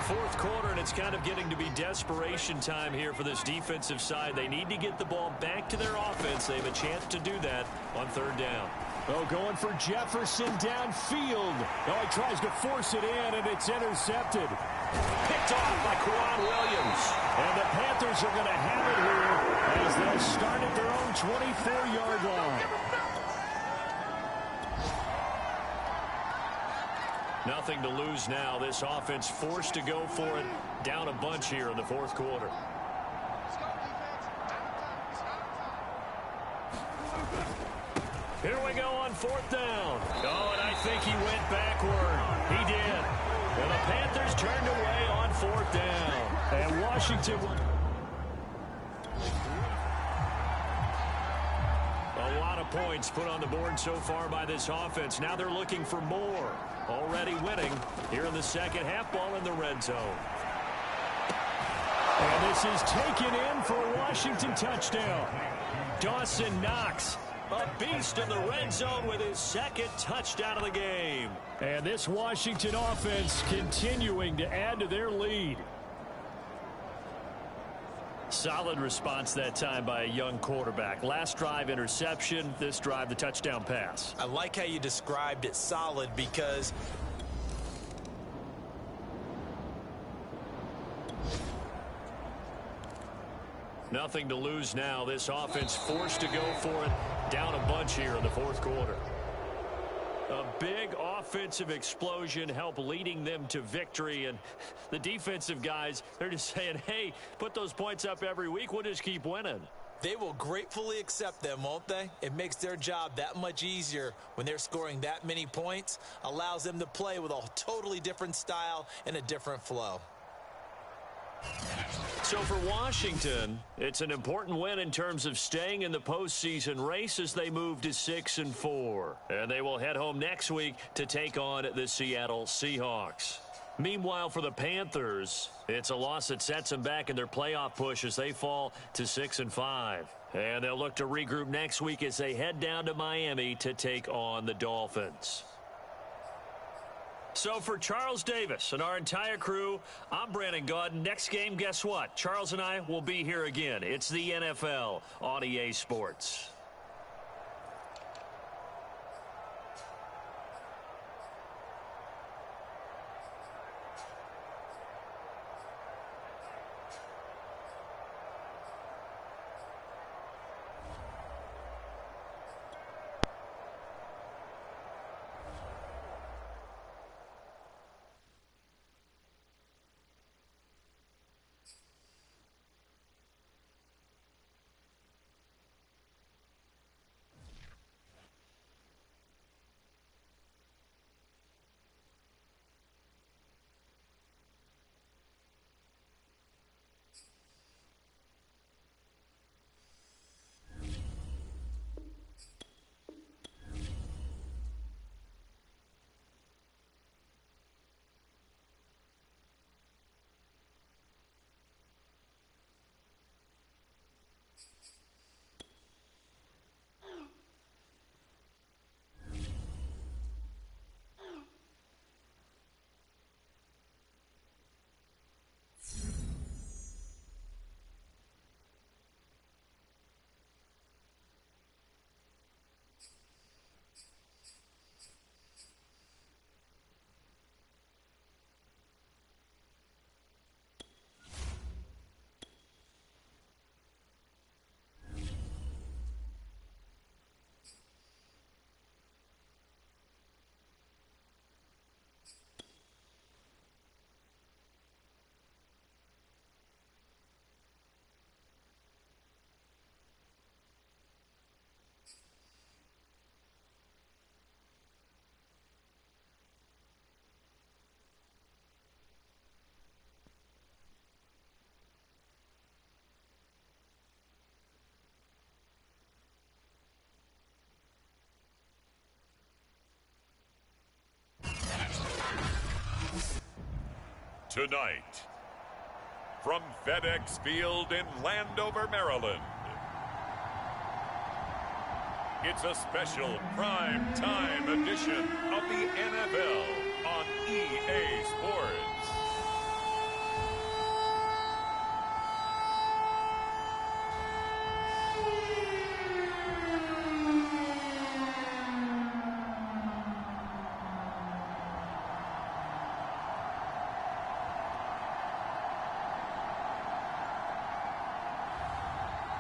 Fourth quarter, and it's kind of getting to be desperation time here for this defensive side. They need to get the ball back to their offense. They have a chance to do that on 3rd down. Oh, going for Jefferson downfield. Oh, he tries to force it in, and it's intercepted. Picked off by Quan Williams. And the Panthers are going to have it here as they'll start at their own 24-yard line. Nothing to lose now. This offense forced to go for it. Down a bunch here in the 4th quarter. Here we go on 4th down. Oh, and I think he went backward. He did. And the Panthers turned away on 4th down. And Washington... A lot of points put on the board so far by this offense. Now they're looking for more. Already winning here in the 2nd half. Ball in the red zone. And this is taken in for a Washington touchdown. Dawson Knox, a beast in the red zone with his 2nd touchdown of the game. And this Washington offense continuing to add to their lead. Solid response that time by a young quarterback. Last drive, interception. This drive, the touchdown pass. I like how you described it, solid, because nothing to lose now. This offense forced to go for it. Down a bunch here in the 4th quarter. A big offensive explosion helped leading them to victory. And the defensive guys, they're just saying, hey, put those points up every week. We'll just keep winning. they will gratefully accept them, won't they? It makes their job that much easier when they're scoring that many points. Allows them to play with a totally different style and a different flow. So for Washington, it's an important win in terms of staying in the postseason race as they move to 6-4. And they will head home next week to take on the Seattle Seahawks. Meanwhile, for the Panthers, it's a loss that sets them back in their playoff push as they fall to 6-5. And they'll look to regroup next week as they head down to Miami to take on the Dolphins. So for Charles Davis and our entire crew, I'm Brandon Gaudin. Next game, guess what? Charles and I will be here again. It's the NFL on EA Sports. Tonight, from FedEx Field in Landover, Maryland, it's a special prime time edition of the NFL on EA Sports.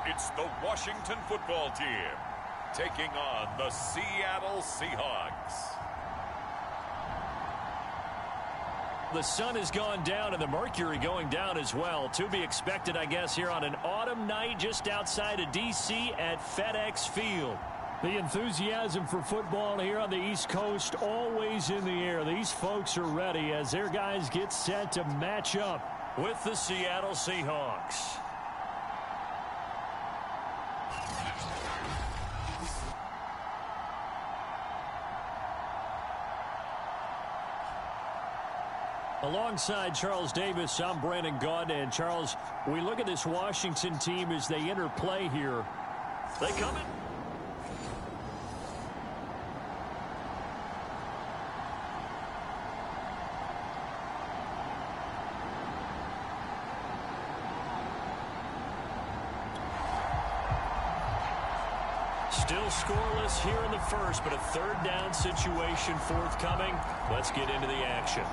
It's the Washington football team taking on the Seattle Seahawks. The sun has gone down and the mercury going down as well. To be expected, I guess, here on an autumn night just outside of D.C. at FedEx Field. The enthusiasm for football here on the East Coast always in the air. These folks are ready as their guys get set to match up with the Seattle Seahawks. Alongside Charles Davis, I'm Brandon Gaudin. And Charles, we look at this Washington team as they enter play here. They come in. Still scoreless here in the first, but a third down situation forthcoming. Let's get into the action.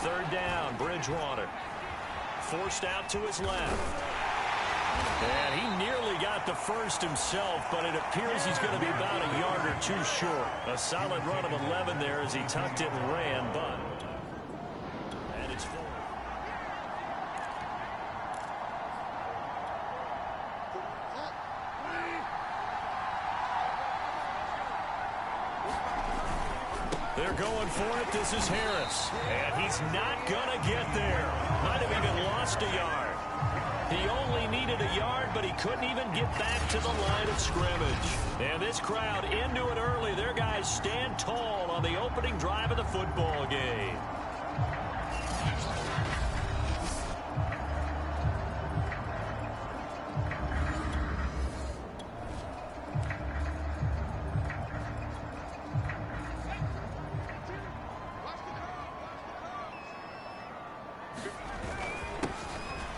Third down, Bridgewater. Forced out to his left. And he nearly got the first himself, but it appears he's going to be about a yard or two short. A solid run of 11 there as he tucked it and ran, but... And it's full. They're going for it. This is Harris. And he's not going to get there. Might have even lost a yard. He only needed a yard, but he couldn't even get back to the line of scrimmage. And this crowd into it early. Their guys stand tall on the opening drive of the football game.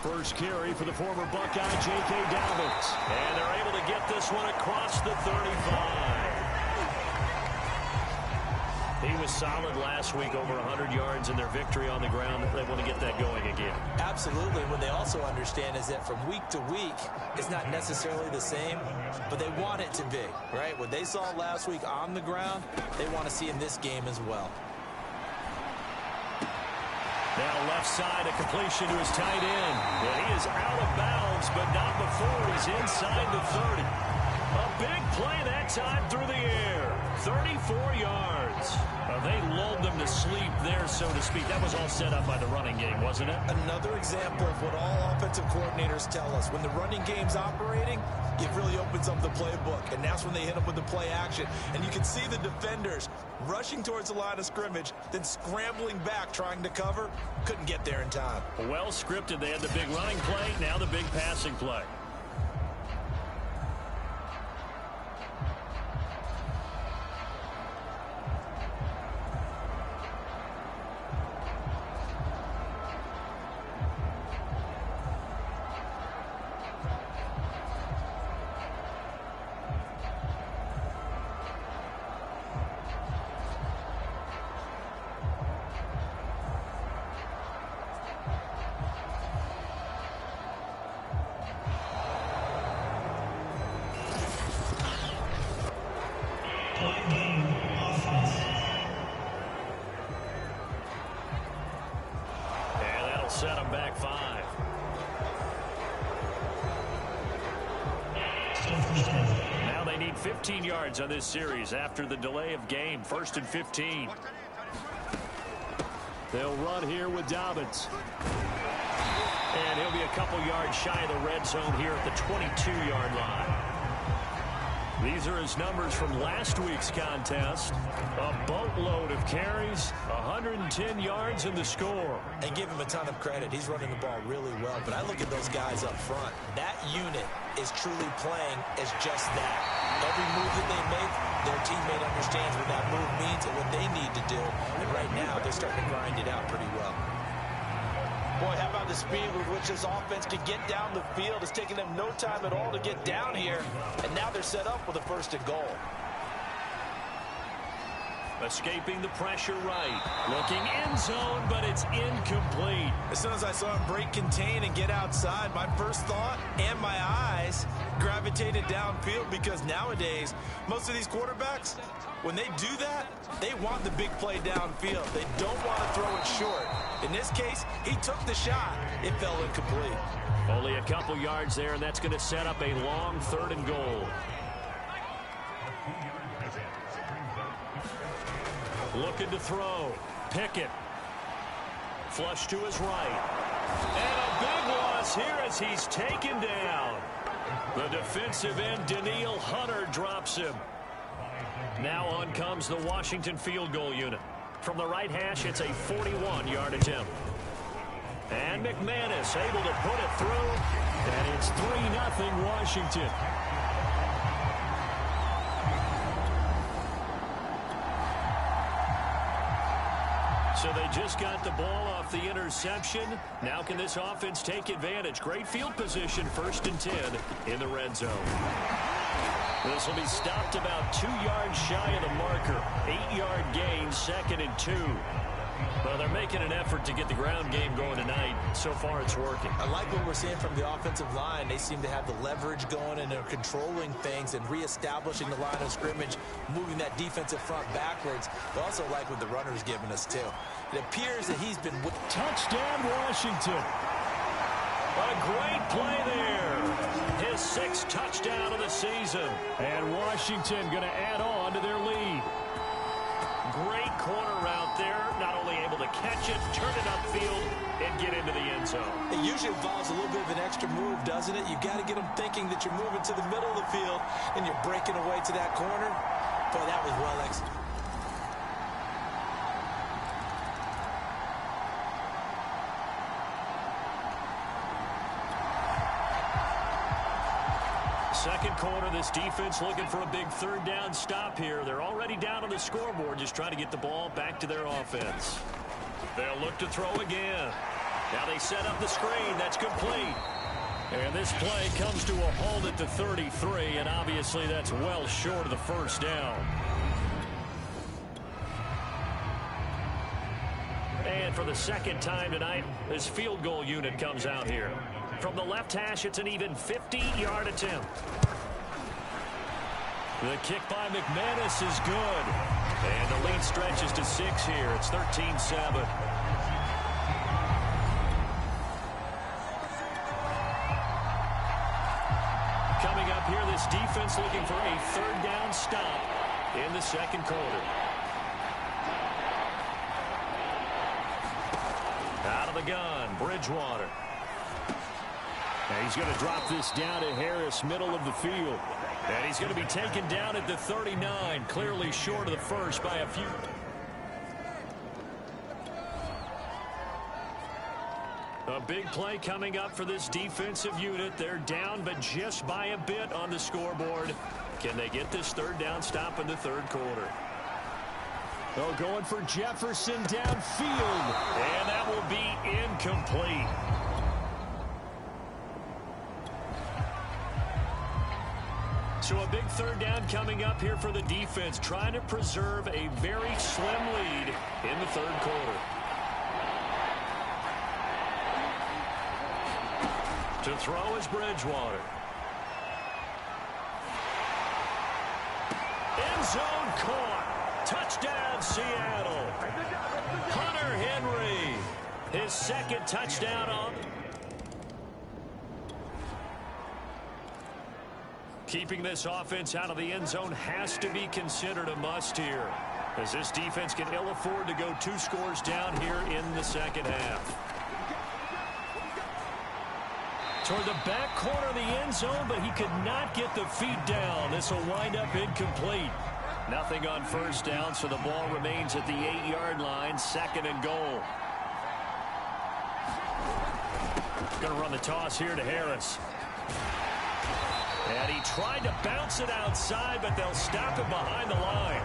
First carry for the former Buckeye, J.K. Dobbins. And they're able to get this one across the 35. He was solid last week, over 100 yards in their victory on the ground. They want to get that going again. Absolutely. What they also understand is that from week to week, it's not necessarily the same, but they want it to be, right? What they saw last week on the ground, they want to see in this game as well. Now left side, a completion to his tight end. And he is out of bounds, but not before he's inside the 30. A big play that time through the air. 34 yards. They lulled them to sleep there, so to speak. That was all set up by the running game, wasn't it? Another example of what all offensive coordinators tell us. When the running game's operating, it really opens up the playbook. And that's when they hit them with the play action. And you can see the defenders rushing towards the line of scrimmage, then scrambling back, trying to cover. Couldn't get there in time. Well scripted. They had the big running play, now the big passing play. Set him back 5. Now they need 15 yards on this series after the delay of game. 1st and 15. They'll run here with Dobbins. And he'll be a couple yards shy of the red zone here at the 22-yard line. These are his numbers from last week's contest. A boatload of carries, 110 yards in the score. And give him a ton of credit. He's running the ball really well. But I look at those guys up front. That unit is truly playing as just that. Every move that they make, their teammate understands what that move means and what they need to do. And right now, they're starting to grind it out pretty well. Boy, how about the speed with which this offense can get down the field? It's taking them no time at all to get down here. And now they're set up with a 1st and goal. Escaping the pressure right. Looking end zone, but it's incomplete. As soon as I saw him break contain and get outside, my first thought and my eyes gravitated downfield, because nowadays, most of these quarterbacks, when they do that, they want the big play downfield. They don't want to throw it short. In this case, he took the shot. It fell incomplete. Only a couple yards there, and that's going to set up a long 3rd and goal. Looking to throw. Pickett. Flush to his right. And a big loss here as he's taken down. The defensive end, Daniil Hunter, drops him. Now on comes the Washington field goal unit. From the right hash, it's a 41-yard attempt. And McManus able to put it through. And it's 3-0 Washington. So they just got the ball off the interception. Now can this offense take advantage? Great field position, 1st and 10 in the red zone. This will be stopped about 2 yards shy of the marker. 8-yard gain, 2nd and 2. Well, they're making an effort to get the ground game going tonight. So far, it's working. I like what we're seeing from the offensive line. They seem to have the leverage going, and they're controlling things and reestablishing the line of scrimmage, moving that defensive front backwards. I also like what the runner's giving us, too. It appears that he's been... Touchdown, Washington. A great play there. His 6th touchdown of the season. And Washington going to add on to their lead. Great corner route there. Not only able to catch it, turn it upfield, and get into the end zone. It usually involves a little bit of an extra move, doesn't it? You've got to get them thinking that you're moving to the middle of the field and you're breaking away to that corner. Boy, that was well executed. Second quarter, this defense looking for a big 3rd down stop here. They're already down on the scoreboard, just trying to get the ball back to their offense. They'll look to throw again. Now they set up the screen. That's complete. And this play comes to a halt at the 33, and obviously that's well short of the 1st down. And for the 2nd time tonight, this field goal unit comes out here. From the left hash, it's an even 50-yard attempt. The kick by McManus is good. And the lead stretches to 6 here. It's 13-7. Coming up here, this defense looking for a 3rd down stop in the 2nd quarter. Out of the gun, Bridgewater. And he's going to drop this down to Harris, middle of the field. And he's going to be taken down at the 39, clearly short of the 1st by a few. A big play coming up for this defensive unit. They're down, but just by a bit on the scoreboard. Can they get this 3rd down stop in the 3rd quarter? Oh, going for Jefferson downfield. And that will be incomplete. So a big 3rd down coming up here for the defense, trying to preserve a very slim lead in the 3rd quarter. To throw is Bridgewater. End zone caught. Touchdown, Seattle. Hunter Henry. His 2nd touchdown on. Keeping this offense out of the end zone has to be considered a must here, as this defense can ill afford to go 2 scores down here in the 2nd half. Toward the back corner of the end zone, but he could not get the feet down. This will wind up incomplete. Nothing on first down, so the ball remains at the 8-yard line, 2nd and goal. Going to run the toss here to Harris. And he tried to bounce it outside, but they'll stop him behind the line.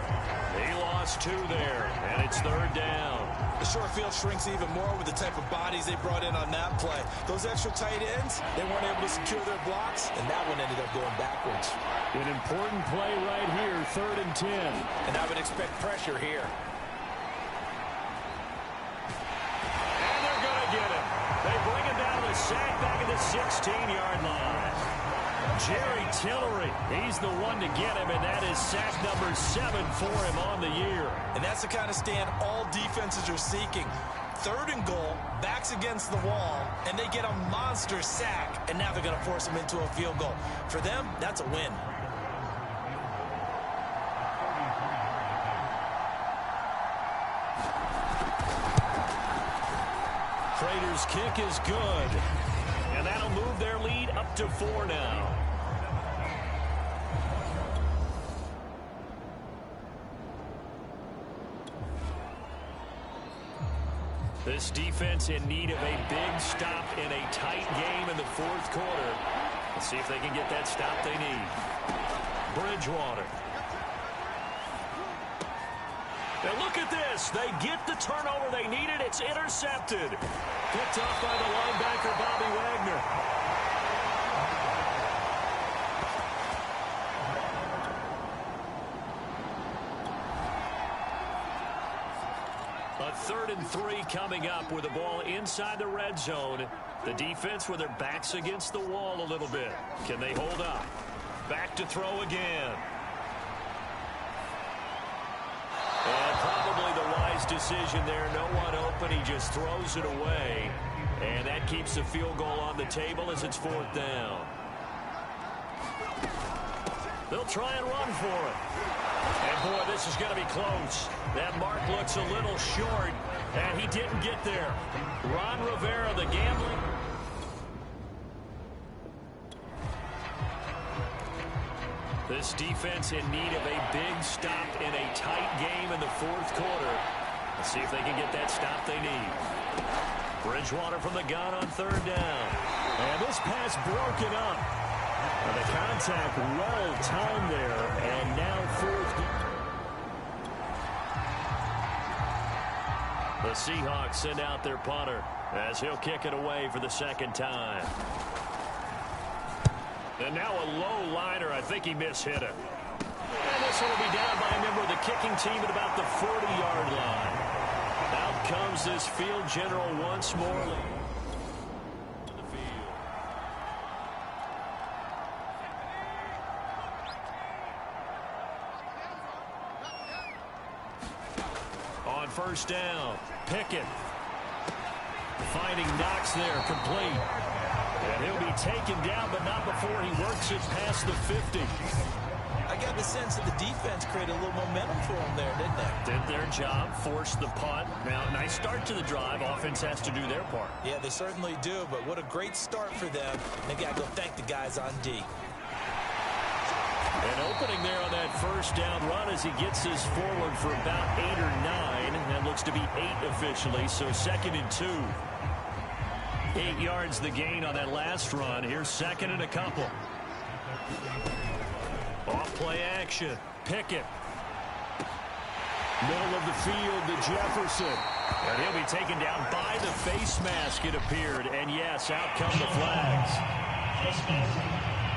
He lost 2 there, and it's 3rd down. The short field shrinks even more with the type of bodies they brought in on that play. Those extra tight ends, they weren't able to secure their blocks, and that one ended up going backwards. An important play right here, 3rd and 10. And I would expect pressure here. And they're going to get him. They bring him down with a sack back at the 16-yard line. Jerry Tillery, he's the one to get him, and that is sack number 7 for him on the year. And that's the kind of stand all defenses are seeking. 3rd and goal, backs against the wall, and they get a monster sack, and now they're going to force him into a field goal. For them, that's a win. Prater's kick is good, and that'll move their lead up to 4 now. This defense in need of a big stop in a tight game in the 4th quarter. Let's see if they can get that stop they need. Bridgewater. Now look at this. They get the turnover they needed. It's intercepted. Picked off by the linebacker, Bobby Wagner. A 3rd and 3 coming up with the ball inside the red zone. The defense with their backs against the wall a little bit. Can they hold up? Back to throw again. And probably the wise decision there. No one open. He just throws it away. And that keeps the field goal on the table as it's 4th down. They'll try and run for it. And, boy, this is going to be close. That mark looks a little short, and he didn't get there. Ron Rivera, the gambling. This defense in need of a big stop in a tight game in the 4th quarter. Let's see if they can get that stop they need. Bridgewater from the gun on 3rd down. And this pass broken up. And the contact well timed there, and now 4th. The Seahawks send out their punter as he'll kick it away for the 2nd time. And now a low liner. I think he mishit it. And this one will be down by a member of the kicking team at about the 40-yard line. Out comes this field general once more. On 1st down, Pickett finding Knox there, complete. And he'll be taken down, but not before he works it past the 50. I got the sense that the defense created a little momentum for them there, didn't they? Did their job, forced the punt. Now, nice start to the drive. Offense has to do their part. Yeah, they certainly do, but what a great start for them. They got to go thank the guys on D. An opening there on that 1st down run as he gets this forward for about 8 or 9. That looks to be 8 officially, so 2nd and 2. 8 yards the gain on that last run. Here's 2nd and a couple. Off play action. Pickett. Middle of the field to Jefferson. And he'll be taken down by the face mask, it appeared. And yes, out come the flags.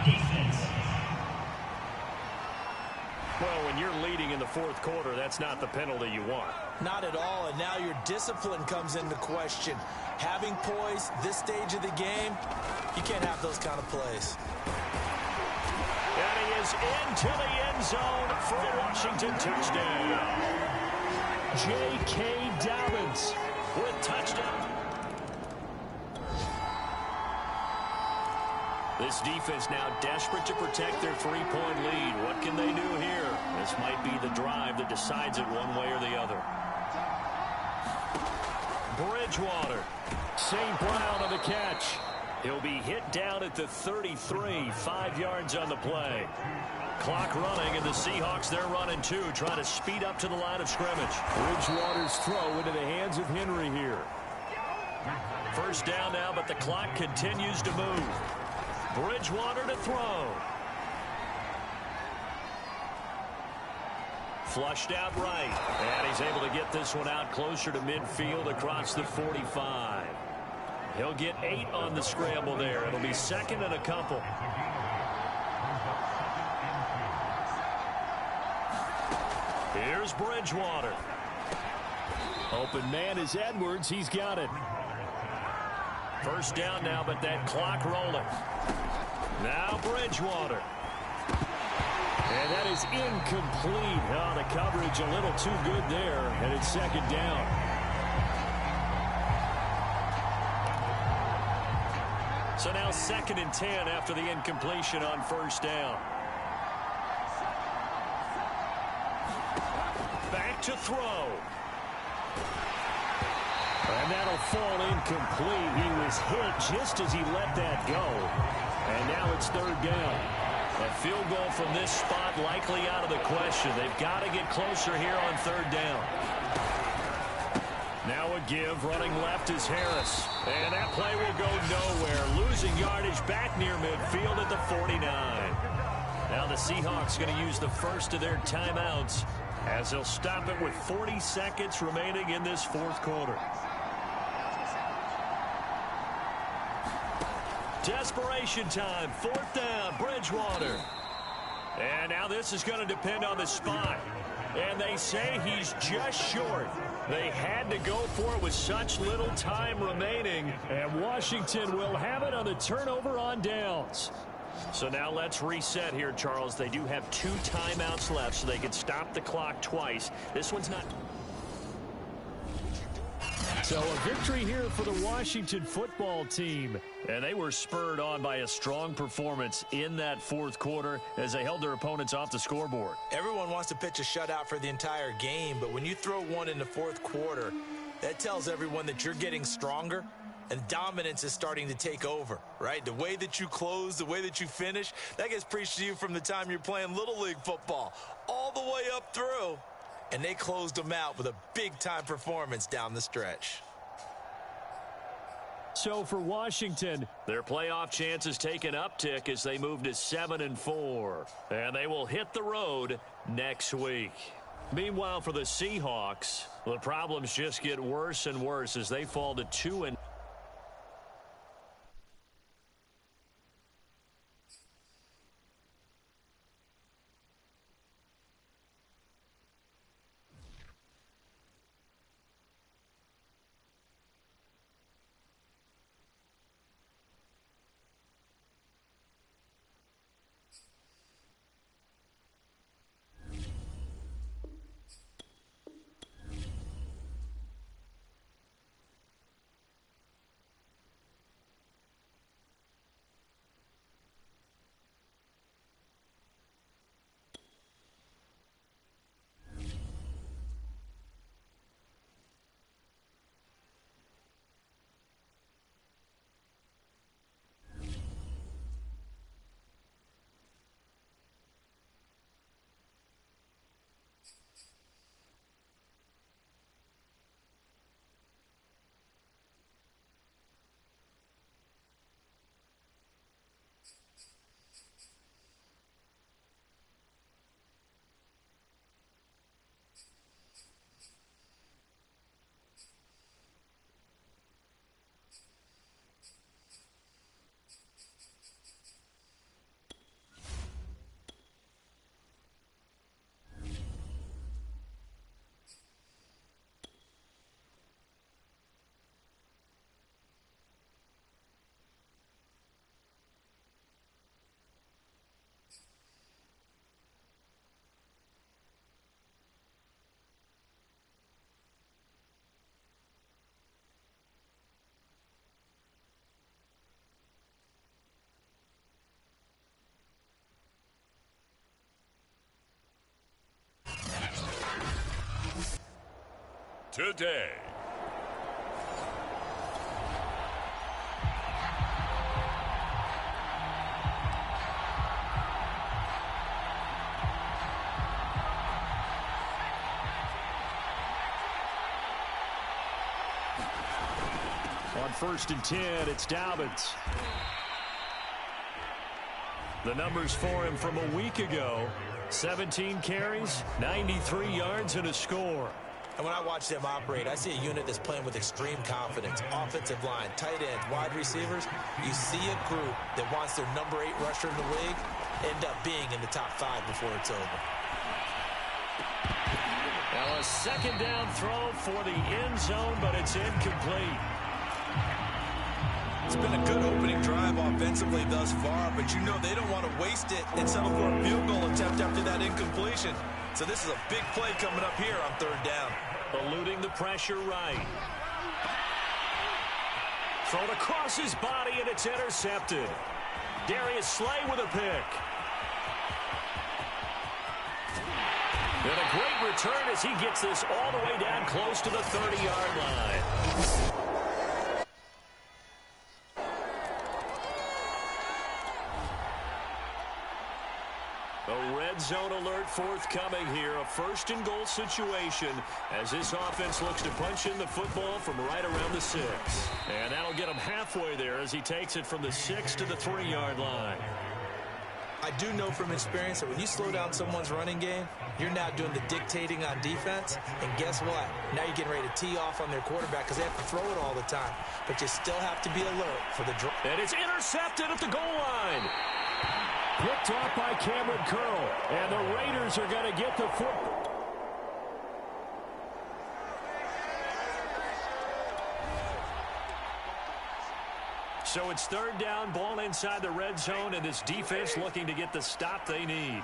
Defense. Well, when you're leading in the 4th quarter, that's not the penalty you want. Not at all, and now your discipline comes into question. Having poise this stage of the game, you can't have those kind of plays. And he is into the end zone for a Washington touchdown. J.K. Dobbins with touchdown. This defense now desperate to protect their 3-point lead. What can they do here? This might be the drive that decides it one way or the other. Bridgewater. St. Brown on the catch. He'll be hit down at the 33, 5 yards on the play. Clock running, and the Seahawks, they're running too, trying to speed up to the line of scrimmage. Bridgewater's throw into the hands of Henry here. First down now, but the clock continues to move. Bridgewater to throw. Flushed out right. And he's able to get this one out closer to midfield across the 45. He'll get 8 on the scramble there. It'll be second and a couple. Here's Bridgewater. Open man is Edwards. He's got it. First down now, but that clock rolling. Now Bridgewater. And that is incomplete. Oh, the coverage a little too good there, and it's second down. So now second and 10 after the incompletion on first down. Back to throw. And that'll fall incomplete. He was hit just as he let that go. And now it's third down. A field goal from this spot likely out of the question. They've got to get closer here on third down. Now a give. Running left is Harris. And that play will go nowhere. Losing yardage back near midfield at the 49. Now the Seahawks going to use the first of their timeouts as they'll stop it with 40 seconds remaining in this fourth quarter. Desperation time. Fourth down. Bridgewater. And now this is going to depend on the spot. And they say he's just short. They had to go for it with such little time remaining. And Washington will have it on the turnover on downs. So now let's reset here, Charles. They do have 2 timeouts left, so they can stop the clock twice. This one's not... So a victory here for the Washington football team. And they were spurred on by a strong performance in that fourth quarter as they held their opponents off the scoreboard. Everyone wants to pitch a shutout for the entire game, but when you throw one in the fourth quarter, that tells everyone that you're getting stronger and dominance is starting to take over, right? The way that you close, the way that you finish, that gets preached to you from the time you're playing Little League football all the way up through. And they closed them out with a big-time performance down the stretch. So for Washington, their playoff chances take an uptick as they move to 7-4. And they will hit the road next week. Meanwhile, for the Seahawks, the problems just get worse and worse as they fall to 2-. Today. On 1st and 10, it's Dobbins. The numbers for him from a week ago: 17 carries, 93 yards, and a score. And when I watch them operate, I see a unit that's playing with extreme confidence. Offensive line, tight ends, wide receivers. You see a group that wants their number 8 rusher in the league end up being in the top 5 before it's over. Now a second down throw for the end zone, but it's incomplete. It's been a good opening drive offensively thus far, but you know they don't want to waste it and settle for a field goal attempt after that incompletion. So this is a big play coming up here on 3rd down. Eluding the pressure right. Thrown across his body, and it's intercepted. Darius Slay with a pick. And a great return as he gets this all the way down close to the 30-yard line. A red zone alert forthcoming here. A 1st and goal situation as this offense looks to punch in the football from right around the 6. And that'll get him halfway there as he takes it from the 6 to the 3-yard line. I do know from experience that when you slow down someone's running game, you're now doing the dictating on defense. And guess what? Now you're getting ready to tee off on their quarterback because they have to throw it all the time. But you still have to be alert for the draw. And it's intercepted at the goal line. Picked off by Cameron Curl. And the Raiders are going to get the football. So it's 3rd down, ball inside the red zone, and this defense looking to get the stop they need.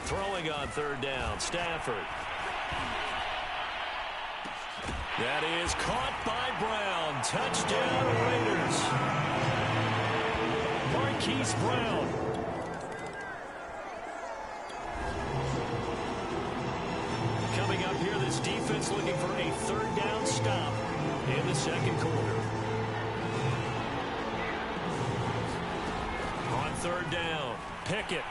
Throwing on 3rd down, Stafford. That is caught by Brown. Touchdown, Raiders. Marquise Brown. Coming up here, this defense looking for a 3rd down stop in the 2nd quarter. On 3rd down, Pickett.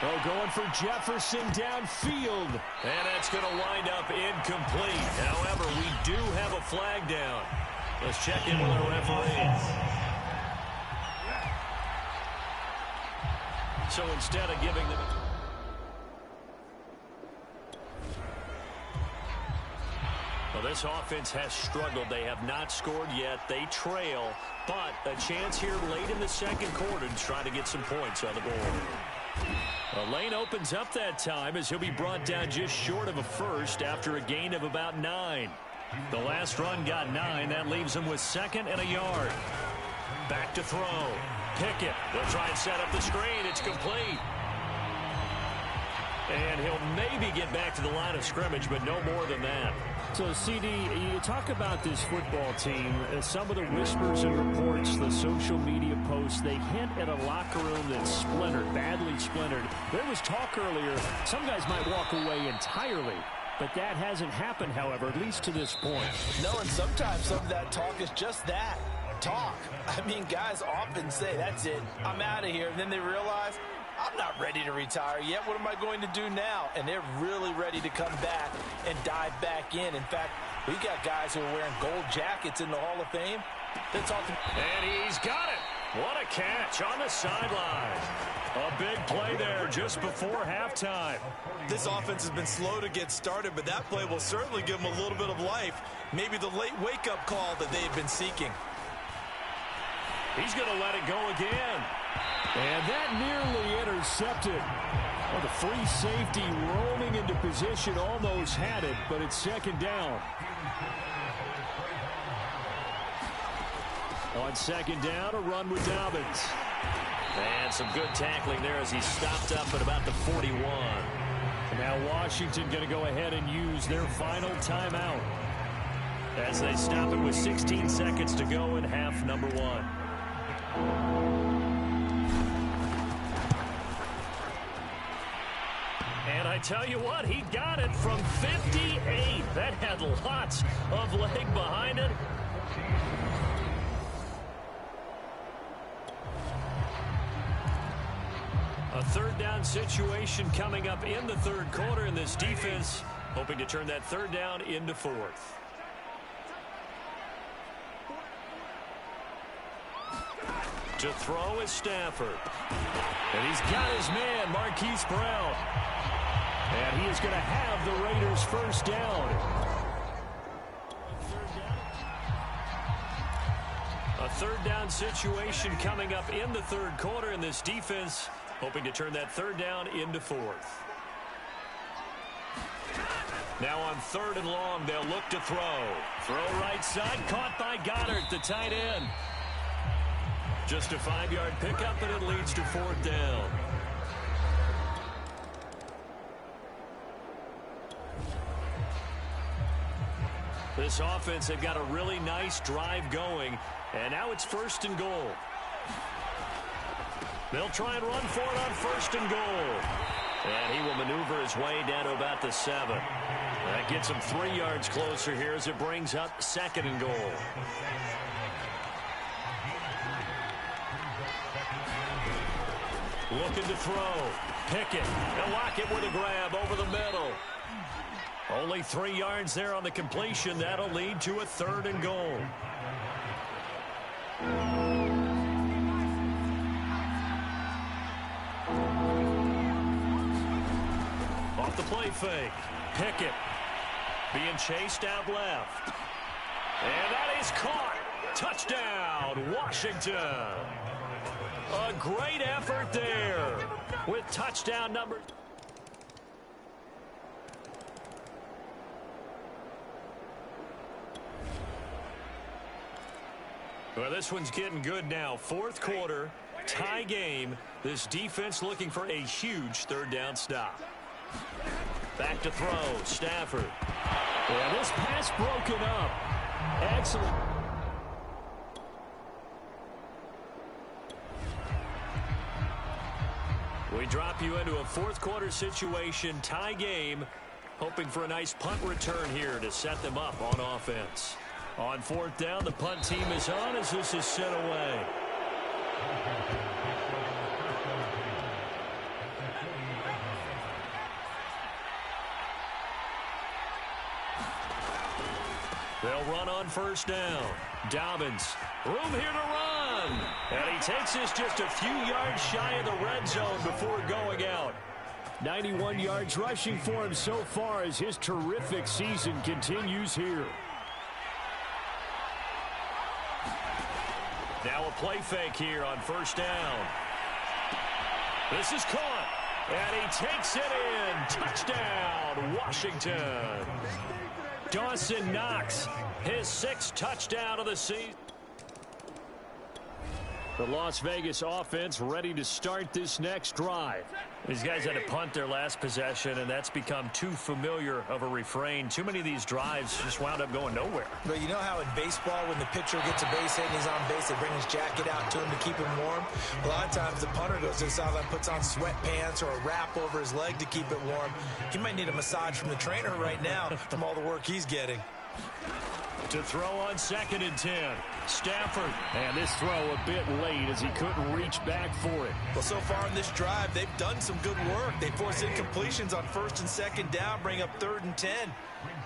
Oh, going for Jefferson downfield. And that's going to wind up incomplete. However, we do have a flag down. Let's check in with our referee. So instead of giving them... Well, this offense has struggled. They have not scored yet. They trail, but a chance here late in the 2nd quarter to try to get some points on the board. A lane opens up that time as he'll be brought down just short of a first after a gain of about 9. The last run got 9. That leaves him with 2nd and a yard. Back to throw. Pickett. They'll try and set up the screen. It's complete. And he'll maybe get back to the line of scrimmage, but no more than that. So, CD, you talk about this football team. Some of the whispers and reports, the social media posts, they hint at a locker room that's splintered, badly splintered. There was talk earlier, some guys might walk away entirely. But that hasn't happened, however, at least to this point. No, and sometimes some of that talk is just that, talk. I mean, guys often say, that's it, I'm out of here. And then they realize, I'm not ready to retire yet. What am I going to do now? And they're really ready to come back and dive back in. In fact, we got guys who are wearing gold jackets in the Hall of Fame. They're talking. And he's got it. What a catch on the sideline. A big play there just before halftime. This offense has been slow to get started, but that play will certainly give them a little bit of life. Maybe the late wake-up call that they've been seeking. He's going to let it go again. And that nearly intercepted. Well, the free safety roaming into position almost had it, but it's 2nd down. On 2nd down, a run with Dobbins. And some good tackling there as he stopped up at about the 41. Now Washington going to go ahead and use their final timeout as they stop it with 16 seconds to go in half number 1. And I tell you what, he got it from 58. That had lots of leg behind it. A 3rd down situation coming up in the 3rd quarter, and this defense hoping to turn that third down into fourth. To throw is Stafford. And he's got his man, Marquise Brown. And he is going to have the Raiders first down. A third down situation coming up in the third quarter, and this defense hoping to turn that third down into fourth. Now on third and long, they'll look to throw. Throw right side, caught by Goddard, the tight end. Just a 5-yard pickup, and it leads to fourth down. This offense, they've got a really nice drive going, and now it's first and goal. They'll try and run for it on first and goal. And he will maneuver his way down to about the 7. That gets him 3 yards closer here as it brings up second and goal. Looking to throw. Pickett. They'll lock it with a grab over the middle. Only 3 yards there on the completion. That'll lead to a third and goal. Off the play fake. Pickett being chased out left. And that is caught. Touchdown, Washington. A great effort there with touchdown number. Well, this one's getting good now. Fourth quarter, tie game. This defense looking for a huge third down stop. Back to throw, Stafford. Yeah, this pass broken up. Excellent. We drop you into a fourth quarter situation, tie game, hoping for a nice punt return here to set them up on offense. On fourth down, the punt team is on as this is sent away. They'll run on first down. Dobbins, room here to run. And he takes this just a few yards shy of the red zone before going out. 91 yards rushing for him so far as his terrific season continues here. Now a play fake here on first down. This is caught. And he takes it in. Touchdown, Washington. Dawson Knox, his 6th touchdown of the season. The Las Vegas offense ready to start this next drive. These guys had to punt their last possession, and that's become too familiar of a refrain. Too many of these drives just wound up going nowhere. But you know how in baseball, when the pitcher gets a base hit and he's on base, they bring his jacket out to him to keep him warm? A lot of times the punter goes to the sideline, puts on sweatpants or a wrap over his leg to keep it warm. He might need a massage from the trainer right now from all the work he's getting. To throw on second and 10. Stafford. And this throw a bit late as he couldn't reach back for it. Well, so far in this drive, they've done some good work. They force incompletions on first and second down, bring up third and 10.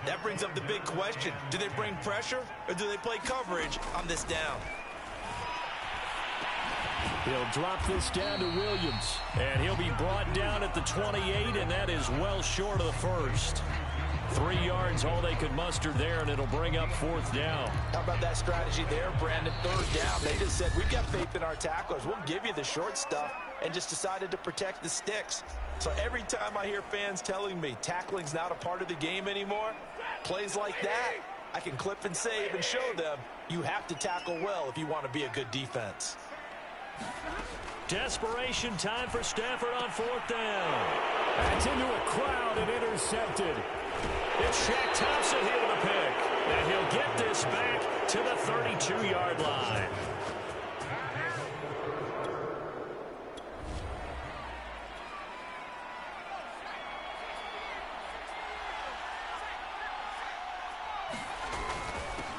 That brings up the big question. Do they bring pressure or do they play coverage on this down? He'll drop this down to Williams. And he'll be brought down at the 28, and that is well short of the first. 3 yards, all they could muster there, and it'll bring up fourth down. How about that strategy there, Brandon? Third down. They just said, we've got faith in our tacklers. We'll give you the short stuff, and just decided to protect the sticks. So every time I hear fans telling me tackling's not a part of the game anymore, plays like that, I can clip and save and show them you have to tackle well if you want to be a good defense. Desperation time for Stafford on fourth down. That's into a crowd and intercepted. It's Shaq Thompson here with a pick. And he'll get this back to the 32-yard line.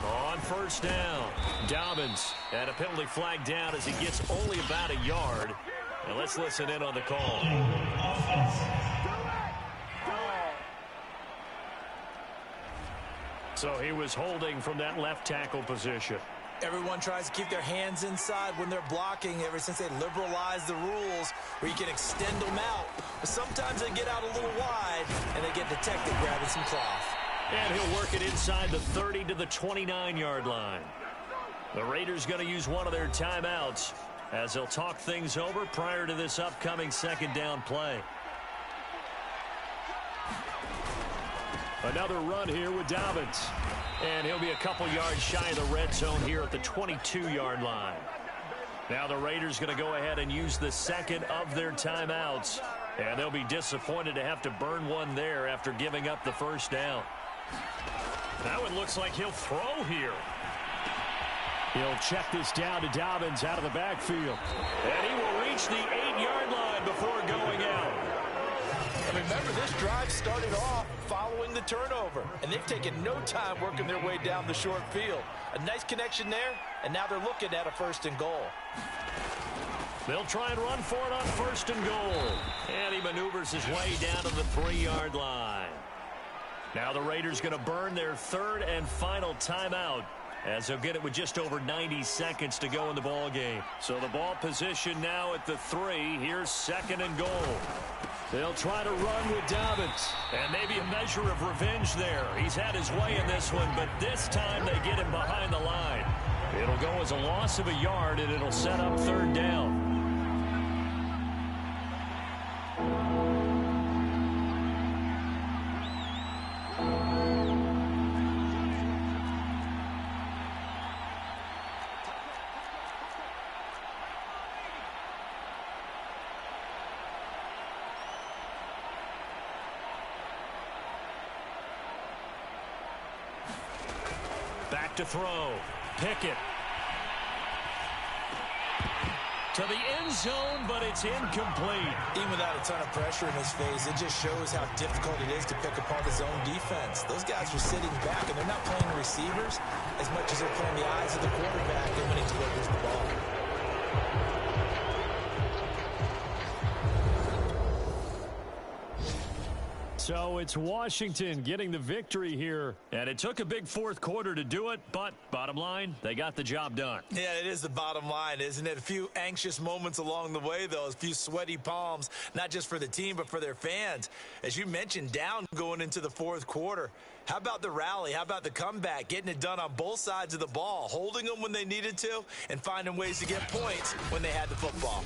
On first down, Dobbins, and a penalty flag down as he gets only about a yard. Now let's listen in on the call. So he was holding from that left tackle position. Everyone tries to keep their hands inside when they're blocking ever since they liberalized the rules where you can extend them out. But sometimes they get out a little wide and they get detected grabbing some cloth. And he'll work it inside the 30 to the 29-yard line. The Raiders going to use one of their timeouts as they'll talk things over prior to this upcoming second down play. Another run here with Dobbins. And he'll be a couple yards shy of the red zone here at the 22-yard line. Now the Raiders going to go ahead and use the second of their timeouts. And they'll be disappointed to have to burn one there after giving up the first down. Now it looks like he'll throw here. He'll check this down to Dobbins out of the backfield. And he will reach the 8-yard line before going out. And remember, this drive started off following the turnover, and they've taken no time working their way down the short field. A nice connection there, and now they're looking at a 1st and goal. They'll try and run for it on 1st and goal. And he maneuvers his way down to the 3-yard line. Now the Raiders going to burn their 3rd and final timeout, as they'll get it with just over 90 seconds to go in the ball game. So the ball position now at the 3. Here's 2nd and goal. They'll try to run with Dobbins. And maybe a measure of revenge there. He's had his way in this one, but this time they get him behind the line. It'll go as a loss of a yard, and it'll set up 3rd down. Back to throw. Pickett. To the end zone, but it's incomplete. Even without a ton of pressure in his face, it just shows how difficult it is to pick apart his own defense. Those guys are sitting back, and they're not playing receivers as much as they're playing the eyes of the quarterback and when he delivers the ball. So it's Washington getting the victory here. And it took a big 4th quarter to do it, but bottom line, they got the job done. Yeah, it is the bottom line, isn't it? A few anxious moments along the way, though. A few sweaty palms, not just for the team, but for their fans. As you mentioned, down going into the 4th quarter. How about the rally? How about the comeback? Getting it done on both sides of the ball, holding them when they needed to, and finding ways to get points when they had the football.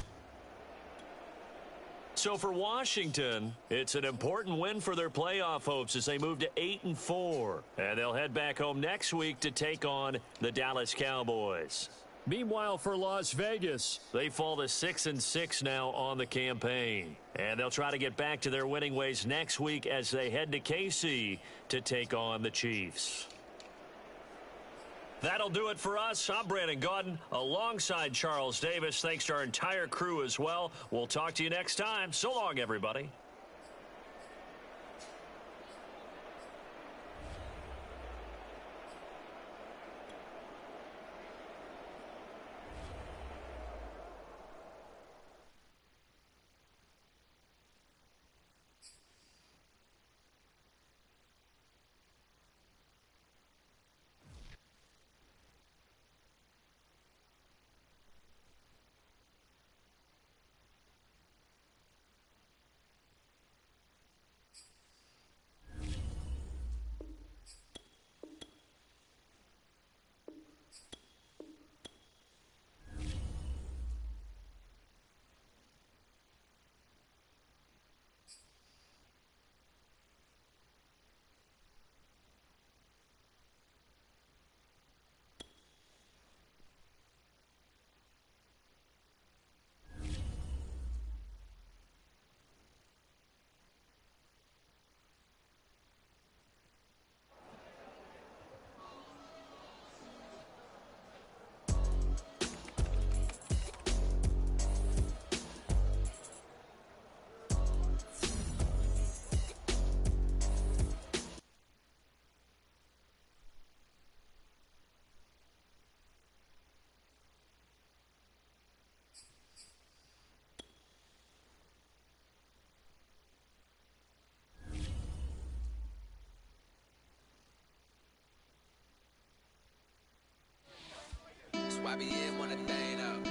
So for Washington, it's an important win for their playoff hopes as they move to 8-4. And they'll head back home next week to take on the Dallas Cowboys. Meanwhile, for Las Vegas, they fall to 6-6 now on the campaign. And they'll try to get back to their winning ways next week as they head to KC to take on the Chiefs. That'll do it for us. I'm Brandon Gaudin alongside Charles Davis. Thanks to our entire crew as well. We'll talk to you next time. So long, everybody. be in when the thing up.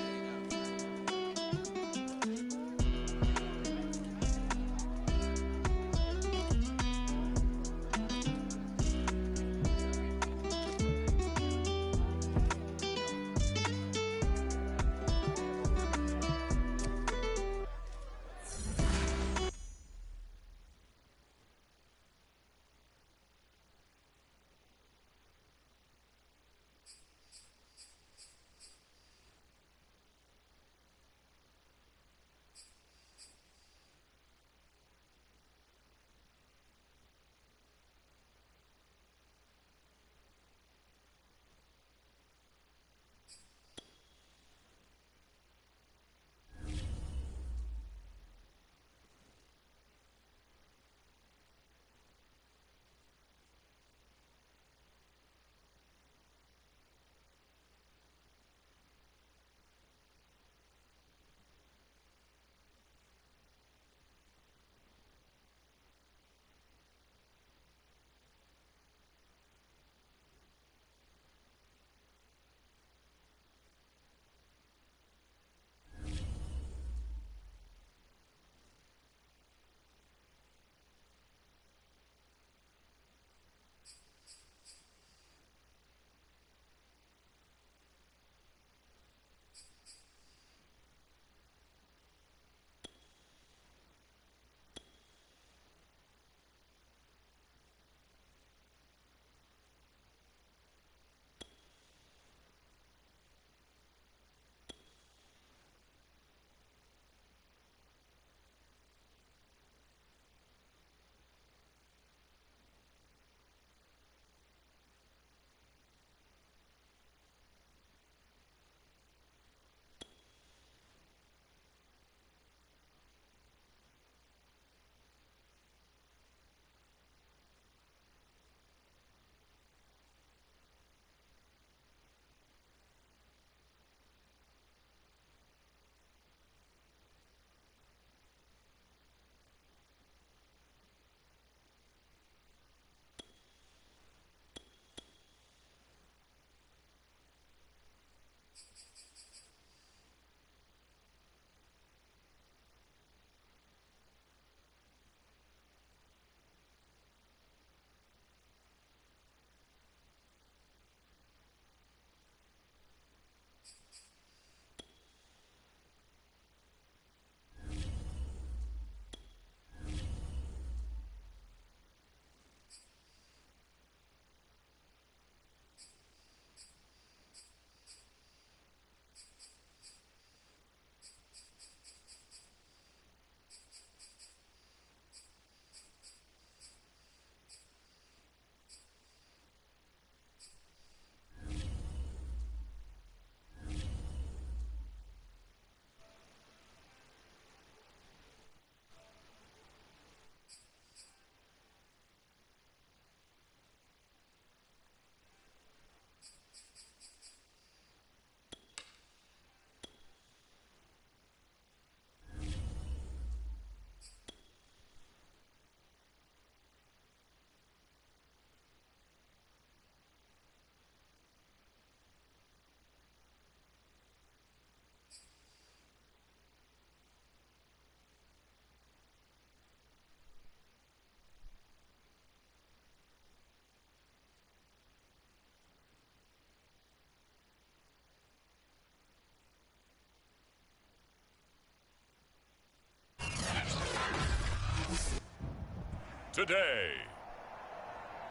Today,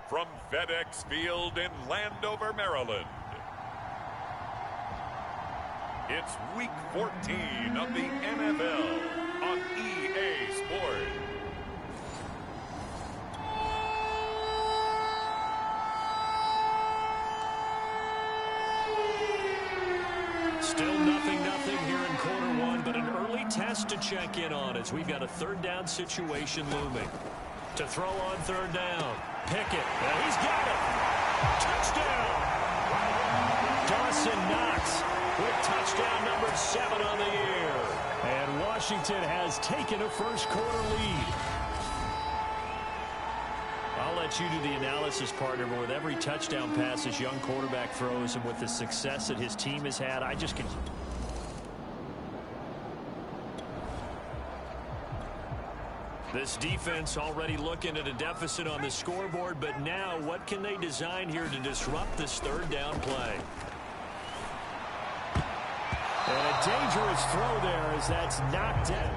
from FedEx Field in Landover, Maryland, it's Week 14 of the NFL on EA Sports. Still 0-0 here in quarter one, but an early test to check in on as we've got a third down situation looming. To throw on third down. Pickett. And he's got it. Touchdown. Dawson Knox with touchdown number 7 on the year. And Washington has taken a first quarter lead. I'll let you do the analysis, partner, but with every touchdown pass this young quarterback throws and with the success that his team has had, I just can... This defense already looking at a deficit on the scoreboard, but now what can they design here to disrupt this third down play? And a dangerous throw there as that's knocked in.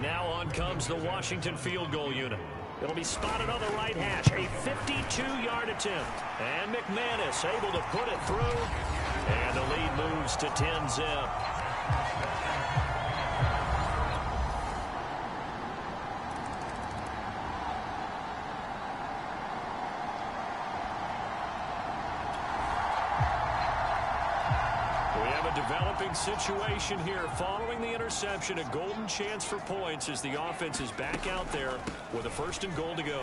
Now on comes the Washington field goal unit. It'll be spotted on the right hash. A 52-yard attempt. And McManus able to put it through. And the lead moves to 10-zip. Developing situation here following the interception. A golden chance for points as the offense is back out there with a 1st and goal to go.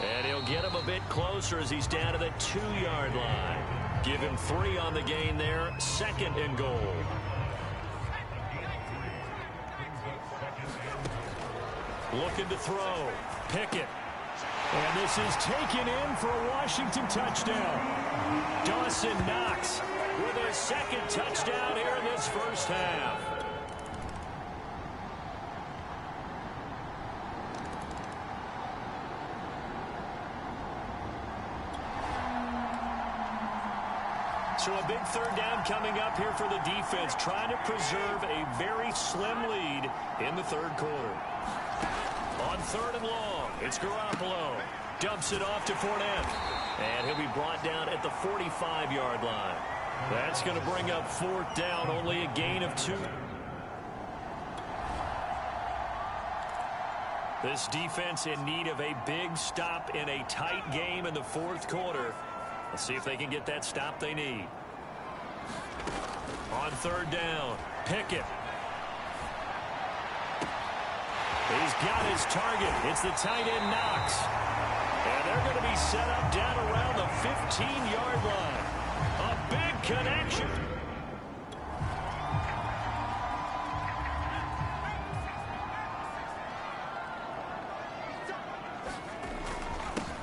And he'll get him a bit closer as he's down to the 2-yard line. Give him 3 on the gain there. 2nd and goal. Looking to throw. Pickett. And this is taken in for a Washington touchdown. Dawson Knox with a 2nd touchdown here in this first half. So a big 3rd down coming up here for the defense, trying to preserve a very slim lead in the 3rd quarter. On 3rd and long, it's Garoppolo. Dumps it off to Fournette. And he'll be brought down at the 45-yard line. That's going to bring up 4th down, only a gain of 2. This defense in need of a big stop in a tight game in the 4th quarter. Let's see if they can get that stop they need. On 3rd down, Pickett. He's got his target. It's the tight end Knox. And they're going to be set up down around the 15-yard line. A big connection.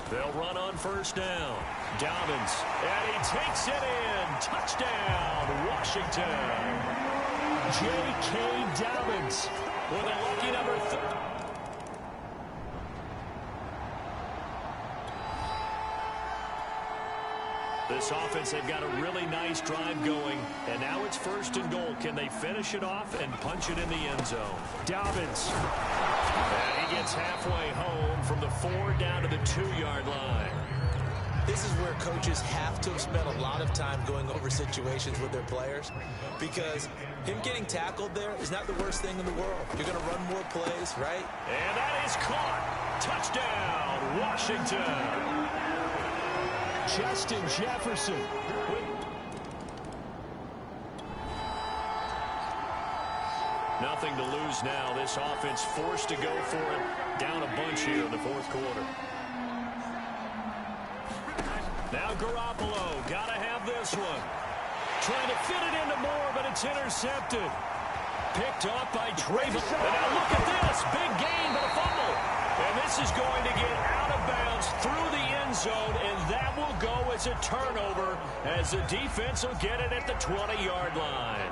They'll run on 1st down. Dobbins, and he takes it in. Touchdown, Washington. J.K. Dobbins with a lucky number 3. This offense, they've got a really nice drive going, and now it's 1st and goal. Can they finish it off and punch it in the end zone? Dobbins. And he gets halfway home from the 4 down to the 2-yard line. This is where coaches have to have spent a lot of time going over situations with their players, because him getting tackled there is not the worst thing in the world. You're going to run more plays, right? And that is caught. Touchdown, Washington. Justin Jefferson. Nothing to lose now. This offense forced to go for it. Down a bunch here in the 4th quarter. Now Garoppolo, gotta have this one. Trying to fit it into Moore, but it's intercepted. Picked off by Trayvon. And now look at this. Big gain, but a fumble. And this is going to get out of bounds through the end zone, and that will go as a turnover as the defense will get it at the 20-yard line.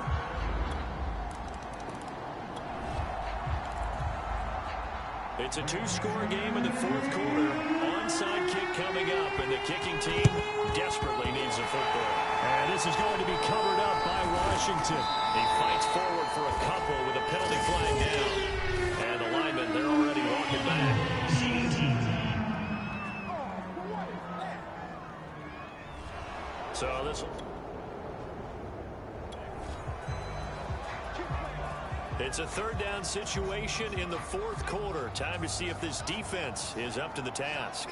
It's a 2-score game in the 4th quarter. Onside kick coming up, and the kicking team desperately needs a football. And this is going to be covered up by Washington. He fights forward for a couple with a penalty flag down. And the linemen, they're already walking back. So this... It's a 3rd down situation in the 4th quarter. Time to see if this defense is up to the task.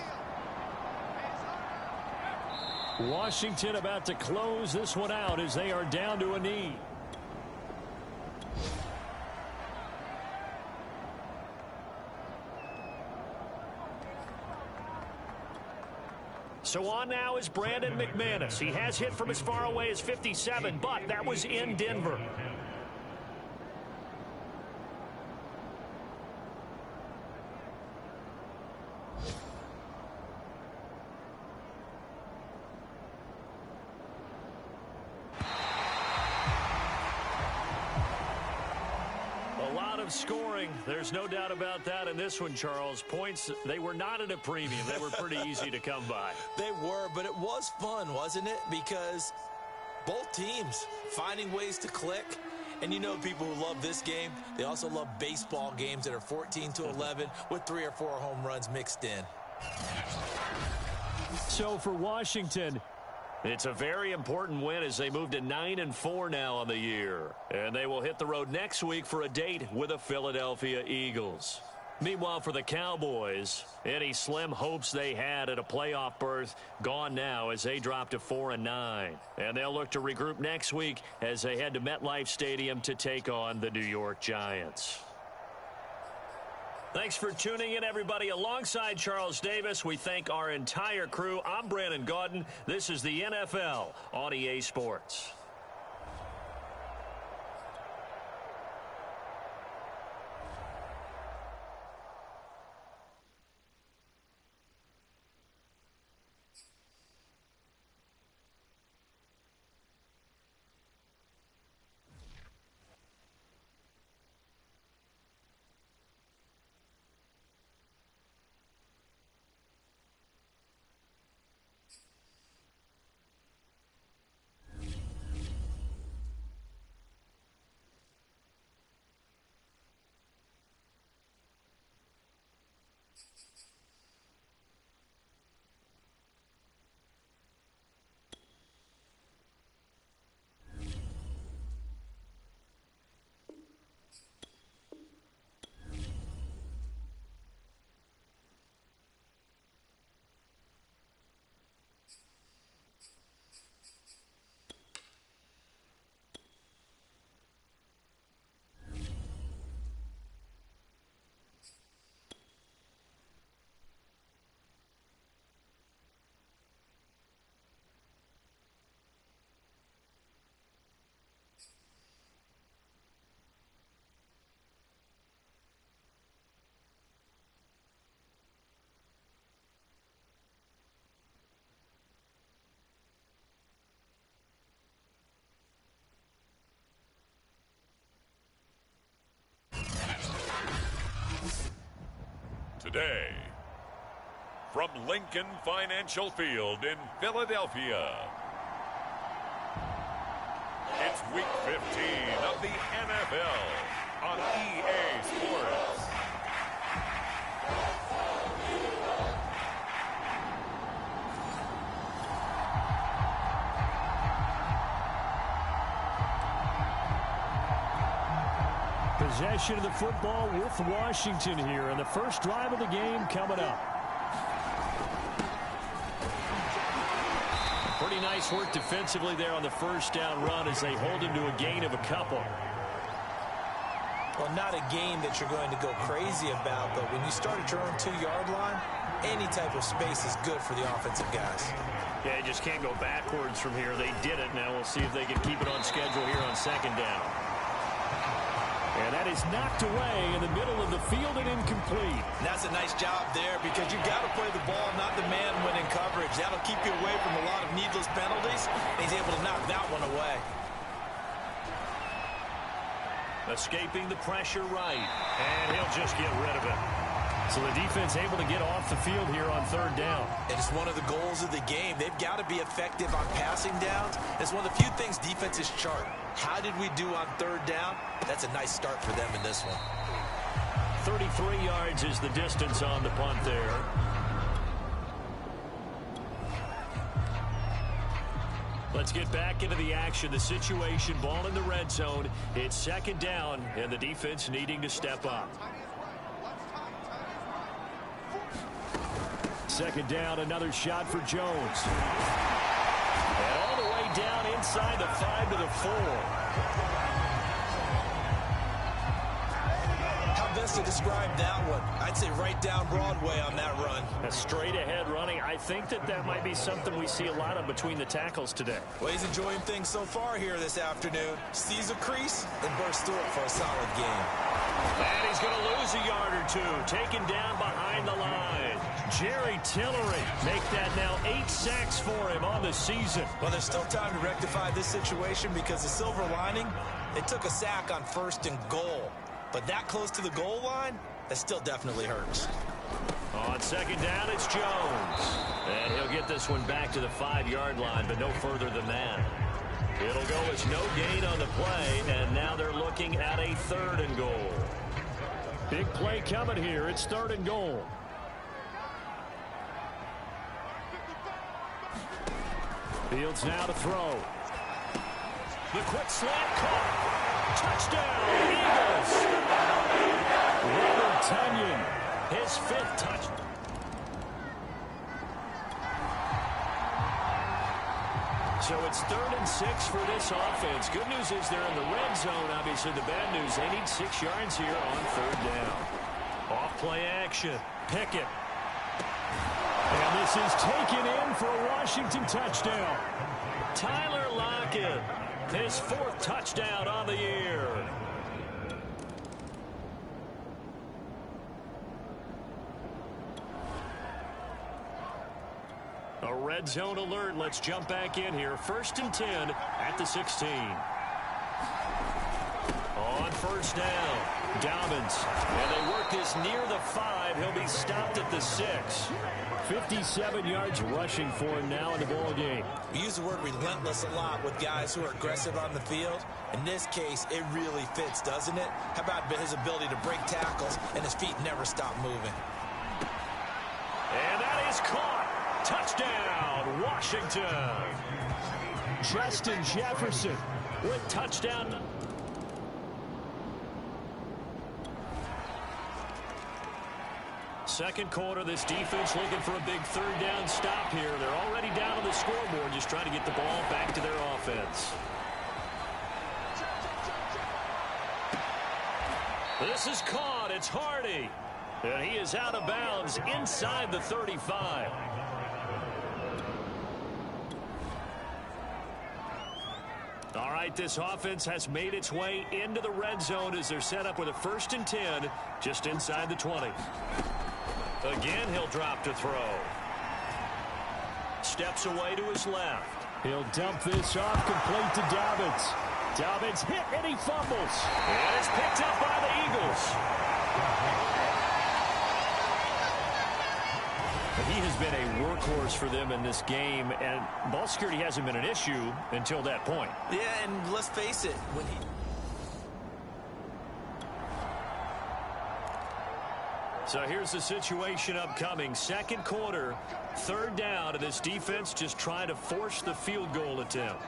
Washington about to close this one out as they are down to a knee. So on now is Brandon McManus. He has hit from as far away as 57, but that was in Denver. of scoring. There's no doubt about that in this one, Charles. Points, they were not at a premium. They were pretty easy to come by. They were, but it was fun, wasn't it? Because both teams finding ways to click. And you know people who love this game, they also love baseball games that are 14-11 with 3 or 4 home runs mixed in. So for Washington, it's a very important win as they move to 9-4 now on the year. And they will hit the road next week for a date with the Philadelphia Eagles. Meanwhile, for the Cowboys, any slim hopes they had at a playoff berth gone now as they drop to 4-9. And they'll look to regroup next week as they head to MetLife Stadium to take on the New York Giants. Thanks for tuning in, everybody. Alongside Charles Davis, we thank our entire crew. I'm Brandon Gaudin. This is the NFL on EA Sports. Today, from Lincoln Financial Field in Philadelphia, it's Week 15 of the NFL on EA Sports. Possession of the football with Washington here, and the first drive of the game coming up. Pretty nice work defensively there on the first down run as they hold him to a gain of a couple. Well, not a game that you're going to go crazy about, but when you start at your own 2-yard line, any type of space is good for the offensive guys. Yeah, you just can't go backwards from here. They did it. Now we'll see if they can keep it on schedule here on second down. And that is knocked away in the middle of the field and incomplete. And that's a nice job there because you've got to play the ball, not the man when in coverage. That'll keep you away from a lot of needless penalties. He's able to knock that one away. Escaping the pressure right. And he'll just get rid of it. So the defense able to get off the field here on third down. And it's one of the goals of the game. They've got to be effective on passing downs. It's one of the few things defenses chart. How did we do on third down? That's a nice start for them in this one. 33 yards is the distance on the punt there. Let's get back into the action. The situation, ball in the red zone. It's second down, and the defense needing to step up. Second down, another shot for Jones. And all the way down inside the 5 to the 4. How best to describe that one? I'd say right down Broadway on that run. A straight ahead running. I think that might be something we see a lot of between the tackles today. Well, he's enjoying things so far here this afternoon. Sees a crease and bursts through it for a solid game. And he's going to lose a yard or two. Taken down behind the line. Jerry Tillery make that now 8 sacks for him on the season. Well, there's still time to rectify this situation because the silver lining, they took a sack on 1st and goal. But that close to the goal line, that still definitely hurts. On second down, it's Jones. And he'll get this one back to the 5-yard line, but no further than that. It'll go as no gain on the play, and now they're looking at a 3rd and goal. Big play coming here. It's 3rd and goal. Fields now to throw. The quick slant caught. Touchdown, Eagles. Robert Tonyan, his 5th touchdown. So it's 3rd and 6 for this offense. Good news is they're in the red zone. Obviously, the bad news, they need 6 yards here on 3rd down. Off play action. Pickett. and this is taken in for a Washington touchdown. Tyler Lockett, his 4th touchdown on the year. A red zone alert. Let's jump back in here. 1st and 10 at the 16. On 1st down, Dobbins. And they work this near the 5. He'll be stopped at the 6. 57 yards rushing for him now in the ball game. We use the word relentless a lot with guys who are aggressive on the field. In this case, it really fits, doesn't it? How about his ability to break tackles and his feet never stop moving? And that is caught. Touchdown, Washington. Justin Jefferson with touchdown. Second quarter, this defense looking for a big 3rd down stop here. They're already down on the scoreboard, just trying to get the ball back to their offense. This is caught. It's Hardy. And he is out of bounds inside the 35. All right, this offense has made its way into the red zone as they're set up with a 1st and 10 just inside the 20. Again, he'll drop to throw. Steps away to his left. He'll dump this off complete to Dobbins. Dobbins hit and he fumbles. And it's picked up by the Eagles. He has been a workhorse for them in this game, and ball security hasn't been an issue until that point. Yeah, and let's face it, So here's the situation upcoming. 2nd quarter, 3rd down, and this defense just trying to force the field goal attempt.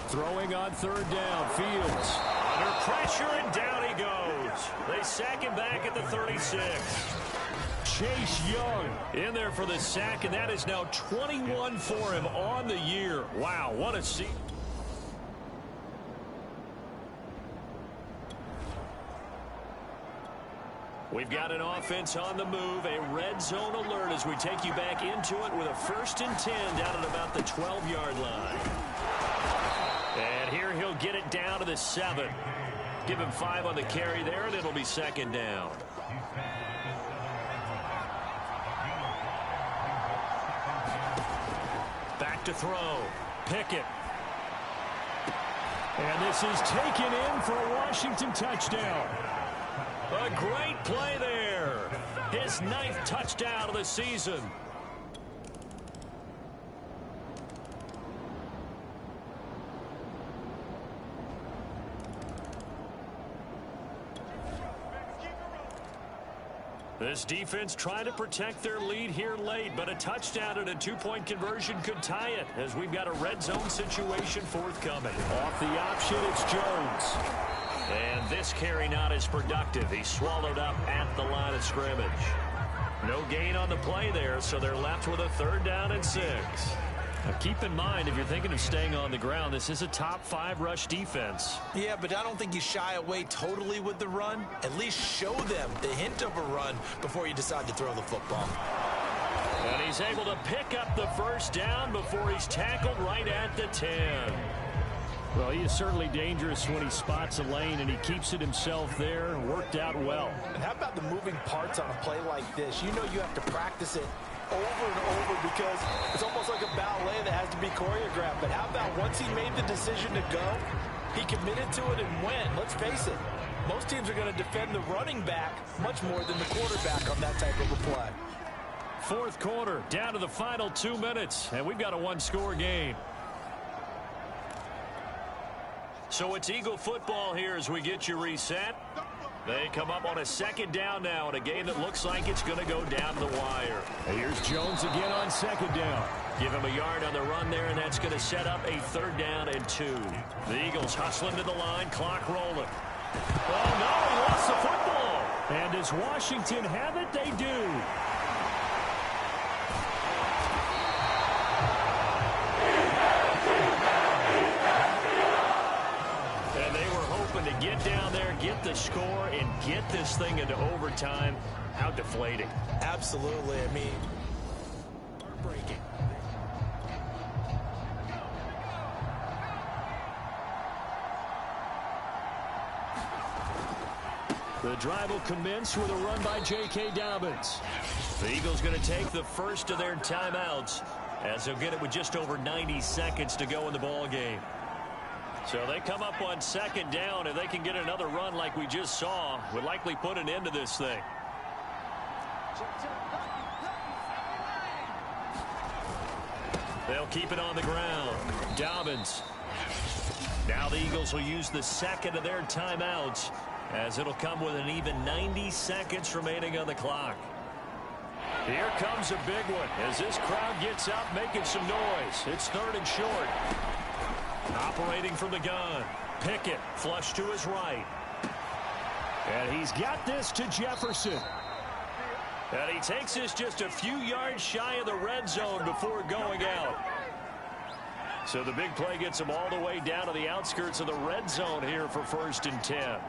Throwing on 3rd down, Fields. Under pressure, and down he goes. They sack him back at the 36. Chase Young in there for the sack, and that is now 21 for him on the year. Wow, what a season. We've got an offense on the move, a red zone alert as we take you back into it with a 1st and 10 down at about the 12-yard line. And here he'll get it down to the 7. Give him 5 on the carry there, and it'll be 2nd down. Back to throw. Pickett. And this is taken in for a Washington touchdown. A great play there. His 9th touchdown of the season. This defense trying to protect their lead here late, but a touchdown and a 2-point conversion could tie it as we've got a red zone situation forthcoming. Off the option, it's Jones. And this carry not as productive. He's swallowed up at the line of scrimmage. No gain on the play there, so they're left with a 3rd down and 6. Now keep in mind, if you're thinking of staying on the ground, this is a top 5 rush defense. Yeah, but I don't think you shy away totally with the run. At least show them the hint of a run before you decide to throw the football. And he's able to pick up the 1st down before he's tackled right at the 10. Well, he is certainly dangerous when he spots a lane, and he keeps it himself there. Worked out well. And how about the moving parts on a play like this? You know you have to practice it over and over because it's almost like a ballet that has to be choreographed. But how about once he made the decision to go, he committed to it and went. Let's face it, Most teams are going to defend the running back much more than the quarterback on that type of a play. Fourth quarter, down to the final 2 minutes, and we've got a one-score game. So it's Eagle football here as we get you reset. They come up on a second down now in a game that looks like it's going to go down to the wire. Here's Jones again on second down. Give him a yard on the run there, and that's going to set up a 3rd down and 2. The Eagles hustling to the line, clock rolling. Oh, no, he lost the football. And does Washington have it? They do. And they were hoping to get down there, get the score, and get this thing into overtime. How deflating. Absolutely. I mean, heartbreaking. The drive will commence with a run by J.K. Dobbins. The Eagles going to take the first of their timeouts as they'll get it with just over 90 seconds to go in the ball game. So they come up on second down. If they can get another run like we just saw, would likely put an end to this thing. They'll keep it on the ground. Dobbins. Now the Eagles will use the second of their timeouts as it'll come with an even 90 seconds remaining on the clock. Here comes a big one as this crowd gets up making some noise. It's 3rd and short. Operating from the gun. Pickett flush to his right. And he's got this to Jefferson. And he takes this just a few yards shy of the red zone before going out. So the big play gets him all the way down to the outskirts of the red zone here for 1st and 10.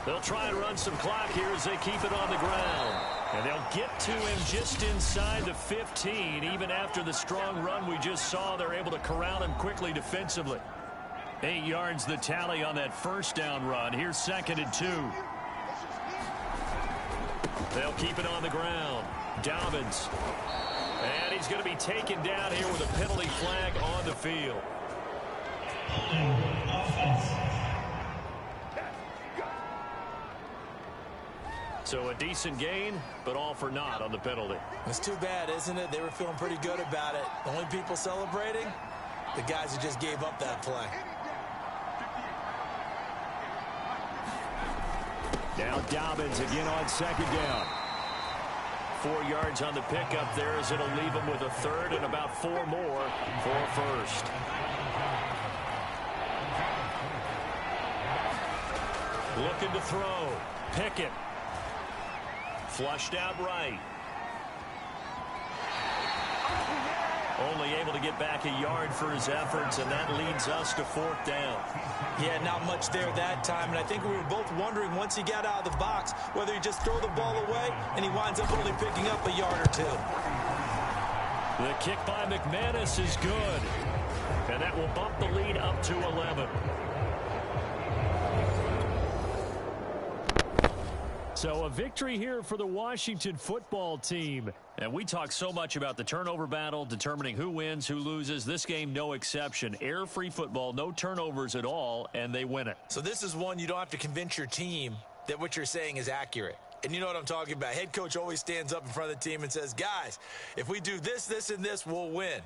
They'll try and run some clock here as they keep it on the ground. And they'll get to him just inside the 15. Even after the strong run we just saw, they're able to corral him quickly defensively. 8 yards the tally on that 1st down run. Here's 2nd and 2. They'll keep it on the ground. Dobbins. And he's going to be taken down here with a penalty flag on the field. So a decent gain, but all for naught on the penalty. It's too bad, isn't it? They were feeling pretty good about it. The only people celebrating, the guys who just gave up that play. Now Dobbins again on second down. 4 yards on the pickup there as it'll leave him with a 3rd and about 4 more for 1st. Looking to throw. Pickett. Flushed out right. Only able to get back a yard for his efforts, and that leads us to 4th down. Yeah, not much there that time, and I think we were both wondering once he got out of the box whether he just throw the ball away, and he winds up only picking up a yard or 2. The kick by McManus is good, and that will bump the lead up to 11. So a victory here for the Washington football team. And we talk so much about the turnover battle, determining who wins, who loses. This game, no exception. Error-free football, no turnovers at all, and they win it. So this is one you don't have to convince your team that what you're saying is accurate. And you know what I'm talking about. Head coach always stands up in front of the team and says, guys, if we do this, this, and this, we'll win.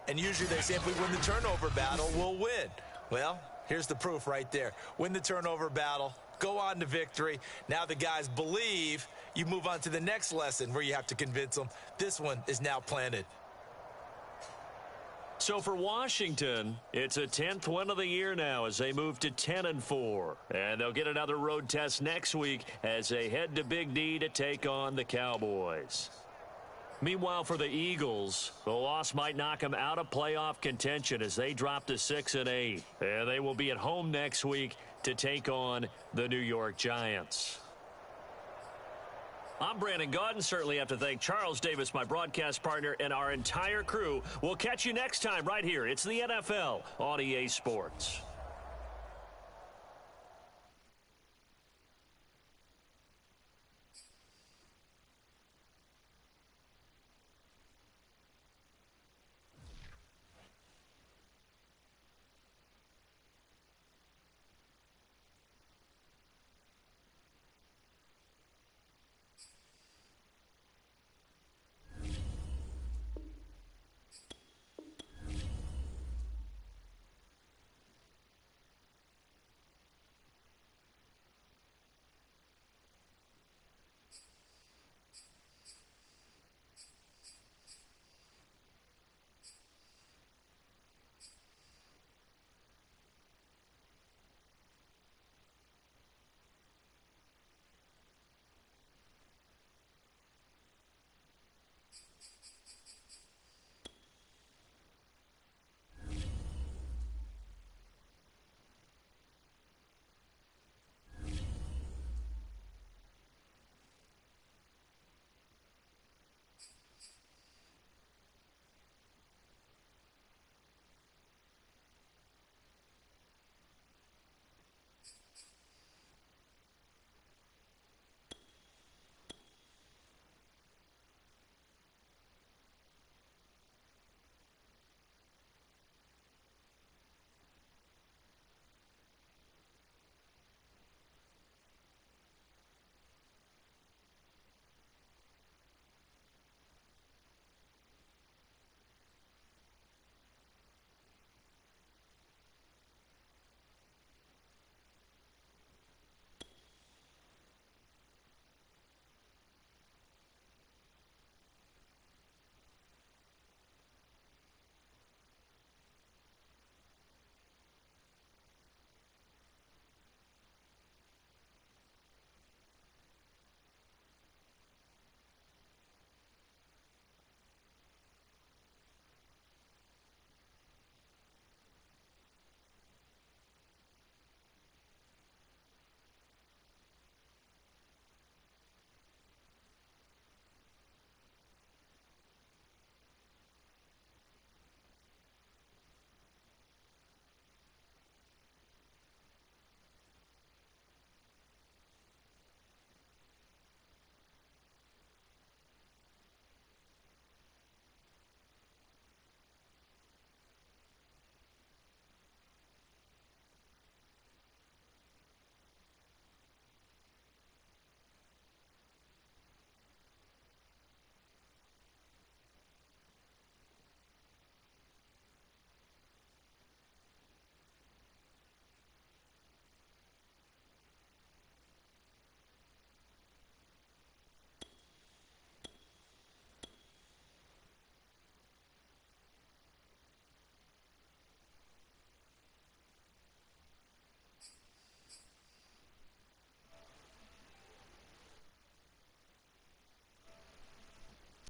And usually they say if we win the turnover battle, we'll win. Well, here's the proof right there. Win the turnover battle. Go on to victory. Now the guys believe. You move on to the next lesson where you have to convince them. This one is now planted. So for Washington, it's a 10th win of the year now as they move to 10-4. And they'll get another road test next week as they head to Big D to take on the Cowboys. Meanwhile, for the Eagles, the loss might knock them out of playoff contention as they drop to 6-8. And they will be at home next week to take on the New York Giants. I'm Brandon Gaudin. Certainly have to thank Charles Davis, my broadcast partner, and our entire crew. We'll catch you next time right here. It's the NFL on EA Sports.